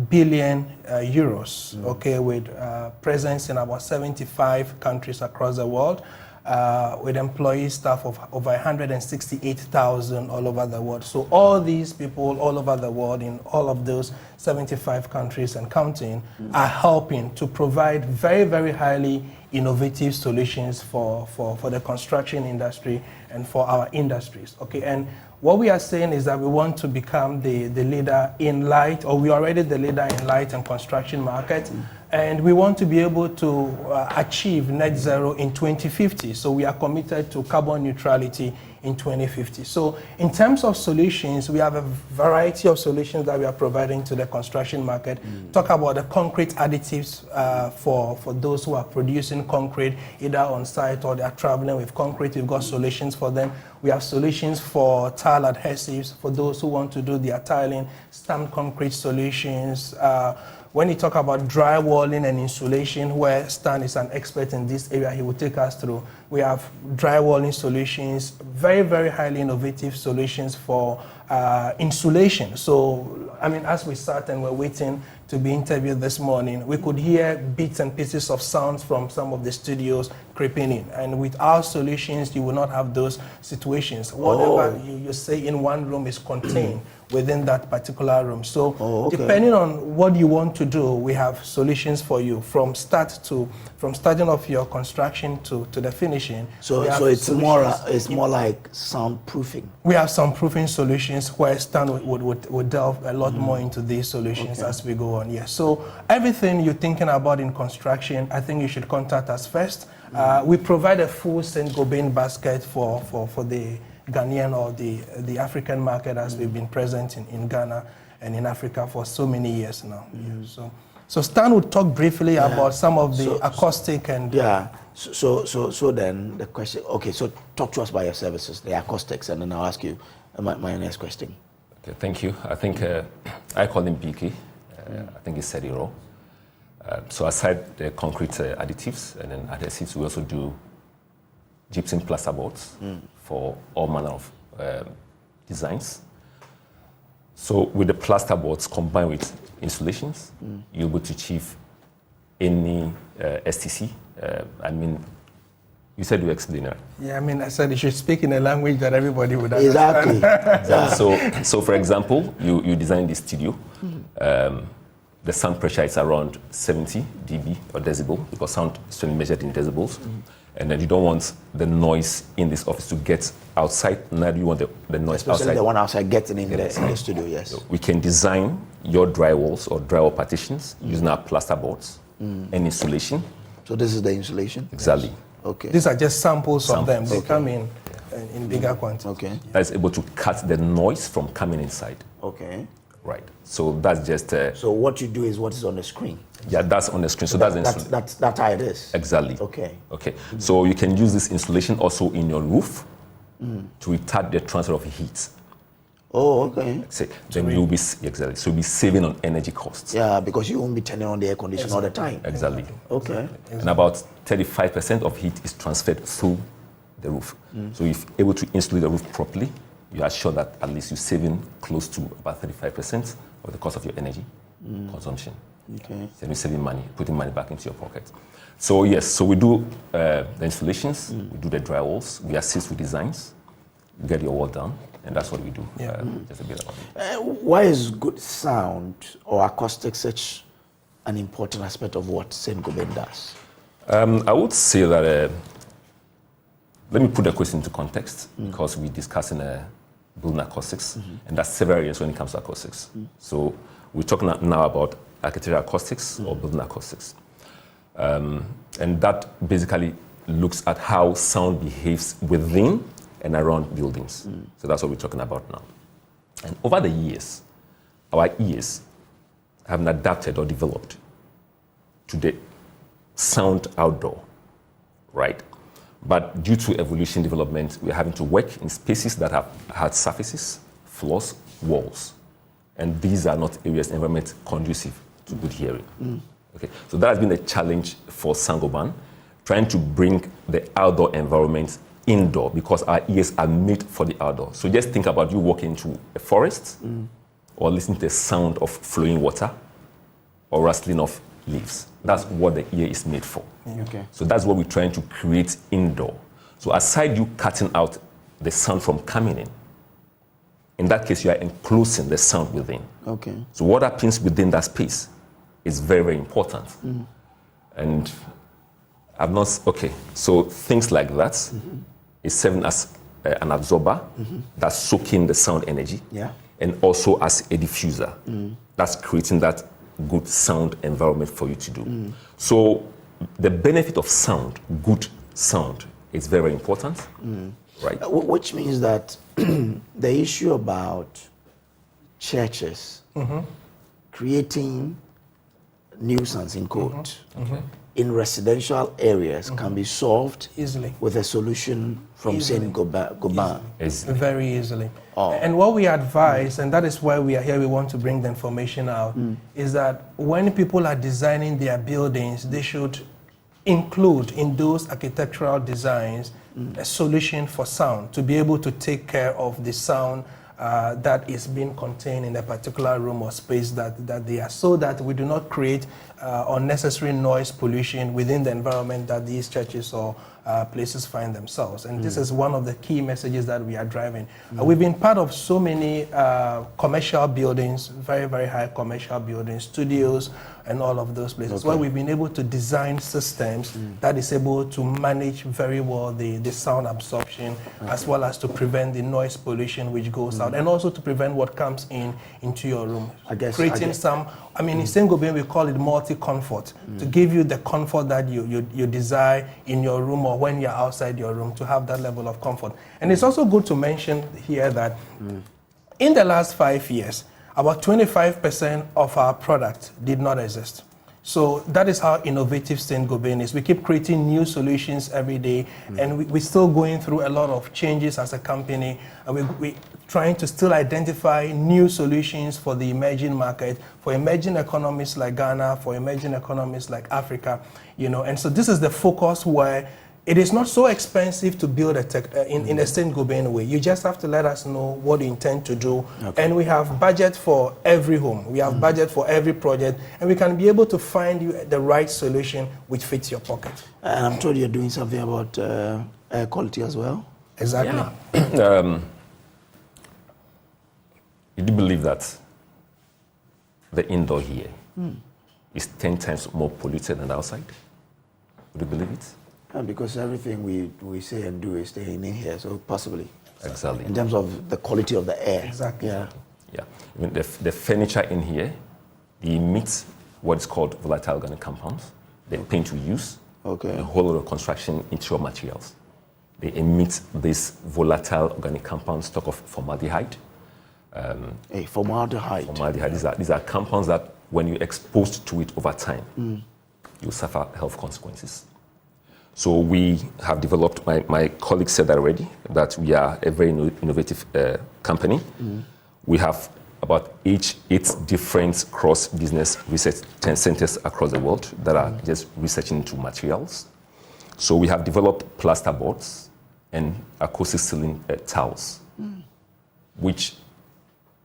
billion euros, with presence in about 75 countries across the world, with employee staff of over 168,000 all over the world. So all these people all over the world in all of those 75 countries and counting are helping to provide very, very highly innovative solutions for the construction industry and for our industries. And what we are saying is that we want to become the leader in light, or we're already the leader in light and construction market, and we want to be able to achieve net zero in 2050. So we are committed to carbon neutrality in 2050. So in terms of solutions, we have a variety of solutions that we are providing to the construction market. Talk about the concrete additives for those who are producing concrete, either on site or they are traveling with concrete. We've got solutions for them. We have solutions for tile adhesives for those who want to do their tiling, stamped concrete solutions. When you talk about drywalling and insulation, where Stan is an expert in this area, he will take us through. We have drywalling solutions, very, very highly innovative solutions for insulation. So, as we sat and were waiting to be interviewed this morning, we could hear bits and pieces of sounds from some of the studios creeping in. And with our solutions, you will not have those situations. Whatever you say in one room is contained within that particular room. So depending on what you want to do, we have solutions for you from starting off your construction to the finishing. So it's more like soundproofing. We have soundproofing solutions where Stan would delve a lot more into these solutions as we go on. Yes. So everything you're thinking about in construction, I think you should contact us first. We provide a full Saint-Gobain basket for the Ghanaian or the African market, as we've been present in Ghana and in Africa for so many years now. So Stan would talk briefly about some of the acoustic and... So then the question, so talk to us about your services, the acoustics, and then I'll ask you my next question. Okay, thank you. I think I call him BK. I think he said it all. So aside the concrete additives and then adhesives, we also do gypsum plasterboards for all manner of designs. So with the plasterboards combined with insulations, you're able to achieve any STC. You said you explain it. Yeah, I said you should speak in a language that everybody would understand. Exactly. So for example, you design this studio. The sound pressure is around 70 dB or decibel, because sound is only measured in decibels. And then you don't want the noise in this office to get outside. Neither you want the noise especially outside. The one outside getting in the studio, yes. So we can design your drywalls or drywall partitions using our plasterboards and insulation. So this is the insulation? Exactly. Yes. Okay. These are just samples of them. They come in in bigger quantities. Okay. That is able to cut the noise from coming inside. Okay. Right. So that's just. So what you do is what is on the screen. Yeah, that's on the screen. So that's how it is. Exactly. Okay. Okay. So you can use this insulation also in your roof to retard the transfer of heat. Oh, okay. Then you'll be exactly. So you'll be saving on energy costs. Yeah, because you won't be turning on the air conditioner all the time. Exactly. Okay. And about 35% of heat is transferred through the roof. So if you're able to insulate the roof properly, you are sure that at least you're saving close to about 35% of the cost of your energy consumption. Okay. So you're saving money, putting money back into your pocket. So yes, so we do the installations, we do the drywalls, we assist with designs, get your wall done, and that's what we do. Just a bit about it. Why is good sound or acoustics such an important aspect of what St. Gobain does? I would say that, let me put the question into context, because we're discussing building acoustics, and that's several areas when it comes to acoustics. So we're talking now about architectural acoustics or building acoustics. And that basically looks at how sound behaves within and around buildings. So that's what we're talking about now. And over the years, our ears have adapted or developed to the sound outdoor, right? But due to evolution development, we're having to work in spaces that have hard surfaces, floors, walls. And these are not areas, environment conducive to good hearing. Okay, so that has been a challenge for Saint-Gobain, trying to bring the outdoor environment indoor, because our ears are made for the outdoor. So just think about you walking into a forest or listening to the sound of flowing water or rustling of leaves. That's what the ear is made for. Okay. So that's what we're trying to create indoor. So aside you cutting out the sound from coming in that case, you are enclosing the sound within. Okay. So what happens within that space is very, very important. And I've not, so things like that is serving as an absorber that's soaking the sound energy, and also as a diffuser that's creating that good sound environment for you to do. So the benefit of sound, good sound, is very, very important, right? Which means that the issue about churches creating nuisance in quote in residential areas can be solved easily with a solution from St. Gobain. Very easily. And what we advise, and that is why we are here, we want to bring the information out, is that when people are designing their buildings, they should include in those architectural designs a solution for sound, to be able to take care of the sound that is being contained in a particular room or space that they are, so that we do not create unnecessary noise pollution within the environment that these churches or places find themselves. And this is one of the key messages that we are driving. We've been part of so many commercial buildings, very, very high commercial buildings, studios, and all of those places, where we've been able to design systems that is able to manage very well the sound absorption, as well as to prevent the noise pollution which goes out, and also to prevent what comes into your room. Creating some, I mean, in St. Gobain we call it multi-comfort, to give you the comfort that you desire in your room or when you're outside your room, to have that level of comfort. And it's also good to mention here that in the last 5 years, about 25% of our product did not exist. So that is how innovative St. Gobain is. We keep creating new solutions every day, and we're still going through a lot of changes as a company, and we're trying to still identify new solutions for the emerging market, for emerging economies like Ghana, for emerging economies like Africa, and so this is the focus where it is not so expensive to build in a St. Gobain way. You just have to let us know what you intend to do. And we have budget for every home. We have budget for every project. And we can be able to find you the right solution which fits your pocket. And I'm told you're doing something about air quality as well. Exactly. You do believe that the indoor here is 10 times more polluted than outside? Would you believe it? Because everything we say and do is staying in here, so possibly. Exactly. In terms of the quality of the air. Exactly. Yeah. I mean, the furniture in here, they emit what is called volatile organic compounds. The paint we use, a whole lot of construction interior materials. they emit this volatile organic compound stock of formaldehyde. Formaldehyde. Formaldehyde. These are compounds that when you're exposed to it over time, you suffer health consequences. So we have developed, my colleague said that already, that we are a very innovative company. We have about eight different cross-business research centers across the world that are just researching into materials. So we have developed plaster boards and acoustic ceiling tiles, which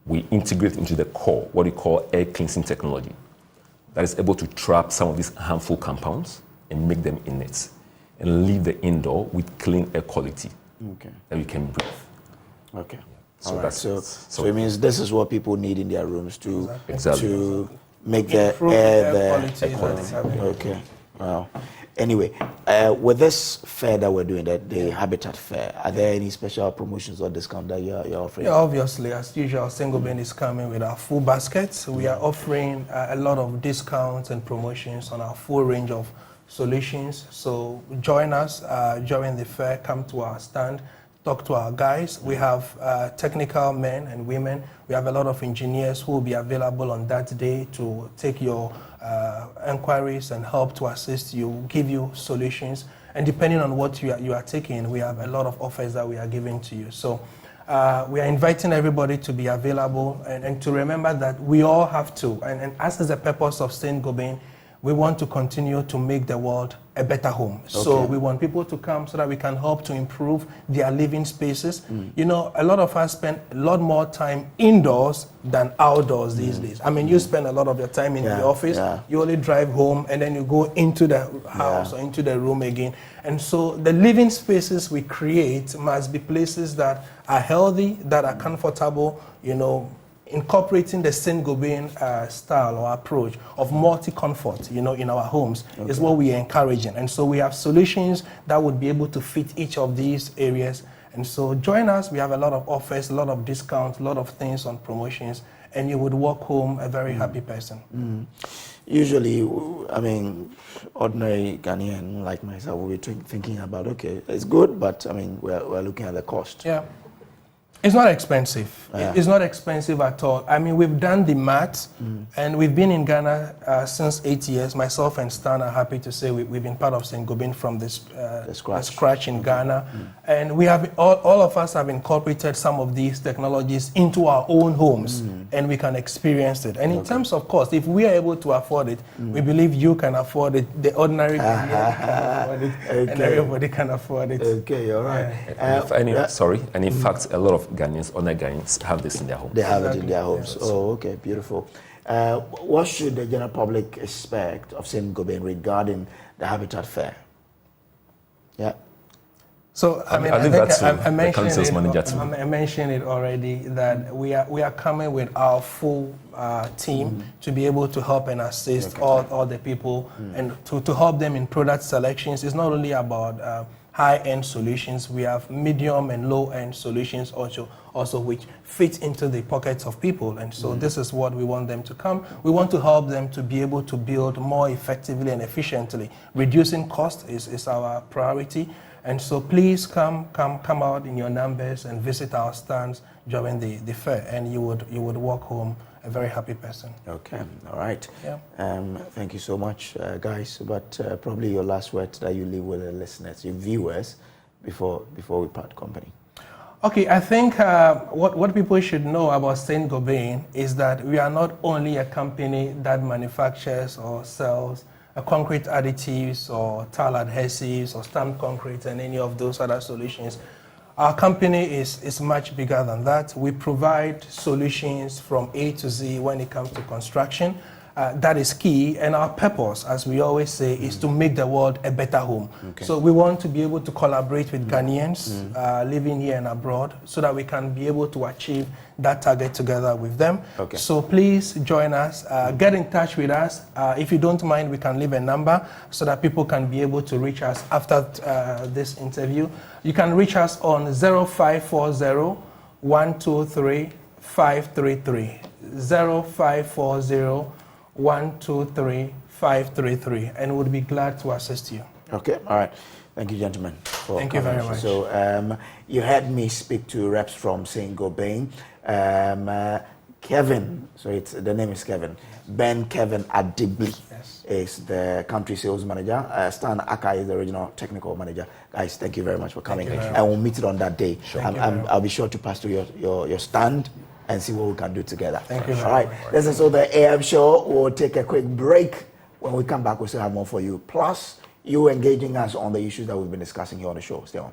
we integrate into the core, what we call air cleansing technology, that is able to trap some of these harmful compounds and make them inert, and leave the indoor with clean air quality that you can breathe. Okay. So all right. that's So it means this is what people need in their rooms to make the Improve air quality. Okay. Wow. Anyway, with this fair that we're doing, the Habitat Fair, are there any special promotions or discount that you're offering? Yeah, obviously, as usual, Saint-Gobain is coming with our full baskets. We are offering a lot of discounts and promotions on our full range of solutions. So join us during the fair, come to our stand, talk to our guys. We have technical men and women. We have a lot of engineers who will be available on that day to take your inquiries and help to assist you, give you solutions. And depending on what you are taking, we have a lot of offers that we are giving to you. So we are inviting everybody to be available and to remember that we all have to, and as is the purpose of Saint-Gobain, we want to continue to make the world a better home. Okay. So we want people to come so that we can help to improve their living spaces. You know, a lot of us spend a lot more time indoors than outdoors these days. I mean, you spend a lot of your time in the office, you only drive home and then you go into the house or into the room again. And so the living spaces we create must be places that are healthy, that are comfortable, you know, incorporating the Saint-Gobain style or approach of multi-comfort, you know, in our homes is what we are encouraging. And so we have solutions that would be able to fit each of these areas. And so join us. We have a lot of offers, a lot of discounts, a lot of things on promotions, and you would walk home a very happy person. Usually, I mean, ordinary Ghanaian like myself will be thinking about, okay, it's good, but I mean, we're looking at the cost. Yeah. It's not expensive. It's not expensive at all. I mean, we've done the math, and we've been in Ghana since 8 years. Myself and Stan are happy to say we've been part of Saint-Gobain from the scratch in Ghana. And we have all of us have incorporated some of these technologies into our own homes, and we can experience it. And in terms of cost, if we are able to afford it, we believe you can afford it. The ordinary Ghanaian can afford it, and everybody can afford it. Okay, all right. And in fact, a lot of Ghanaians, other Ghanaians have this in their homes. They have it in their homes. Oh, okay, beautiful. What should the general public expect of Saint-Gobain regarding the Habitat Fair? Yeah. So I mean, I mentioned it already that we are coming with our full team to be able to help and assist all the people and to help them in product selections. It's not only about high-end solutions. We have medium and low-end solutions also which fit into the pockets of people. And so this is what we want them to come. We want to help them to be able to build more effectively and efficiently. Reducing cost is our priority. And so please come out in your numbers and visit our stands during the fair, and you would walk home a very happy person. Okay, all right. Yeah. Thank you so much, guys. But probably your last word that you leave with the listeners, your viewers, before we part company. Okay, I think what people should know about Saint-Gobain is that we are not only a company that manufactures or sells concrete additives or tile adhesives or stamped concrete and any of those other solutions. Our company is much bigger than that. We provide solutions from A to Z when it comes to construction. That is key, and our purpose, as we always say, is to make the world a better home. Okay. So we want to be able to collaborate with Ghanaians living here and abroad so that we can be able to achieve that target together with them. Okay. So please join us, get in touch with us. If you don't mind, we can leave a number so that people can be able to reach us after this interview. You can reach us on 0540 123 533. 0540 123 533, and would be glad to assist you. Okay, all right. Thank you, gentlemen. Thank you very much. So you heard me speak to reps from Saint-Gobain. Kevin, so the name is Kevin. Kevin Adibli is the country sales manager. Stan Aka is the regional technical manager. Guys, thank you very much for coming. And we'll meet it on that day. Sure. I'll be sure to pass to your stand and see what we can do together. Thank you. All right. This is all the AM show. We'll take a quick break. When we come back, we'll still have more for you. Plus, you engaging us on the issues that we've been discussing here on the show. Stay on.